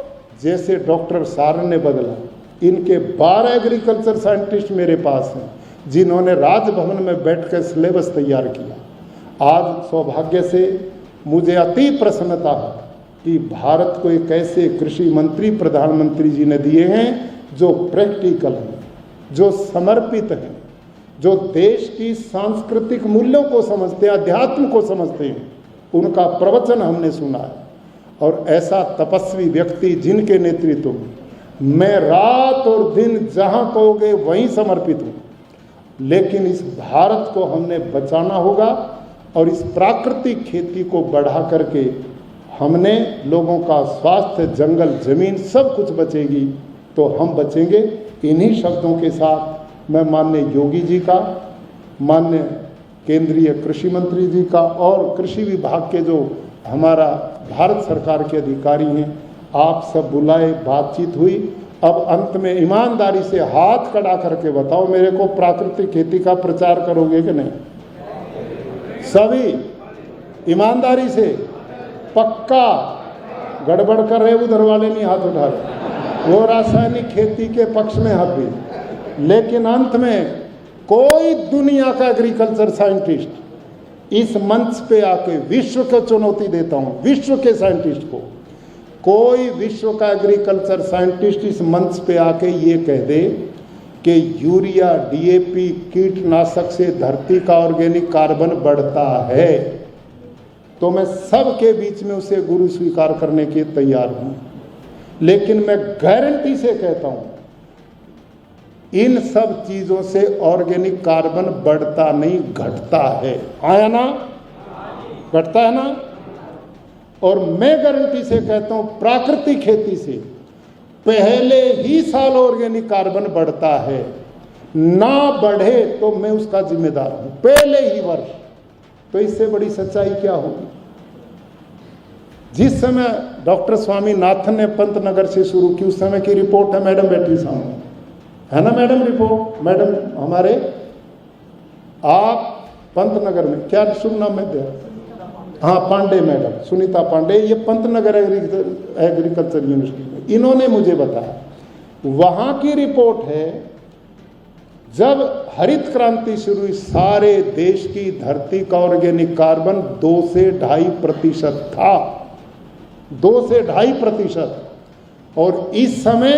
जैसे डॉक्टर सारन ने बदला। इनके 12 एग्रीकल्चर साइंटिस्ट मेरे पास हैं जिन्होंने राजभवन में बैठकर सिलेबस तैयार किया। आज सौभाग्य से मुझे अति प्रसन्नता है कि भारत को एक ऐसे कृषि मंत्री प्रधानमंत्री जी ने दिए हैं जो प्रैक्टिकल हैं, जो समर्पित हैं, जो देश की सांस्कृतिक मूल्यों को समझते हैं, अध्यात्म को समझते हैं। उनका प्रवचन हमने सुना है और ऐसा तपस्वी व्यक्ति जिनके नेतृत्व में मैं रात और दिन जहां कहोगे वहीं समर्पित हूँ। लेकिन इस भारत को हमने बचाना होगा और इस प्राकृतिक खेती को बढ़ा करके हमने लोगों का स्वास्थ्य, जंगल, जमीन सब कुछ बचेगी तो हम बचेंगे। इन्हीं शब्दों के साथ मैं माननीय योगी जी का, माननीय केंद्रीय कृषि मंत्री जी का और कृषि विभाग के जो हमारा भारत सरकार के अधिकारी हैं, आप सब बुलाए, बातचीत हुई। अब अंत में ईमानदारी से हाथ खड़ा करके बताओ मेरे को, प्राकृतिक खेती का प्रचार करोगे कि नहीं? सभी ईमानदारी से, पक्का। गड़बड़ कर रहे उधर वाले नहीं हाथ उठा रहे, वो रासायनिक खेती के पक्ष में हक भी। लेकिन अंत में कोई दुनिया का एग्रीकल्चर साइंटिस्ट इस मंच पे आके, विश्व को चुनौती देता हूं, विश्व के साइंटिस्ट को, कोई विश्व का एग्रीकल्चर साइंटिस्ट इस मंच पे आके ये कह दे कि यूरिया, डीएपी, कीटनाशक से धरती का ऑर्गेनिक कार्बन बढ़ता है, तो मैं सबके बीच में उसे गुरु स्वीकार करने के तैयार हूं। लेकिन मैं गारंटी से कहता हूं, इन सब चीजों से ऑर्गेनिक कार्बन बढ़ता नहीं, घटता है। आया ना? घटता है ना? और मैं गारंटी से कहता हूं, प्राकृतिक खेती से पहले ही साल ऑर्गेनिक कार्बन बढ़ता है, ना बढ़े तो मैं उसका जिम्मेदार हूं, पहले ही वर्ष। तो इससे बड़ी सच्चाई क्या होगी? जिस समय डॉक्टर स्वामीनाथन ने पंतनगर से शुरू की, उस समय की रिपोर्ट है, मैडम बैठी सामने, है ना मैडम रिपोर्ट? मैडम हमारे, आप पंतनगर में, क्या शुभ नाम है? हाँ, पांडे मैडम, सुनीता पांडे, ये पंतनगर एग्रीकल्चर यूनिवर्सिटी में, इन्होंने मुझे बताया, वहां की रिपोर्ट है, जब हरित क्रांति शुरू हुई सारे देश की धरती का ऑर्गेनिक कार्बन 2 से 2.5% था, 2 से 2.5%। और इस समय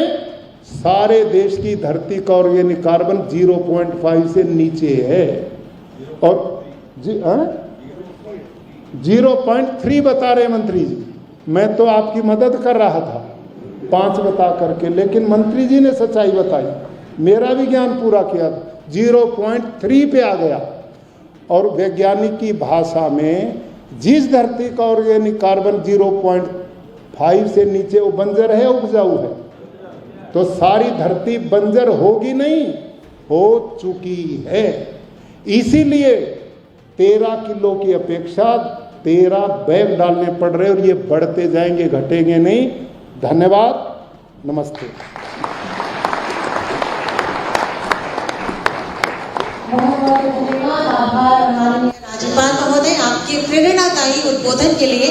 सारे देश की धरती का ऑर्गेनिक कार्बन 0.5 से नीचे है। और 0.3 बता रहे मंत्री जी, मैं तो आपकी मदद कर रहा था 5 बता करके, लेकिन मंत्री जी ने सच्चाई बताई, मेरा भी ज्ञान पूरा किया, 0.3 पे आ गया। और वैज्ञानिक की भाषा में जिस धरती का ऑर्गेनिक कार्बन 0.5 से नीचे, वो बंजर है, उपजाऊ है, तो सारी धरती बंजर होगी नहीं, हो चुकी है। इसीलिए 13 किलो की अपेक्षा 13 बैग डालने पड़ रहे, और ये बढ़ते जाएंगे, घटेंगे नहीं। धन्यवाद, नमस्ते। बहुत बहुत धन्यवाद, आभार माननीय राज्यपाल महोदय, आपके प्रेरणादायी उद्बोधन के लिए।